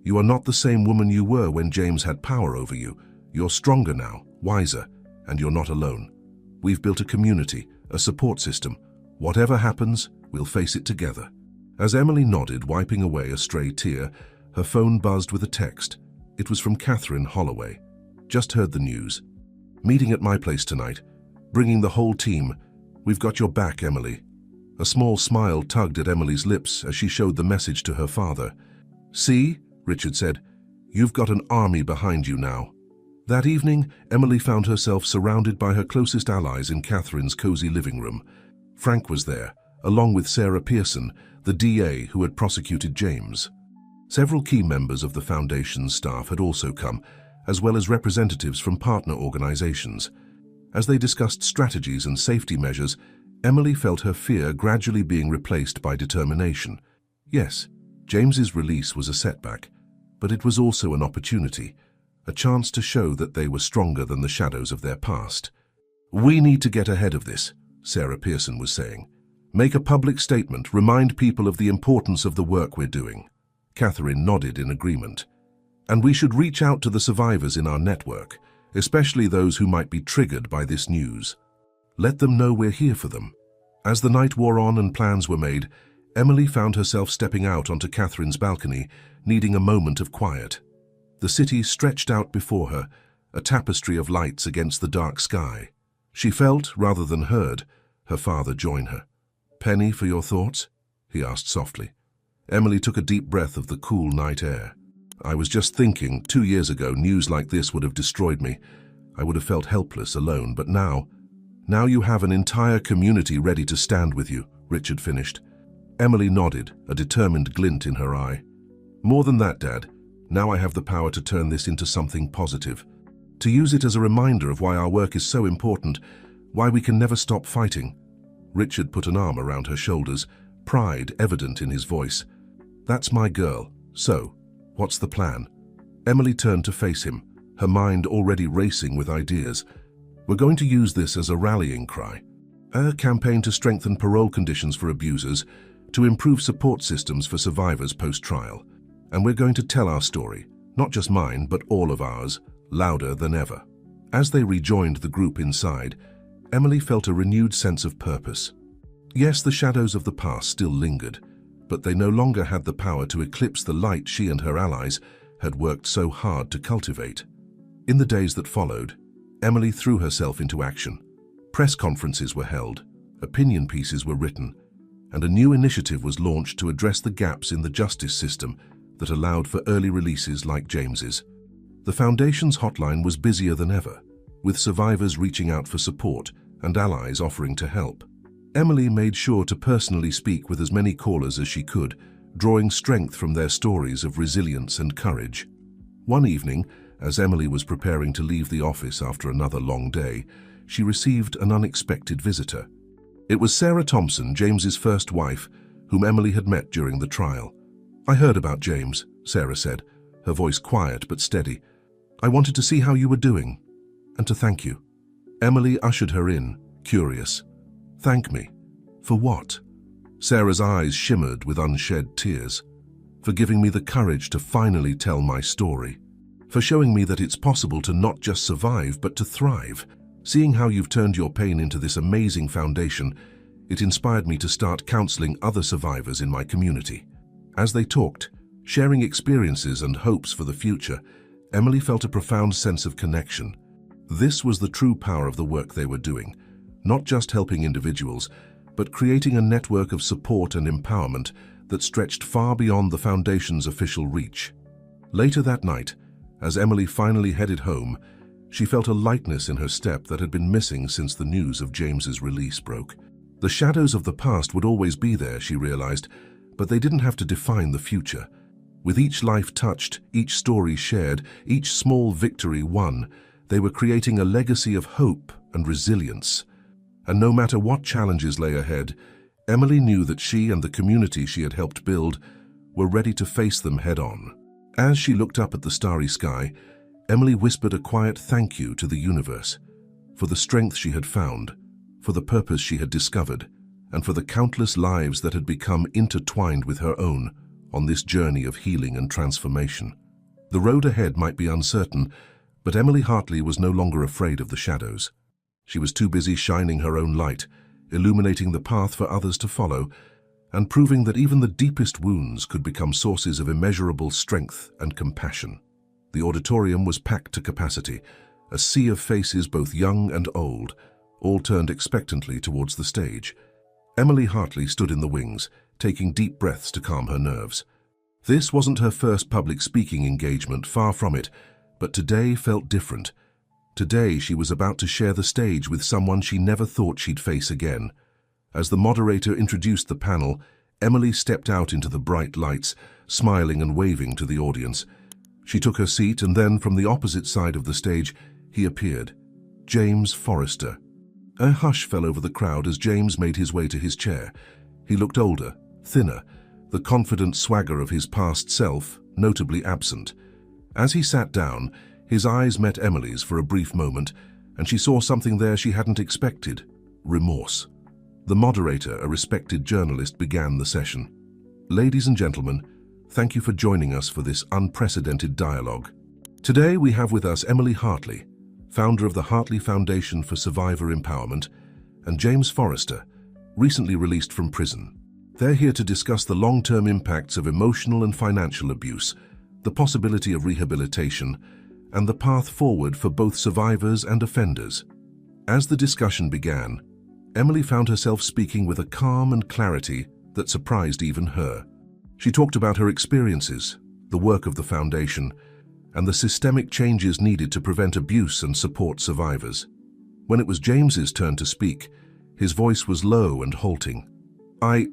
You are not the same woman you were when James had power over you. You're stronger now, wiser, and you're not alone. We've built a community, a support system. Whatever happens, we'll face it together." As Emily nodded, wiping away a stray tear, her phone buzzed with a text. It was from Catherine Holloway. "Just heard the news. Meeting at my place tonight. Bringing the whole team. We've got your back, Emily." A small smile tugged at Emily's lips as she showed the message to her father. "See," Richard said, "you've got an army behind you now." That evening, Emily found herself surrounded by her closest allies in Catherine's cozy living room. Frank was there, along with Sarah Pearson, the DA who had prosecuted James. Several key members of the Foundation's staff had also come, as well as representatives from partner organizations. As they discussed strategies and safety measures, Emily felt her fear gradually being replaced by determination. Yes, James's release was a setback, but it was also an opportunity, a chance to show that they were stronger than the shadows of their past. "We need to get ahead of this," Sarah Pearson was saying. "Make a public statement, remind people of the importance of the work we're doing." Catherine nodded in agreement. "And we should reach out to the survivors in our network, especially those who might be triggered by this news. Let them know we're here for them." As the night wore on and plans were made, Emily found herself stepping out onto Catherine's balcony, needing a moment of quiet. The city stretched out before her, a tapestry of lights against the dark sky. She felt, rather than heard, her father join her. "Penny, for your thoughts?" he asked softly. Emily took a deep breath of the cool night air. "I was just thinking, 2 years ago, news like this would have destroyed me. I would have felt helpless, alone, but now you have an entire community ready to stand with you," Richard finished. Emily nodded, a determined glint in her eye. "More than that, Dad. Now I have the power to turn this into something positive. To use it as a reminder of why our work is so important, why we can never stop fighting." Richard put an arm around her shoulders, pride evident in his voice. "That's my girl. So, what's the plan?" Emily turned to face him, her mind already racing with ideas. "We're going to use this as a rallying cry. A campaign to strengthen parole conditions for abusers, to improve support systems for survivors post-trial. And we're going to tell our story, not just mine, but all of ours, louder than ever." As they rejoined the group inside, Emily felt a renewed sense of purpose. Yes, the shadows of the past still lingered, but they no longer had the power to eclipse the light she and her allies had worked so hard to cultivate. In the days that followed, Emily threw herself into action. Press conferences were held, opinion pieces were written, and a new initiative was launched to address the gaps in the justice system that allowed for early releases like James's. The Foundation's hotline was busier than ever, with survivors reaching out for support and allies offering to help. Emily made sure to personally speak with as many callers as she could, drawing strength from their stories of resilience and courage. One evening, as Emily was preparing to leave the office after another long day, she received an unexpected visitor. It was Sarah Thompson, James's first wife, whom Emily had met during the trial. "I heard about James," Sarah said, her voice quiet but steady. "I wanted to see how you were doing, and to thank you." Emily ushered her in, curious. "Thank me? For what?" Sarah's eyes shimmered with unshed tears. "For giving me the courage to finally tell my story. For showing me that it's possible to not just survive, but to thrive. Seeing how you've turned your pain into this amazing foundation, it inspired me to start counseling other survivors in my community." As they talked, sharing experiences and hopes for the future, Emily felt a profound sense of connection. This was the true power of the work they were doing, not just helping individuals, but creating a network of support and empowerment that stretched far beyond the Foundation's official reach. Later that night, as Emily finally headed home, she felt a lightness in her step that had been missing since the news of James's release broke. The shadows of the past would always be there, she realized, but they didn't have to define the future. With each life touched, each story shared, each small victory won, they were creating a legacy of hope and resilience. And no matter what challenges lay ahead, Emily knew that she and the community she had helped build were ready to face them head-on. As she looked up at the starry sky, Emily whispered a quiet thank you to the universe, for the strength she had found, for the purpose she had discovered, and for the countless lives that had become intertwined with her own on this journey of healing and transformation. The road ahead might be uncertain, but Emily Hartley was no longer afraid of the shadows. She was too busy shining her own light, illuminating the path for others to follow, and proving that even the deepest wounds could become sources of immeasurable strength and compassion. The auditorium was packed to capacity, a sea of faces both young and old, all turned expectantly towards the stage. Emily Hartley stood in the wings, taking deep breaths to calm her nerves. This wasn't her first public speaking engagement, far from it, but today felt different. Today she was about to share the stage with someone she never thought she'd face again. As the moderator introduced the panel, Emily stepped out into the bright lights, smiling and waving to the audience. She took her seat, and then from the opposite side of the stage, he appeared. James Forrester. A hush fell over the crowd as James made his way to his chair. He looked older, thinner, the confident swagger of his past self notably absent. As he sat down, his eyes met Emily's for a brief moment, and she saw something there she hadn't expected: remorse. The moderator, a respected journalist, began the session. Ladies and gentlemen, thank you for joining us for this unprecedented dialogue. Today we have with us Emily Hartley, founder of the Hartley Foundation for Survivor Empowerment, and James Forrester, recently released from prison. They're here to discuss the long-term impacts of emotional and financial abuse, the possibility of rehabilitation, and the path forward for both survivors and offenders. As the discussion began, Emily found herself speaking with a calm and clarity that surprised even her. She talked about her experiences, the work of the foundation, and the systemic changes needed to prevent abuse and support survivors. When it was James's turn to speak, his voice was low and halting. I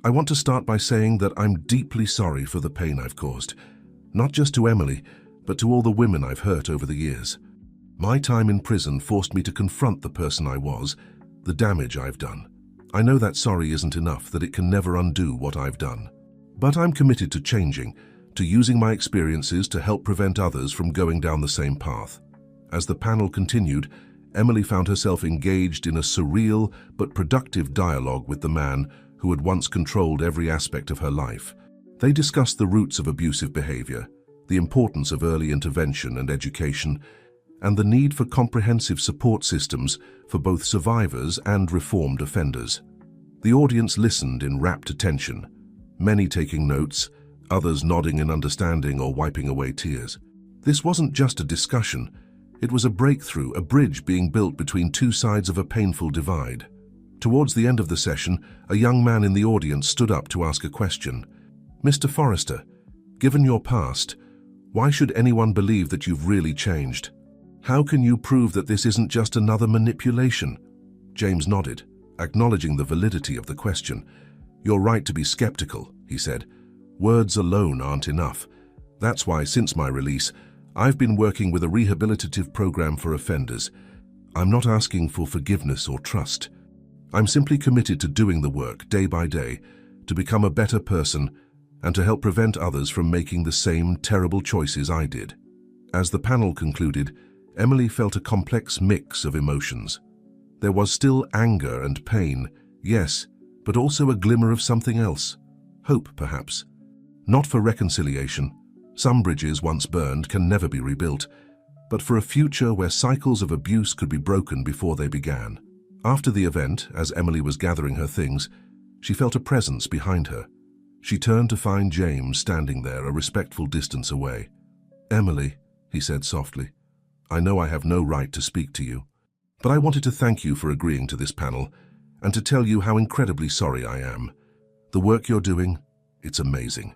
want to start by saying that I'm deeply sorry for the pain I've caused, not just to Emily, but to all the women I've hurt over the years. My time in prison forced me to confront the person I was, the damage I've done. I know that sorry isn't enough, that it can never undo what I've done. But I'm committed to changing, to using my experiences to help prevent others from going down the same path. As the panel continued, Emily found herself engaged in a surreal but productive dialogue with the man who had once controlled every aspect of her life. They discussed the roots of abusive behavior, the importance of early intervention and education, and the need for comprehensive support systems for both survivors and reformed offenders. The audience listened in rapt attention, many taking notes, others nodding in understanding or wiping away tears. This wasn't just a discussion, it was a breakthrough, a bridge being built between two sides of a painful divide. Towards the end of the session, a young man in the audience stood up to ask a question. Mr. Forrester, given your past, why should anyone believe that you've really changed? How can you prove that this isn't just another manipulation? James nodded, acknowledging the validity of the question. You're right to be skeptical, he said. Words alone aren't enough. That's why, since my release, I've been working with a rehabilitative program for offenders. I'm not asking for forgiveness or trust. I'm simply committed to doing the work day by day, to become a better person, and to help prevent others from making the same terrible choices I did. As the panel concluded, Emily felt a complex mix of emotions. There was still anger and pain, yes, but also a glimmer of something else. Hope, perhaps. Not for reconciliation. Some bridges once burned can never be rebuilt, but for a future where cycles of abuse could be broken before they began. After the event, as Emily was gathering her things, she felt a presence behind her. She turned to find James standing there a respectful distance away. Emily, he said softly, I know I have no right to speak to you, but I wanted to thank you for agreeing to this panel and to tell you how incredibly sorry I am. The work you're doing, It's amazing.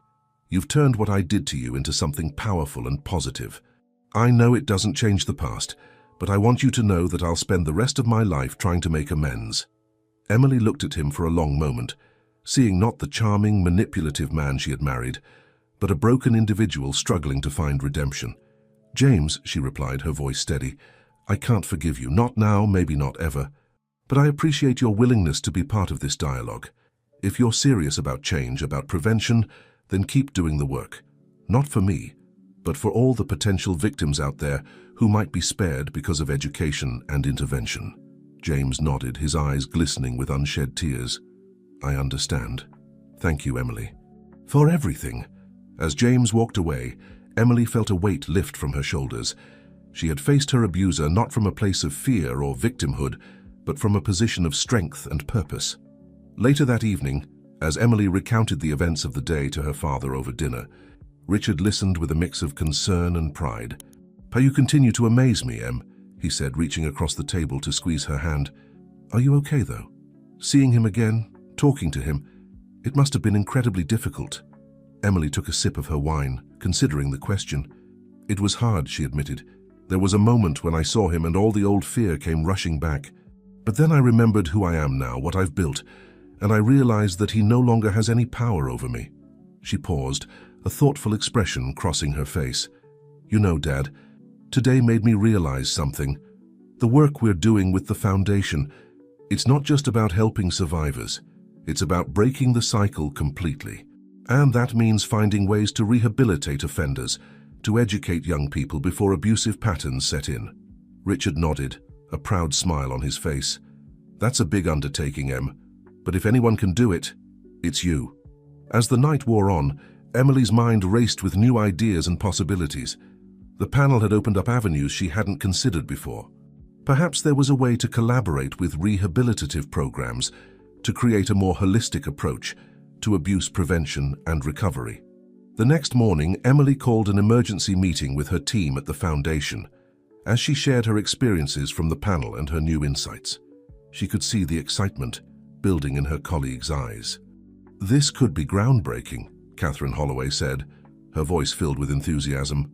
You've turned what I did to you into something powerful and positive. I know it doesn't change the past, but I want you to know that I'll spend the rest of my life trying to make amends." Emily looked at him for a long moment, seeing not the charming, manipulative man she had married, but a broken individual struggling to find redemption. "James," she replied, her voice steady, "I can't forgive you. Not now, maybe not ever. But I appreciate your willingness to be part of this dialogue. If you're serious about change, about prevention, then keep doing the work. Not for me, but for all the potential victims out there who might be spared because of education and intervention." James nodded, his eyes glistening with unshed tears. "I understand. Thank you, Emily." "For everything." As James walked away, Emily felt a weight lift from her shoulders. She had faced her abuser not from a place of fear or victimhood, but from a position of strength and purpose. Later that evening, as Emily recounted the events of the day to her father over dinner, Richard listened with a mix of concern and pride. "How you continue to amaze me, Em," he said, reaching across the table to squeeze her hand. "Are you okay, though? Seeing him again, talking to him, it must have been incredibly difficult." Emily took a sip of her wine, considering the question. "It was hard," she admitted. "There was a moment when I saw him and all the old fear came rushing back. But then I remembered who I am now, what I've built, and I realized that he no longer has any power over me." She paused, a thoughtful expression crossing her face. "You know, Dad, today made me realize something. The work we're doing with the foundation, it's not just about helping survivors. It's about breaking the cycle completely. And that means finding ways to rehabilitate offenders, to educate young people before abusive patterns set in." Richard nodded, a proud smile on his face. "That's a big undertaking, Em. But if anyone can do it, it's you." As the night wore on, Emily's mind raced with new ideas and possibilities. The panel had opened up avenues she hadn't considered before. Perhaps there was a way to collaborate with rehabilitative programs to create a more holistic approach to abuse prevention and recovery. The next morning, Emily called an emergency meeting with her team at the foundation. As she shared her experiences from the panel and her new insights, she could see the excitement building in her colleagues' eyes. "This could be groundbreaking," Catherine Holloway said, her voice filled with enthusiasm.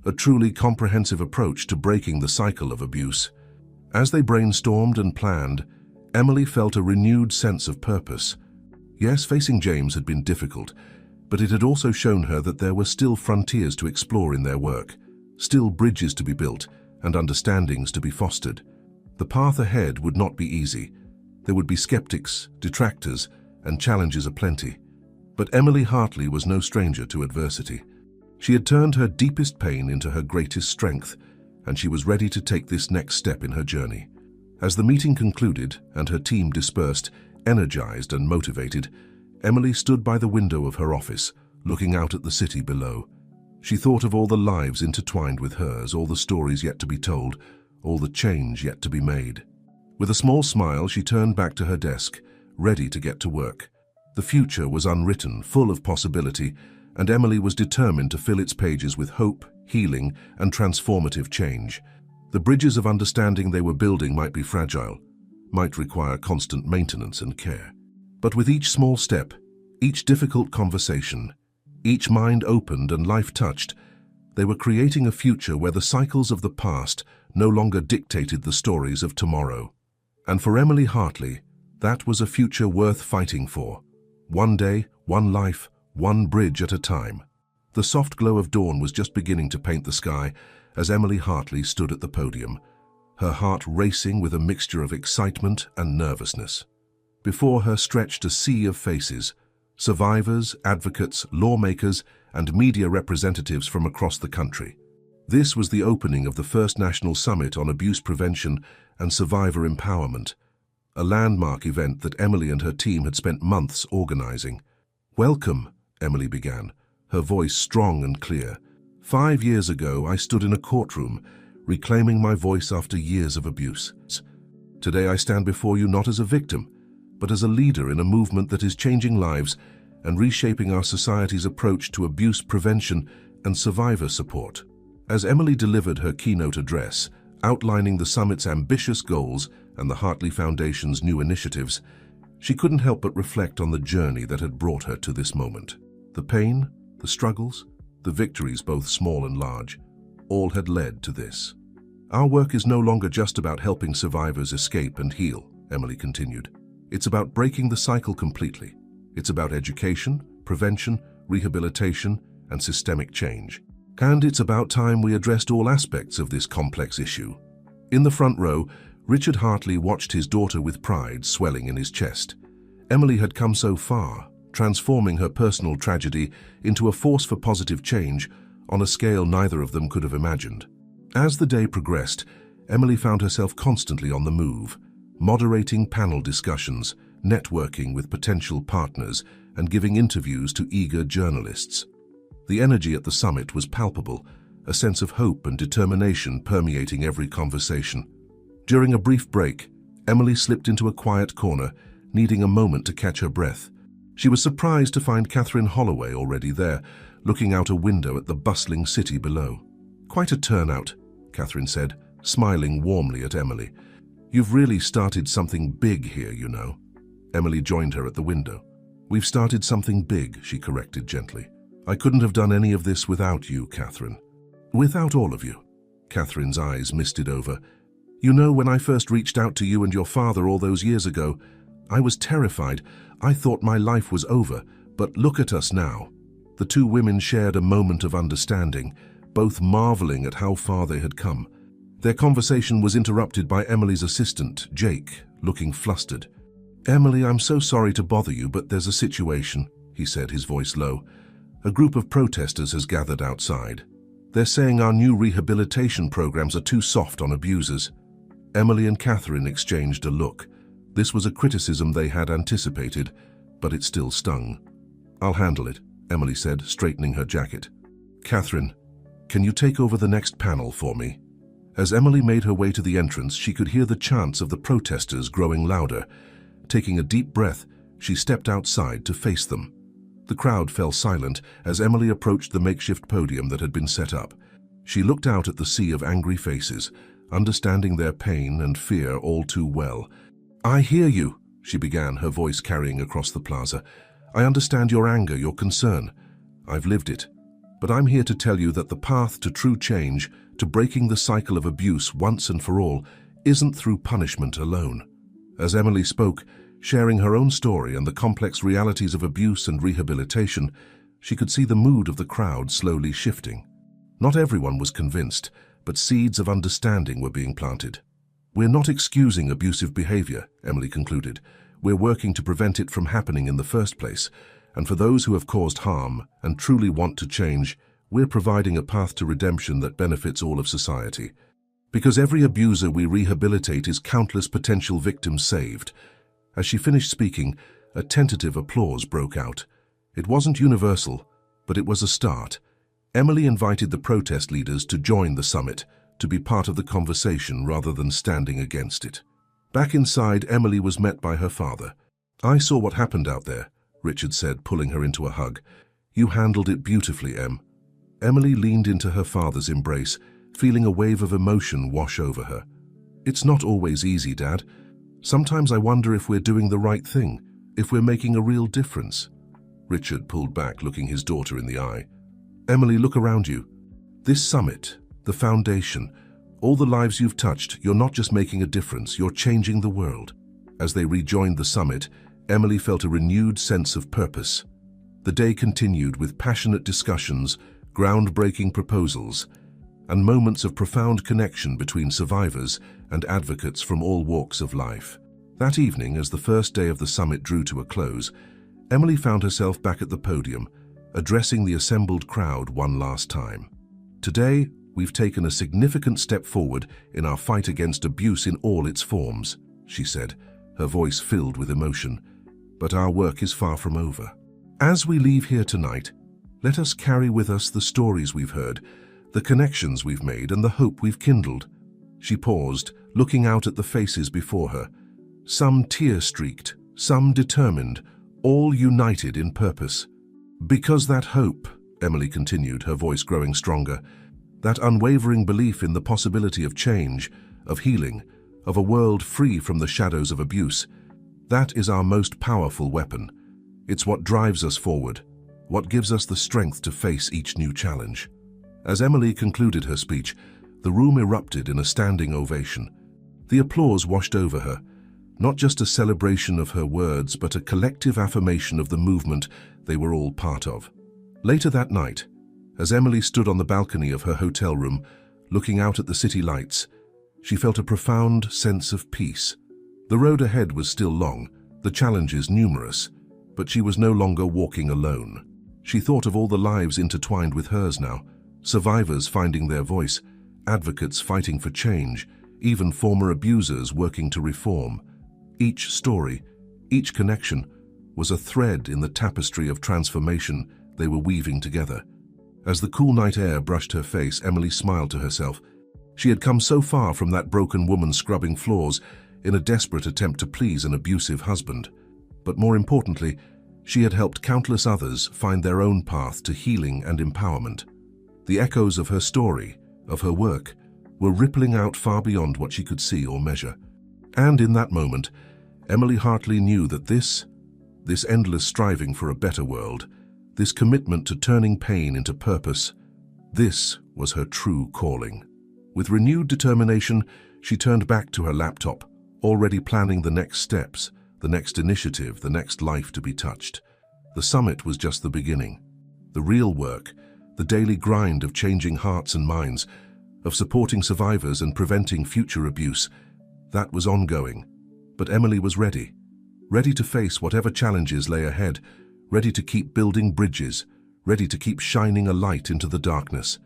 "A truly comprehensive approach to breaking the cycle of abuse." As they brainstormed and planned, Emily felt a renewed sense of purpose. Yes, facing James had been difficult, but it had also shown her that there were still frontiers to explore in their work, still bridges to be built and understandings to be fostered. The path ahead would not be easy. There would be skeptics, detractors, and challenges aplenty. But Emily Hartley was no stranger to adversity. She had turned her deepest pain into her greatest strength, and she was ready to take this next step in her journey. As the meeting concluded and her team dispersed, energized and motivated, Emily stood by the window of her office, looking out at the city below. She thought of all the lives intertwined with hers, all the stories yet to be told, all the change yet to be made. With a small smile, she turned back to her desk, ready to get to work. The future was unwritten, full of possibility, and Emily was determined to fill its pages with hope, healing, and transformative change. The bridges of understanding they were building might be fragile, might require constant maintenance and care. But with each small step, each difficult conversation, each mind opened and life touched, they were creating a future where the cycles of the past no longer dictated the stories of tomorrow. And for Emily Hartley, that was a future worth fighting for. One day, one life, one bridge at a time. The soft glow of dawn was just beginning to paint the sky as Emily Hartley stood at the podium, her heart racing with a mixture of excitement and nervousness. Before her stretched a sea of faces, survivors, advocates, lawmakers, and media representatives from across the country. This was the opening of the first National Summit on Abuse Prevention and Survivor Empowerment, a landmark event that Emily and her team had spent months organizing. "Welcome," Emily began, her voice strong and clear. "5 years ago, I stood in a courtroom, reclaiming my voice after years of abuse. Today, I stand before you not as a victim, but as a leader in a movement that is changing lives and reshaping our society's approach to abuse prevention and survivor support." As Emily delivered her keynote address, outlining the summit's ambitious goals and the Hartley Foundation's new initiatives, she couldn't help but reflect on the journey that had brought her to this moment. The pain, the struggles, the victories, both small and large, all had led to this. Our work is no longer just about helping survivors escape and heal, Emily continued. It's about breaking the cycle completely. It's about education, prevention, rehabilitation, and systemic change. And it's about time we addressed all aspects of this complex issue. In the front row, Richard Hartley watched his daughter with pride swelling in his chest. Emily had come so far, transforming her personal tragedy into a force for positive change on a scale neither of them could have imagined. As the day progressed, Emily found herself constantly on the move, moderating panel discussions, networking with potential partners, and giving interviews to eager journalists. The energy at the summit was palpable, a sense of hope and determination permeating every conversation. During a brief break, Emily slipped into a quiet corner, needing a moment to catch her breath. She was surprised to find Catherine Holloway already there, looking out a window at the bustling city below. "Quite a turnout," Catherine said, smiling warmly at Emily. "You've really started something big here, you know." Emily joined her at the window. "We've started something big," she corrected gently. "I couldn't have done any of this without you, Catherine." "Without all of you." Catherine's eyes misted over. "You know, when I first reached out to you and your father all those years ago, I was terrified. I thought my life was over, but look at us now." The two women shared a moment of understanding, both marveling at how far they had come. Their conversation was interrupted by Emily's assistant, Jake, looking flustered. "Emily, I'm so sorry to bother you, but there's a situation," he said, his voice low. "A group of protesters has gathered outside. They're saying our new rehabilitation programs are too soft on abusers." Emily and Catherine exchanged a look. This was a criticism they had anticipated, but it still stung. "I'll handle it," Emily said, straightening her jacket. "Catherine, can you take over the next panel for me?" As Emily made her way to the entrance, she could hear the chants of the protesters growing louder. Taking a deep breath, she stepped outside to face them. The crowd fell silent as Emily approached the makeshift podium that had been set up. She looked out at the sea of angry faces, understanding their pain and fear all too well. "I hear you," she began, her voice carrying across the plaza. "I understand your anger, your concern. I've lived it. But I'm here to tell you that the path to true change, to breaking the cycle of abuse once and for all, isn't through punishment alone." As Emily spoke, sharing her own story and the complex realities of abuse and rehabilitation, she could see the mood of the crowd slowly shifting. Not everyone was convinced, but seeds of understanding were being planted. "We're not excusing abusive behavior," Emily concluded. "We're working to prevent it from happening in the first place. And for those who have caused harm and truly want to change, we're providing a path to redemption that benefits all of society. Because every abuser we rehabilitate is countless potential victims saved." As she finished speaking, a tentative applause broke out. It wasn't universal, but it was a start. Emily invited the protest leaders to join the summit, to be part of the conversation rather than standing against it. Back inside, Emily was met by her father. "I saw what happened out there," Richard said, pulling her into a hug. "You handled it beautifully, Em." Emily leaned into her father's embrace, feeling a wave of emotion wash over her. "It's not always easy, Dad. Sometimes I wonder if we're doing the right thing, if we're making a real difference." Richard pulled back, looking his daughter in the eye. "Emily, look around you. This summit, the foundation, all the lives you've touched, you're not just making a difference, you're changing the world." As they rejoined the summit, Emily felt a renewed sense of purpose. The day continued with passionate discussions, groundbreaking proposals, and moments of profound connection between survivors and advocates from all walks of life. That evening, as the first day of the summit drew to a close, Emily found herself back at the podium, addressing the assembled crowd one last time. "Today, we've taken a significant step forward in our fight against abuse in all its forms," she said, her voice filled with emotion. "But our work is far from over. As we leave here tonight, let us carry with us the stories we've heard, the connections we've made, and the hope we've kindled." She paused, looking out at the faces before her. Some tear-streaked, some determined, all united in purpose. "Because that hope," Emily continued, her voice growing stronger, "that unwavering belief in the possibility of change, of healing, of a world free from the shadows of abuse, that is our most powerful weapon. It's what drives us forward, What gives us the strength to face each new challenge? As Emily concluded her speech, the room erupted in a standing ovation. The applause washed over her, not just a celebration of her words, but a collective affirmation of the movement they were all part of. Later that night, as Emily stood on the balcony of her hotel room, looking out at the city lights, she felt a profound sense of peace. The road ahead was still long, the challenges numerous, but she was no longer walking alone. She thought of all the lives intertwined with hers now, survivors finding their voice, advocates fighting for change, even former abusers working to reform. Each story, each connection, was a thread in the tapestry of transformation they were weaving together. As the cool night air brushed her face, Emily smiled to herself. She had come so far from that broken woman scrubbing floors in a desperate attempt to please an abusive husband. But more importantly, she had helped countless others find their own path to healing and empowerment. The echoes of her story, of her work, were rippling out far beyond what she could see or measure. And in that moment, Emily Hartley knew that this endless striving for a better world, this commitment to turning pain into purpose, this was her true calling. With renewed determination, she turned back to her laptop, already planning the next steps, the next initiative, the next life to be touched. The summit was just the beginning. The real work, the daily grind of changing hearts and minds, of supporting survivors and preventing future abuse, that was ongoing. But Emily was ready to face whatever challenges lay ahead, ready to keep building bridges, ready to keep shining a light into the darkness.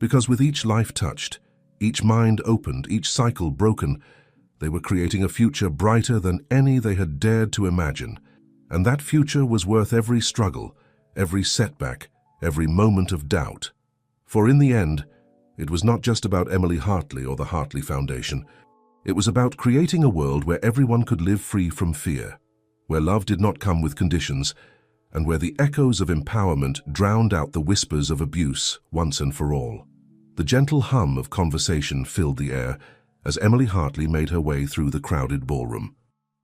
Because with each life touched, each mind opened, each cycle broken, they were creating a future brighter than any they had dared to imagine. And that future was worth every struggle, every setback, every moment of doubt. For in the end, it was not just about Emily Hartley or the Hartley Foundation. It was about creating a world where everyone could live free from fear, where love did not come with conditions, and where the echoes of empowerment drowned out the whispers of abuse once and for all. The gentle hum of conversation filled the air as Emily Hartley made her way through the crowded ballroom.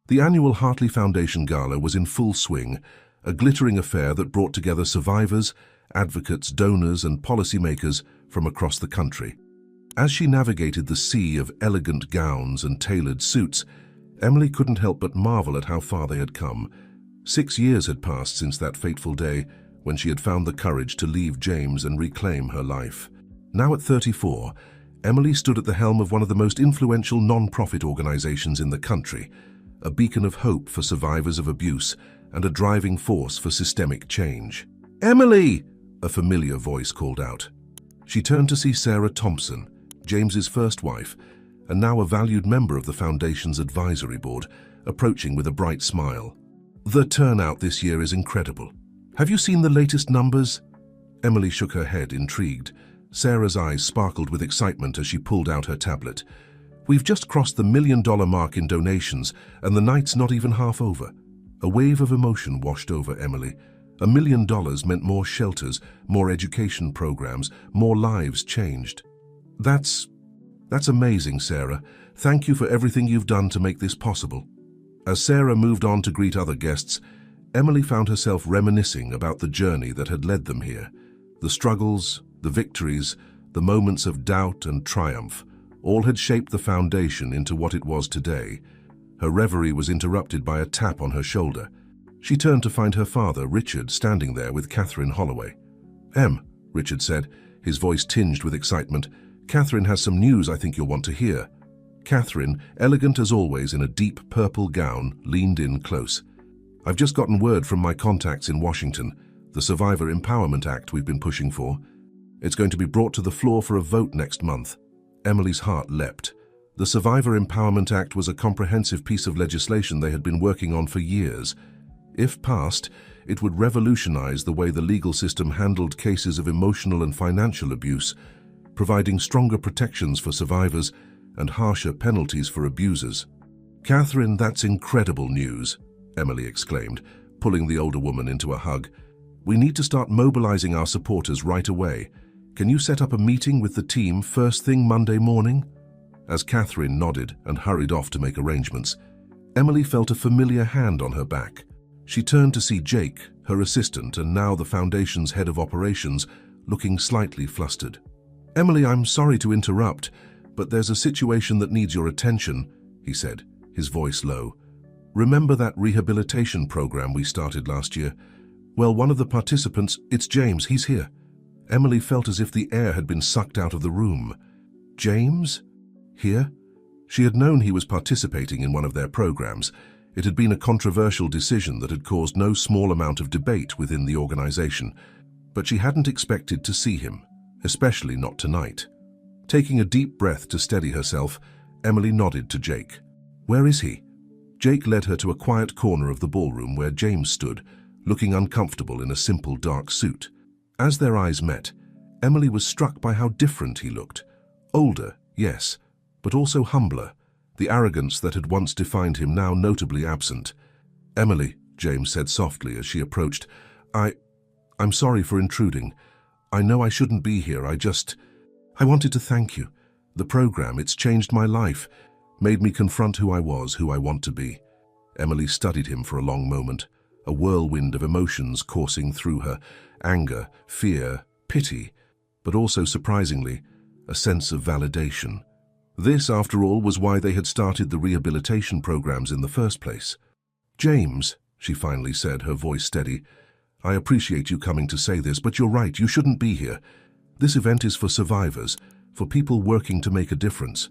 The annual Hartley Foundation Gala was in full swing, a glittering affair that brought together survivors, advocates, donors, and policymakers from across the country. As she navigated the sea of elegant gowns and tailored suits, Emily couldn't help but marvel at how far they had come. 6 years had passed since that fateful day when she had found the courage to leave James and reclaim her life. Now at 34, Emily stood at the helm of one of the most influential non-profit organizations in the country, a beacon of hope for survivors of abuse and a driving force for systemic change. "Emily!" a familiar voice called out. She turned to see Sarah Thompson, James's first wife, and now a valued member of the Foundation's advisory board, approaching with a bright smile. "The turnout this year is incredible. Have you seen the latest numbers?" Emily shook her head, intrigued. Sarah's eyes sparkled with excitement as she pulled out her tablet. "We've just crossed the $1 million mark in donations, and the night's not even half over." A wave of emotion washed over Emily. $1 million meant more shelters, more education programs, more lives changed. That's amazing, Sarah. Thank you for everything you've done to make this possible." As Sarah moved on to greet other guests, Emily found herself reminiscing about the journey that had led them here. The struggles, the victories, the moments of doubt and triumph, all had shaped the foundation into what it was today. Her reverie was interrupted by a tap on her shoulder. She turned to find her father, Richard, standing there with Catherine Holloway. "Em," Richard said, his voice tinged with excitement, "Catherine has some news I think you'll want to hear." Catherine, elegant as always in a deep purple gown, leaned in close. "I've just gotten word from my contacts in Washington, the Survivor Empowerment Act we've been pushing for. It's going to be brought to the floor for a vote next month." Emily's heart leapt. The Survivor Empowerment Act was a comprehensive piece of legislation they had been working on for years. If passed, it would revolutionize the way the legal system handled cases of emotional and financial abuse, providing stronger protections for survivors and harsher penalties for abusers. "Catherine, that's incredible news," Emily exclaimed, pulling the older woman into a hug. "We need to start mobilizing our supporters right away. Can you set up a meeting with the team first thing Monday morning?" As Catherine nodded and hurried off to make arrangements, Emily felt a familiar hand on her back. She turned to see Jake, her assistant and now the Foundation's head of operations, looking slightly flustered. "Emily, I'm sorry to interrupt, but there's a situation that needs your attention," he said, his voice low. "Remember that rehabilitation program we started last year? Well, one of the participants, it's James, he's here." Emily felt as if the air had been sucked out of the room. James? Here? She had known he was participating in one of their programs. It had been a controversial decision that had caused no small amount of debate within the organization, but she hadn't expected to see him, especially not tonight. Taking a deep breath to steady herself, Emily nodded to Jake. "Where is he?" Jake led her to a quiet corner of the ballroom where James stood, looking uncomfortable in a simple dark suit. As their eyes met, Emily was struck by how different he looked. Older, yes, but also humbler, the arrogance that had once defined him now notably absent. "Emily," James said softly as she approached, I'm sorry for intruding. I know I shouldn't be here, I wanted to thank you. The program, it's changed my life, made me confront who I was, who I want to be." Emily studied him for a long moment, a whirlwind of emotions coursing through her, anger, fear, pity, but also, surprisingly, a sense of validation. This, after all, was why they had started the rehabilitation programs in the first place. "James," she finally said, her voice steady, "I appreciate you coming to say this, but you're right, you shouldn't be here. This event is for survivors, for people working to make a difference.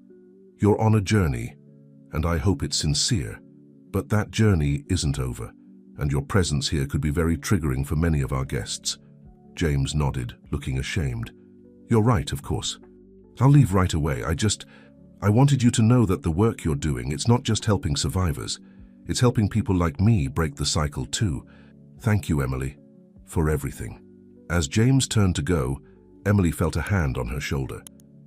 You're on a journey, and I hope it's sincere. But that journey isn't over, and your presence here could be very triggering for many of our guests." James nodded, looking ashamed. "You're right, of course. I'll leave right away. I wanted you to know that the work you're doing, it's not just helping survivors. It's helping people like me break the cycle too. Thank you, Emily, for everything." As James turned to go, Emily felt a hand on her shoulder.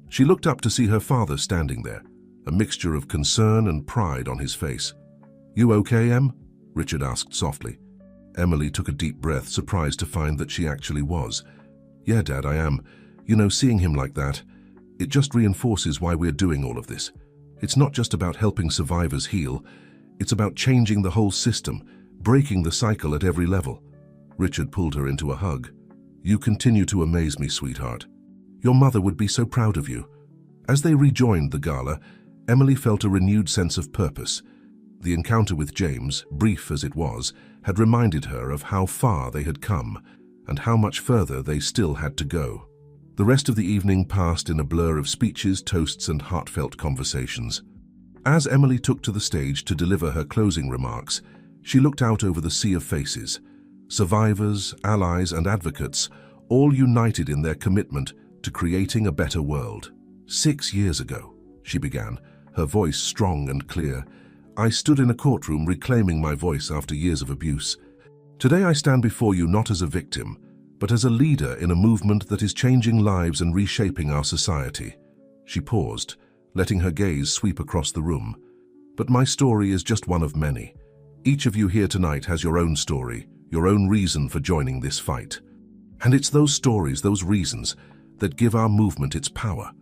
She looked up to see her father standing there, a mixture of concern and pride on his face. "You okay, Em?" Richard asked softly. Emily took a deep breath, surprised to find that she actually was. "Yeah, Dad, I am. You know, seeing him like that, it just reinforces why we're doing all of this. It's not just about helping survivors heal. It's about changing the whole system, breaking the cycle at every level." Richard pulled her into a hug. "You continue to amaze me, sweetheart. Your mother would be so proud of you." As they rejoined the gala, Emily felt a renewed sense of purpose. The encounter with James, brief as it was, had reminded her of how far they had come and how much further they still had to go. The rest of the evening passed in a blur of speeches, toasts, and heartfelt conversations. As Emily took to the stage to deliver her closing remarks, she looked out over the sea of faces. Survivors, allies, and advocates, all united in their commitment to creating a better world. "6 years ago," she began, her voice strong and clear, "I stood in a courtroom reclaiming my voice after years of abuse. Today I stand before you not as a victim, but as a leader in a movement that is changing lives and reshaping our society." She paused, letting her gaze sweep across the room. "But my story is just one of many. Each of you here tonight has your own story, your own reason for joining this fight. And it's those stories, those reasons, that give our movement its power."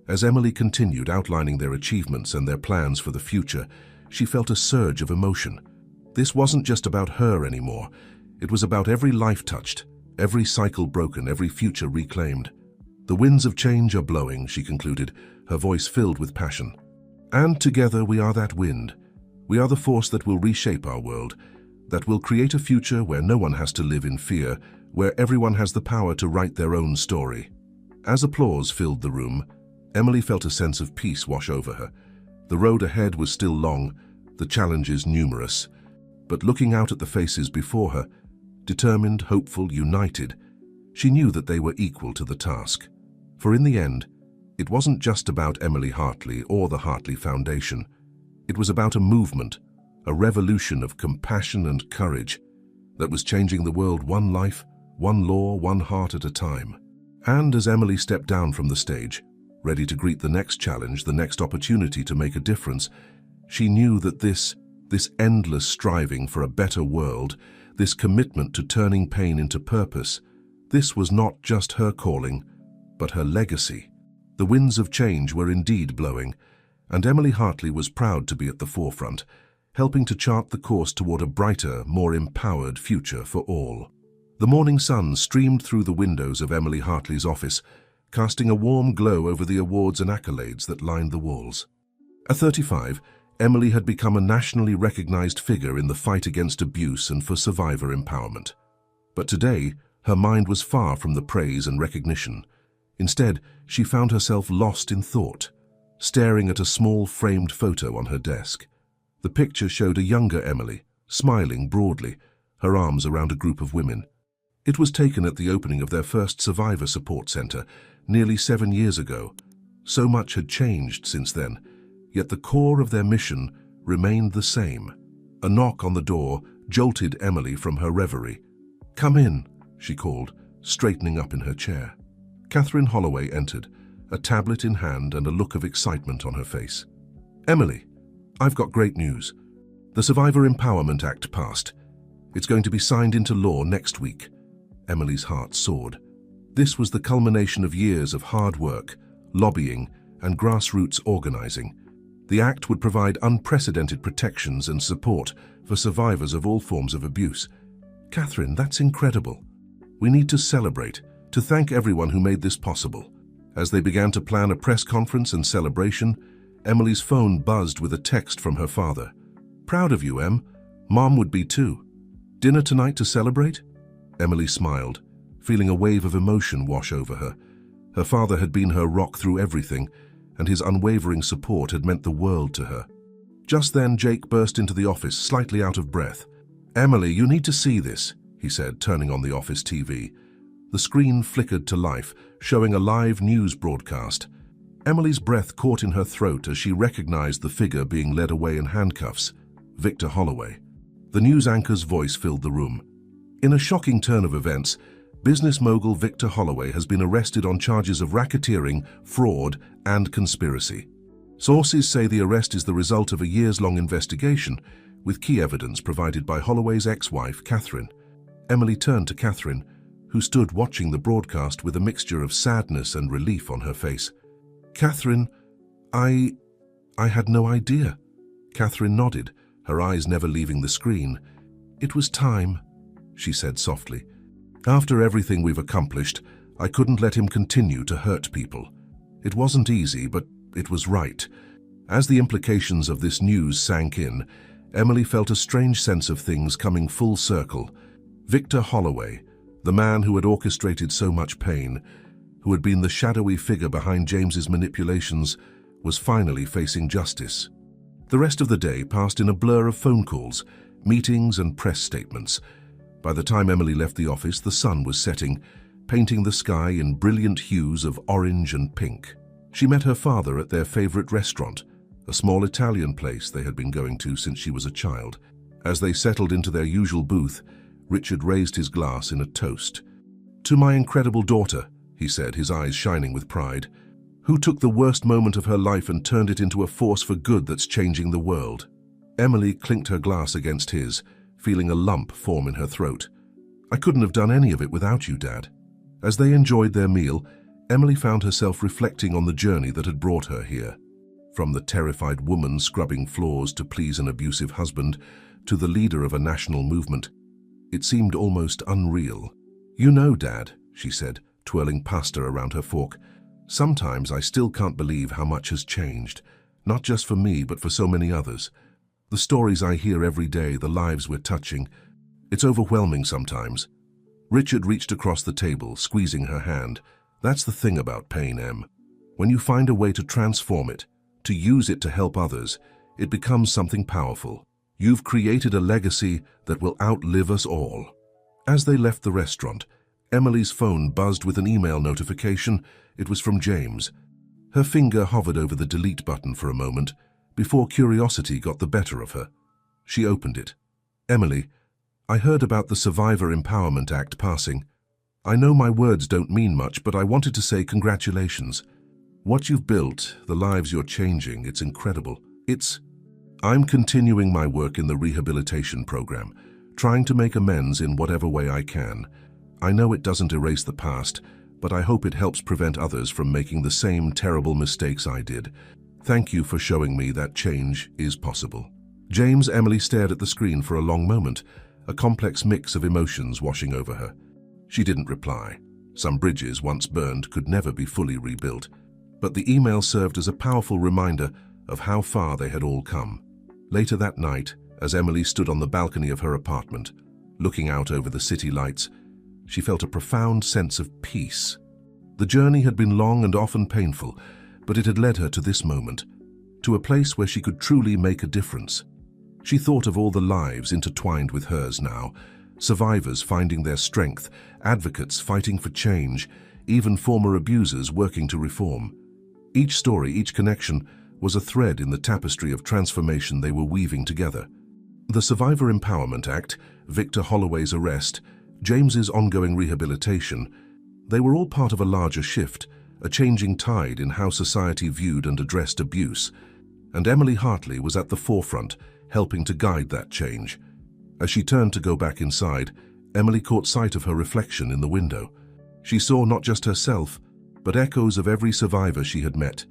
As Emily continued outlining their achievements and their plans for the future, she felt a surge of emotion. This wasn't just about her anymore. It was about every life touched, every cycle broken, every future reclaimed. "The winds of change are blowing," she concluded, her voice filled with passion. "And together we are that wind. We are the force that will reshape our world, that will create a future where no one has to live in fear, where everyone has the power to write their own story." As applause filled the room, Emily felt a sense of peace wash over her. The road ahead was still long, the challenges numerous, but looking out at the faces before her, determined, hopeful, united, she knew that they were equal to the task. For in the end, it wasn't just about Emily Hartley or the Hartley Foundation. It was about a movement, a revolution of compassion and courage that was changing the world one life, one law, one heart at a time. And as Emily stepped down from the stage, ready to greet the next challenge, the next opportunity to make a difference, she knew that this endless striving for a better world, this commitment to turning pain into purpose, this was not just her calling, but her legacy. The winds of change were indeed blowing, and Emily Hartley was proud to be at the forefront, helping to chart the course toward a brighter, more empowered future for all. The morning sun streamed through the windows of Emily Hartley's office, casting a warm glow over the awards and accolades that lined the walls. At 35, Emily had become a nationally recognized figure in the fight against abuse and for survivor empowerment. But today, her mind was far from the praise and recognition. Instead, she found herself lost in thought, staring at a small framed photo on her desk. The picture showed a younger Emily, smiling broadly, her arms around a group of women. It was taken at the opening of their first survivor support center, nearly 7 years ago. So much had changed since then, yet the core of their mission remained the same. A knock on the door jolted Emily from her reverie. "Come in," she called, straightening up in her chair. Catherine Holloway entered, a tablet in hand and a look of excitement on her face. "Emily, I've got great news. The Survivor Empowerment Act passed. It's going to be signed into law next week." Emily's heart soared. This was the culmination of years of hard work, lobbying, and grassroots organizing. The act would provide unprecedented protections and support for survivors of all forms of abuse. "Catherine, that's incredible. We need to celebrate, to thank everyone who made this possible." As they began to plan a press conference and celebration, Emily's phone buzzed with a text from her father. "Proud of you, Em. Mom would be too. Dinner tonight to celebrate?" Emily smiled, feeling a wave of emotion wash over her. Her father had been her rock through everything, and his unwavering support had meant the world to her. Just then, Jake burst into the office, slightly out of breath. "Emily, you need to see this," he said, turning on the office TV. The screen flickered to life, showing a live news broadcast. Emily's breath caught in her throat as she recognized the figure being led away in handcuffs, Victor Holloway. The news anchor's voice filled the room. In a shocking turn of events, business mogul Victor Holloway has been arrested on charges of racketeering, fraud, and conspiracy. Sources say the arrest is the result of a years-long investigation, with key evidence provided by Holloway's ex-wife, Catherine. Emily turned to Catherine, who stood watching the broadcast with a mixture of sadness and relief on her face. "Catherine, I had no idea." Catherine nodded, her eyes never leaving the screen. "It was time," she said softly. "After everything we've accomplished, I couldn't let him continue to hurt people. It wasn't easy, but it was right." As the implications of this news sank in, Emily felt a strange sense of things coming full circle. Victor Holloway, the man who had orchestrated so much pain, who had been the shadowy figure behind James's manipulations, was finally facing justice. The rest of the day passed in a blur of phone calls, meetings, and press statements. By the time Emily left the office, the sun was setting, painting the sky in brilliant hues of orange and pink. She met her father at their favorite restaurant, a small Italian place they had been going to since she was a child. As they settled into their usual booth, Richard raised his glass in a toast. "To my incredible daughter," he said, his eyes shining with pride, "who took the worst moment of her life and turned it into a force for good that's changing the world." Emily clinked her glass against his, feeling a lump form in her throat. "I couldn't have done any of it without you, Dad." As they enjoyed their meal, Emily found herself reflecting on the journey that had brought her here. From the terrified woman scrubbing floors to please an abusive husband, to the leader of a national movement, it seemed almost unreal. "You know, Dad," she said, twirling pasta around her fork, "sometimes I still can't believe how much has changed, not just for me, but for so many others. The stories I hear every day, the lives we're touching, it's overwhelming sometimes." Richard reached across the table, squeezing her hand. "That's the thing about pain, Em. When you find a way to transform it, to use it to help others, it becomes something powerful. You've created a legacy that will outlive us all." As they left the restaurant, Emily's phone buzzed with an email notification. It was from James. Her finger hovered over the delete button for a moment, before curiosity got the better of her. She opened it. "Emily, I heard about the Survivor Empowerment Act passing. I know my words don't mean much, but I wanted to say congratulations. What you've built, the lives you're changing, it's incredible. I'm continuing my work in the rehabilitation program, trying to make amends in whatever way I can. I know it doesn't erase the past, but I hope it helps prevent others from making the same terrible mistakes I did. Thank you for showing me that change is possible." Emily stared at the screen for a long moment, a complex mix of emotions washing over her. She didn't reply. Some bridges once burned could never be fully rebuilt, but the email served as a powerful reminder of how far they had all come. Later that night, as Emily stood on the balcony of her apartment, looking out over the city lights, she felt a profound sense of peace. The journey had been long and often painful, but it had led her to this moment, to a place where she could truly make a difference. She thought of all the lives intertwined with hers now, survivors finding their strength, advocates fighting for change, even former abusers working to reform. Each story, each connection, was a thread in the tapestry of transformation they were weaving together. The Survivor Empowerment Act, Victor Holloway's arrest, James's ongoing rehabilitation, they were all part of a larger shift, a changing tide in how society viewed and addressed abuse. And Emily Hartley was at the forefront, helping to guide that change. As she turned to go back inside, Emily caught sight of her reflection in the window. She saw not just herself, but echoes of every survivor she had met,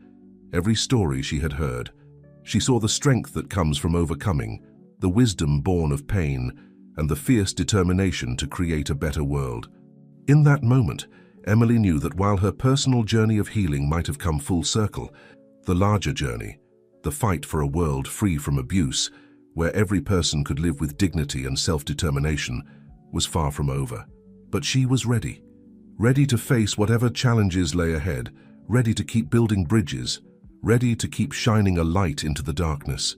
every story she had heard. She saw the strength that comes from overcoming, the wisdom born of pain, and the fierce determination to create a better world. In that moment, Emily knew that while her personal journey of healing might have come full circle, the larger journey, the fight for a world free from abuse, where every person could live with dignity and self-determination, was far from over. But she was ready. Ready to face whatever challenges lay ahead, ready to keep building bridges, ready to keep shining a light into the darkness.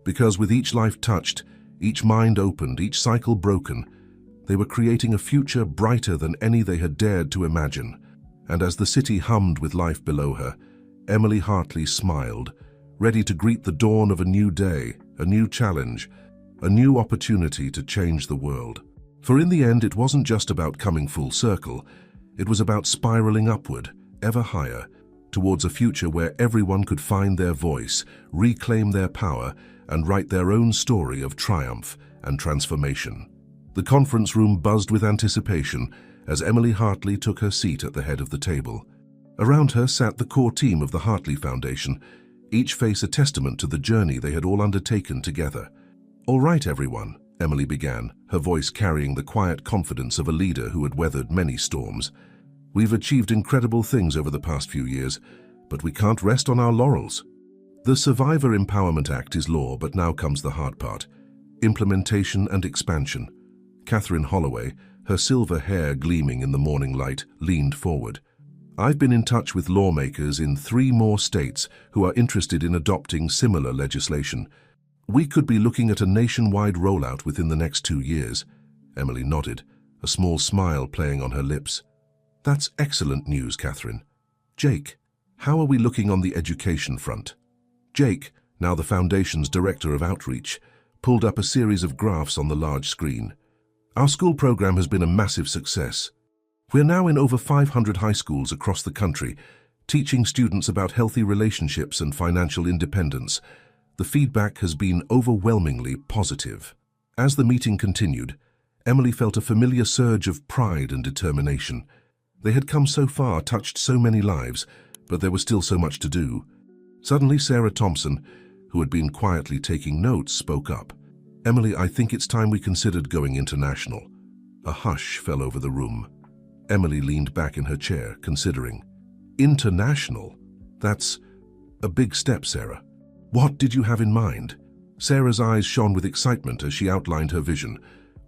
Because with each life touched, each mind opened, each cycle broken, they were creating a future brighter than any they had dared to imagine. And as the city hummed with life below her, Emily Hartley smiled, ready to greet the dawn of a new day, a new challenge, a new opportunity to change the world. For in the end, it wasn't just about coming full circle, it was about spiraling upward, ever higher, towards a future where everyone could find their voice, reclaim their power, and write their own story of triumph and transformation. The conference room buzzed with anticipation as Emily Hartley took her seat at the head of the table. Around her sat the core team of the Hartley Foundation, each face a testament to the journey they had all undertaken together. "All right, everyone," Emily began, her voice carrying the quiet confidence of a leader who had weathered many storms. "We've achieved incredible things over the past few years, but we can't rest on our laurels. The Survivor Empowerment Act is law, but now comes the hard part: implementation and expansion." Catherine Holloway, her silver hair gleaming in the morning light, leaned forward. "I've been in touch with lawmakers in 3 more states who are interested in adopting similar legislation. We could be looking at a nationwide rollout within the next 2 years." Emily nodded, a small smile playing on her lips. "That's excellent news, Catherine. Jake, how are we looking on the education front?" Jake, now the Foundation's Director of Outreach, pulled up a series of graphs on the large screen. "Our school program has been a massive success. We're now in over 500 high schools across the country, teaching students about healthy relationships and financial independence. The feedback has been overwhelmingly positive." As the meeting continued, Emily felt a familiar surge of pride and determination. They had come so far, touched so many lives, but there was still so much to do. Suddenly, Sarah Thompson, who had been quietly taking notes, spoke up. "Emily, I think it's time we considered going international." A hush fell over the room. Emily leaned back in her chair, considering. "International? That's a big step, Sarah. What did you have in mind?" Sarah's eyes shone with excitement as she outlined her vision,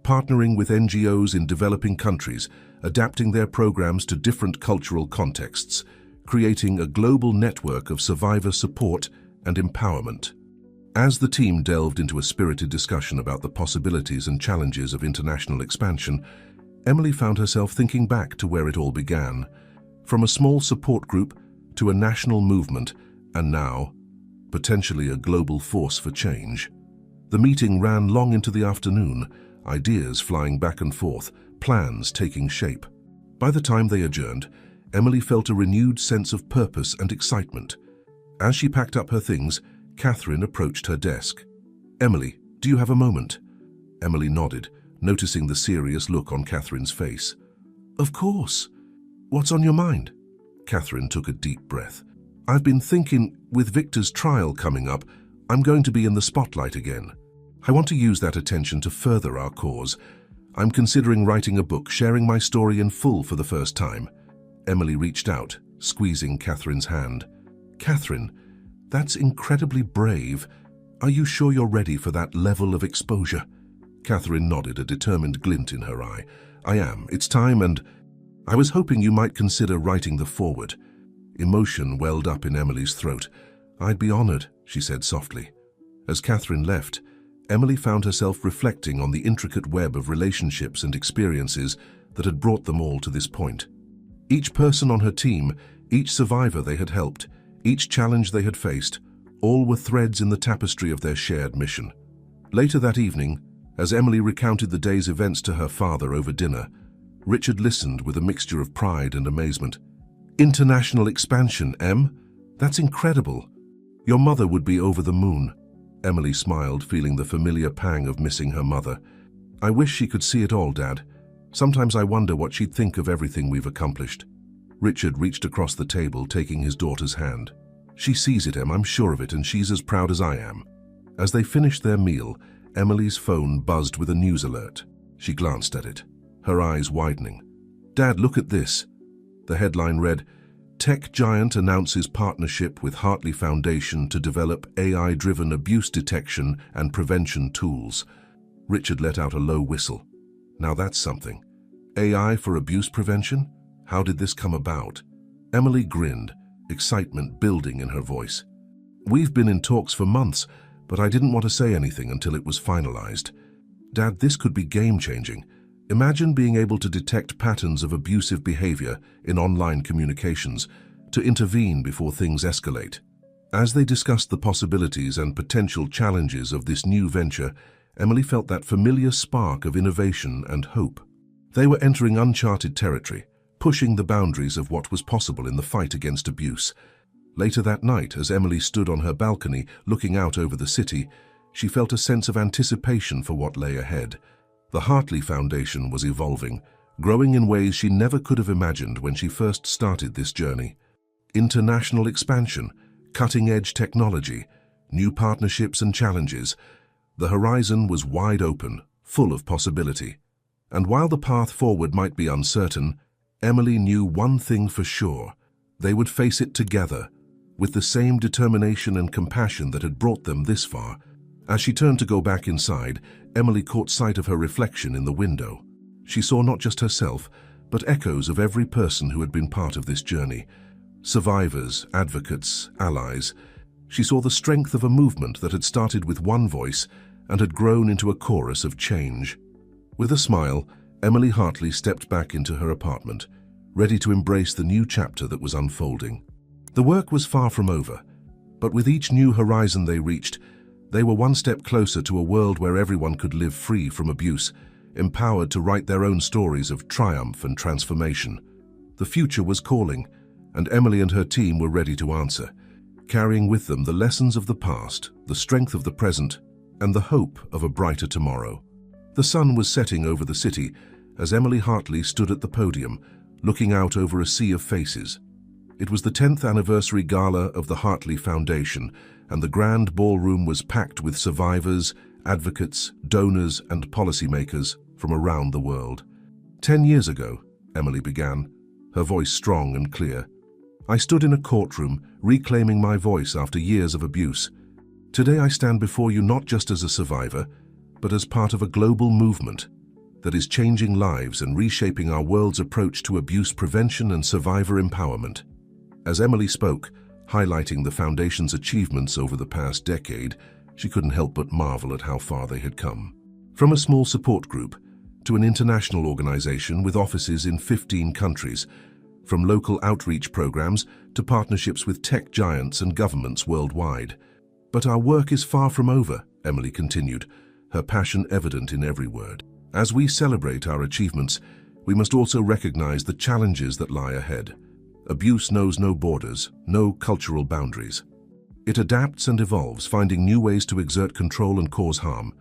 partnering with NGOs in developing countries, adapting their programs to different cultural contexts, creating a global network of survivor support and empowerment. As the team delved into a spirited discussion about the possibilities and challenges of international expansion, Emily found herself thinking back to where it all began, from a small support group to a national movement, and now, potentially a global force for change. The meeting ran long into the afternoon, ideas flying back and forth, plans taking shape. By the time they adjourned, Emily felt a renewed sense of purpose and excitement. As she packed up her things, Catherine approached her desk. "Emily, do you have a moment?" Emily nodded, noticing the serious look on Catherine's face. "Of course. What's on your mind?" Catherine took a deep breath. "I've been thinking, with Victor's trial coming up, I'm going to be in the spotlight again. I want to use that attention to further our cause. I'm considering writing a book, sharing my story in full for the first time. Emily reached out, squeezing Catherine's hand. Catherine, that's incredibly brave. Are you sure you're ready for that level of exposure? Catherine nodded, a determined glint in her eye. I am. It's time, and I was hoping you might consider writing the foreword. Emotion welled up in Emily's throat. I'd be honored, she said softly. As Catherine left, Emily found herself reflecting on the intricate web of relationships and experiences that had brought them all to this point. Each person on her team, each survivor they had helped, each challenge they had faced, all were threads in the tapestry of their shared mission. Later that evening, as Emily recounted the day's events to her father over dinner, Richard listened with a mixture of pride and amazement. International expansion, Em? That's incredible. Your mother would be over the moon. Emily smiled, feeling the familiar pang of missing her mother. I wish she could see it all, Dad. Sometimes I wonder what she'd think of everything we've accomplished. Richard reached across the table, taking his daughter's hand. She sees it, Em, I'm sure of it, and she's as proud as I am. As they finished their meal, Emily's phone buzzed with a news alert. She glanced at it, her eyes widening. Dad, look at this. The headline read, Tech giant announces partnership with Hartley Foundation to develop AI-driven abuse detection and prevention tools. Richard let out a low whistle. Now that's something. AI for abuse prevention? How did this come about? Emily grinned, excitement building in her voice. We've been in talks for months, but I didn't want to say anything until it was finalized. Dad, this could be game-changing. Imagine being able to detect patterns of abusive behavior in online communications, to intervene before things escalate. As they discussed the possibilities and potential challenges of this new venture, Emily felt that familiar spark of innovation and hope. They were entering uncharted territory, pushing the boundaries of what was possible in the fight against abuse. Later that night, as Emily stood on her balcony looking out over the city, she felt a sense of anticipation for what lay ahead. The Hartley Foundation was evolving, growing in ways she never could have imagined when she first started this journey. International expansion, cutting-edge technology, new partnerships and challenges. The horizon was wide open, full of possibility. And while the path forward might be uncertain, Emily knew one thing for sure. They would face it together, with the same determination and compassion that had brought them this far. As she turned to go back inside, Emily caught sight of her reflection in the window. She saw not just herself, but echoes of every person who had been part of this journey. Survivors, advocates, allies. She saw the strength of a movement that had started with one voice and had grown into a chorus of change. With a smile, Emily Hartley stepped back into her apartment, ready to embrace the new chapter that was unfolding. The work was far from over, but with each new horizon they reached, they were one step closer to a world where everyone could live free from abuse, empowered to write their own stories of triumph and transformation. The future was calling, and Emily and her team were ready to answer, carrying with them the lessons of the past, the strength of the present, and the hope of a brighter tomorrow. The sun was setting over the city as Emily Hartley stood at the podium, looking out over a sea of faces. It was the 10th anniversary gala of the Hartley Foundation, and the grand ballroom was packed with survivors, advocates, donors, and policymakers from around the world. 10 years ago, Emily began, her voice strong and clear. I stood in a courtroom, reclaiming my voice after years of abuse. Today I stand before you not just as a survivor, but as part of a global movement that is changing lives and reshaping our world's approach to abuse prevention and survivor empowerment. As Emily spoke, highlighting the Foundation's achievements over the past decade, she couldn't help but marvel at how far they had come. From a small support group to an international organization with offices in 15 countries, from local outreach programs to partnerships with tech giants and governments worldwide. But our work is far from over, Emily continued, her passion evident in every word. As we celebrate our achievements, we must also recognize the challenges that lie ahead. Abuse knows no borders, no cultural boundaries. It adapts and evolves, finding new ways to exert control and cause harm.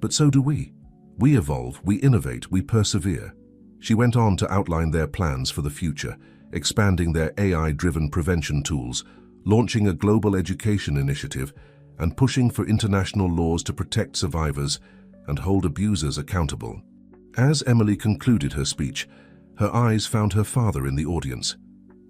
But so do we. We evolve, we innovate, we persevere. She went on to outline their plans for the future, expanding their AI-driven prevention tools, launching a global education initiative, and pushing for international laws to protect survivors and hold abusers accountable. As Emily concluded her speech, her eyes found her father in the audience.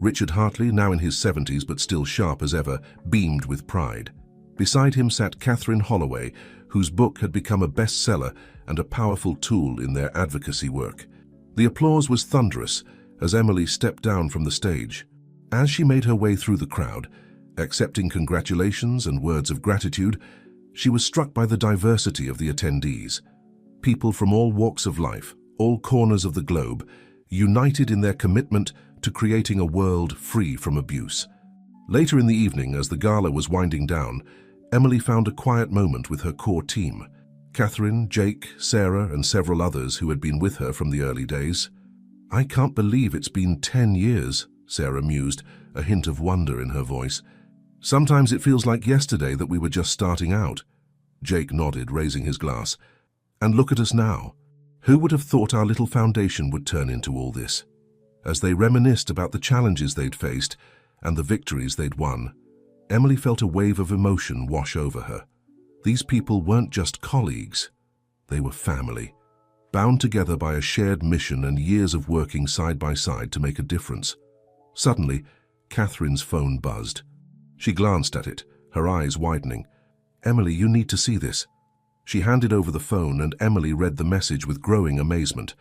Richard Hartley, now in his 70s but still sharp as ever, beamed with pride. Beside him sat Catherine Holloway, whose book had become a bestseller and a powerful tool in their advocacy work. The applause was thunderous as Emily stepped down from the stage. As she made her way through the crowd, accepting congratulations and words of gratitude, she was struck by the diversity of the attendees. People from all walks of life, all corners of the globe, united in their commitment to creating a world free from abuse. Later in the evening, as the gala was winding down, Emily found a quiet moment with her core team. Catherine, Jake, Sarah, and several others who had been with her from the early days. "I can't believe it's been 10 years, Sarah mused, a hint of wonder in her voice. "Sometimes it feels like yesterday that we were just starting out." Jake nodded, raising his glass. "And look at us now. Who would have thought our little foundation would turn into all this?" As they reminisced about the challenges they'd faced and the victories they'd won, Emily felt a wave of emotion wash over her. These people weren't just colleagues. They were family, bound together by a shared mission and years of working side by side to make a difference. Suddenly, Catherine's phone buzzed. She glanced at it, her eyes widening. "Emily, you need to see this." She handed over the phone and Emily read the message with growing amazement.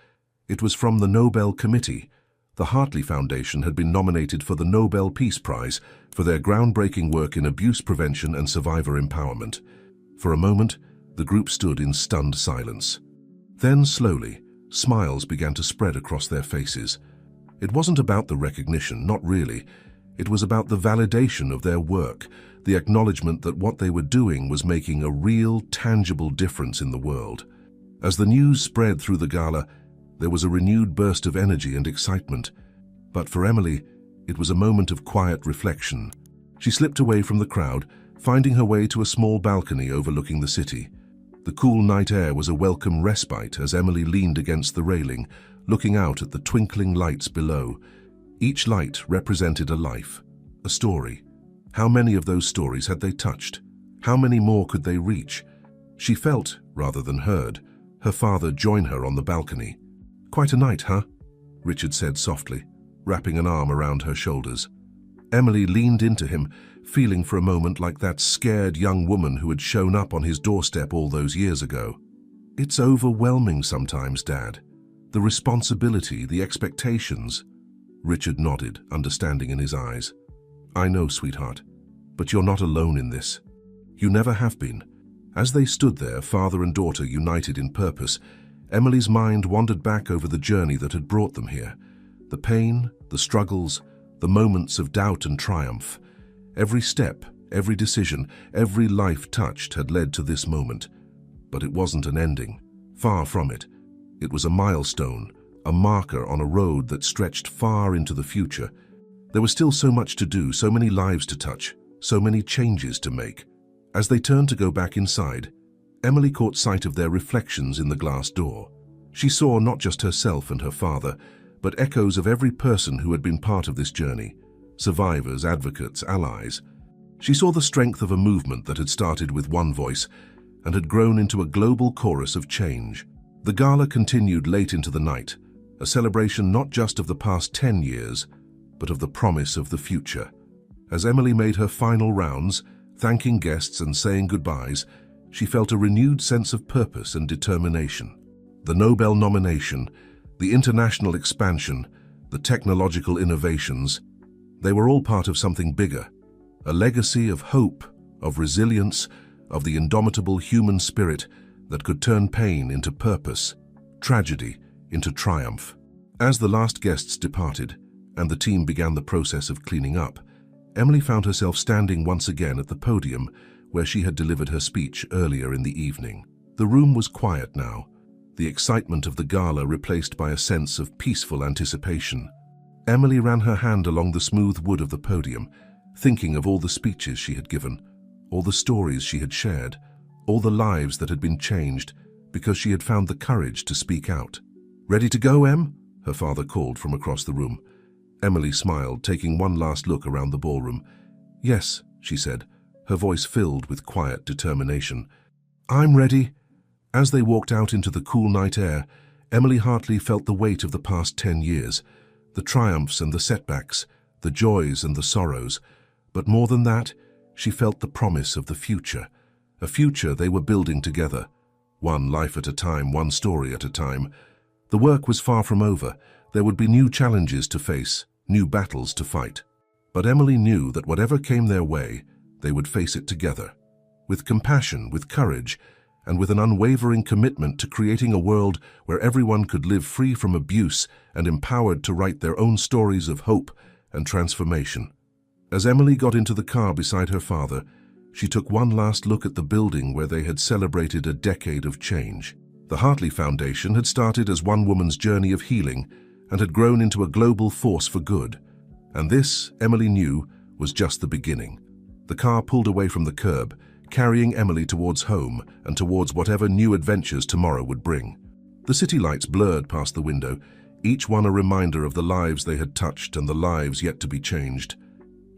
It was from the Nobel Committee. The Hartley Foundation had been nominated for the Nobel Peace Prize for their groundbreaking work in abuse prevention and survivor empowerment. For a moment, the group stood in stunned silence. Then, slowly, smiles began to spread across their faces. It wasn't about the recognition, not really. It was about the validation of their work, the acknowledgement that what they were doing was making a real, tangible difference in the world. As the news spread through the gala, there was a renewed burst of energy and excitement. But for Emily, it was a moment of quiet reflection. She slipped away from the crowd, finding her way to a small balcony overlooking the city. The cool night air was a welcome respite as Emily leaned against the railing, looking out at the twinkling lights below. Each light represented a life, a story. How many of those stories had they touched? How many more could they reach? She felt, rather than heard, her father join her on the balcony. "Quite a night, huh?" Richard said softly, wrapping an arm around her shoulders. Emily leaned into him, feeling for a moment like that scared young woman who had shown up on his doorstep all those years ago. "It's overwhelming sometimes, Dad. The responsibility, the expectations." Richard nodded, understanding in his eyes. "I know, sweetheart, but you're not alone in this. You never have been." As they stood there, father and daughter united in purpose, Emily's mind wandered back over the journey that had brought them here. The pain, the struggles, the moments of doubt and triumph. Every step, every decision, every life touched had led to this moment. But it wasn't an ending. Far from it. It was a milestone, a marker on a road that stretched far into the future. There was still so much to do, so many lives to touch, so many changes to make. As they turned to go back inside, Emily caught sight of their reflections in the glass door. She saw not just herself and her father, but echoes of every person who had been part of this journey. Survivors, advocates, allies. She saw the strength of a movement that had started with one voice and had grown into a global chorus of change. The gala continued late into the night, a celebration not just of the past 10 years, but of the promise of the future. As Emily made her final rounds, thanking guests and saying goodbyes, she felt a renewed sense of purpose and determination. The Nobel nomination, the international expansion, the technological innovations, they were all part of something bigger, a legacy of hope, of resilience, of the indomitable human spirit that could turn pain into purpose, tragedy into triumph. As the last guests departed and the team began the process of cleaning up, Emily found herself standing once again at the podium where she had delivered her speech earlier in the evening. The room was quiet now, the excitement of the gala replaced by a sense of peaceful anticipation. Emily ran her hand along the smooth wood of the podium, thinking of all the speeches she had given, all the stories she had shared, all the lives that had been changed because she had found the courage to speak out. "Ready to go, Em?" her father called from across the room. Emily smiled, taking one last look around the ballroom. "Yes," she said, her voice filled with quiet determination. "I'm ready." As they walked out into the cool night air, Emily Hartley felt the weight of the past 10 years, the triumphs and the setbacks, the joys and the sorrows. But more than that, she felt the promise of the future, a future they were building together, one life at a time, one story at a time. The work was far from over. There would be new challenges to face, new battles to fight. But Emily knew that whatever came their way, they would face it together, with compassion, with courage, and with an unwavering commitment to creating a world where everyone could live free from abuse and empowered to write their own stories of hope and transformation. As Emily got into the car beside her father, she took one last look at the building where they had celebrated a decade of change. The Hartley Foundation had started as one woman's journey of healing and had grown into a global force for good. And this, Emily knew, was just the beginning. The car pulled away from the curb, carrying Emily towards home and towards whatever new adventures tomorrow would bring. The city lights blurred past the window, each one a reminder of the lives they had touched and the lives yet to be changed.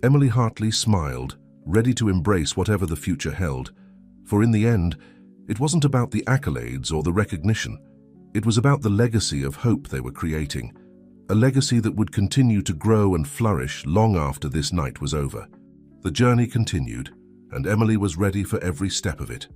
Emily Hartley smiled, ready to embrace whatever the future held. For in the end, it wasn't about the accolades or the recognition. It was about the legacy of hope they were creating, a legacy that would continue to grow and flourish long after this night was over. The journey continued, and Emily was ready for every step of it.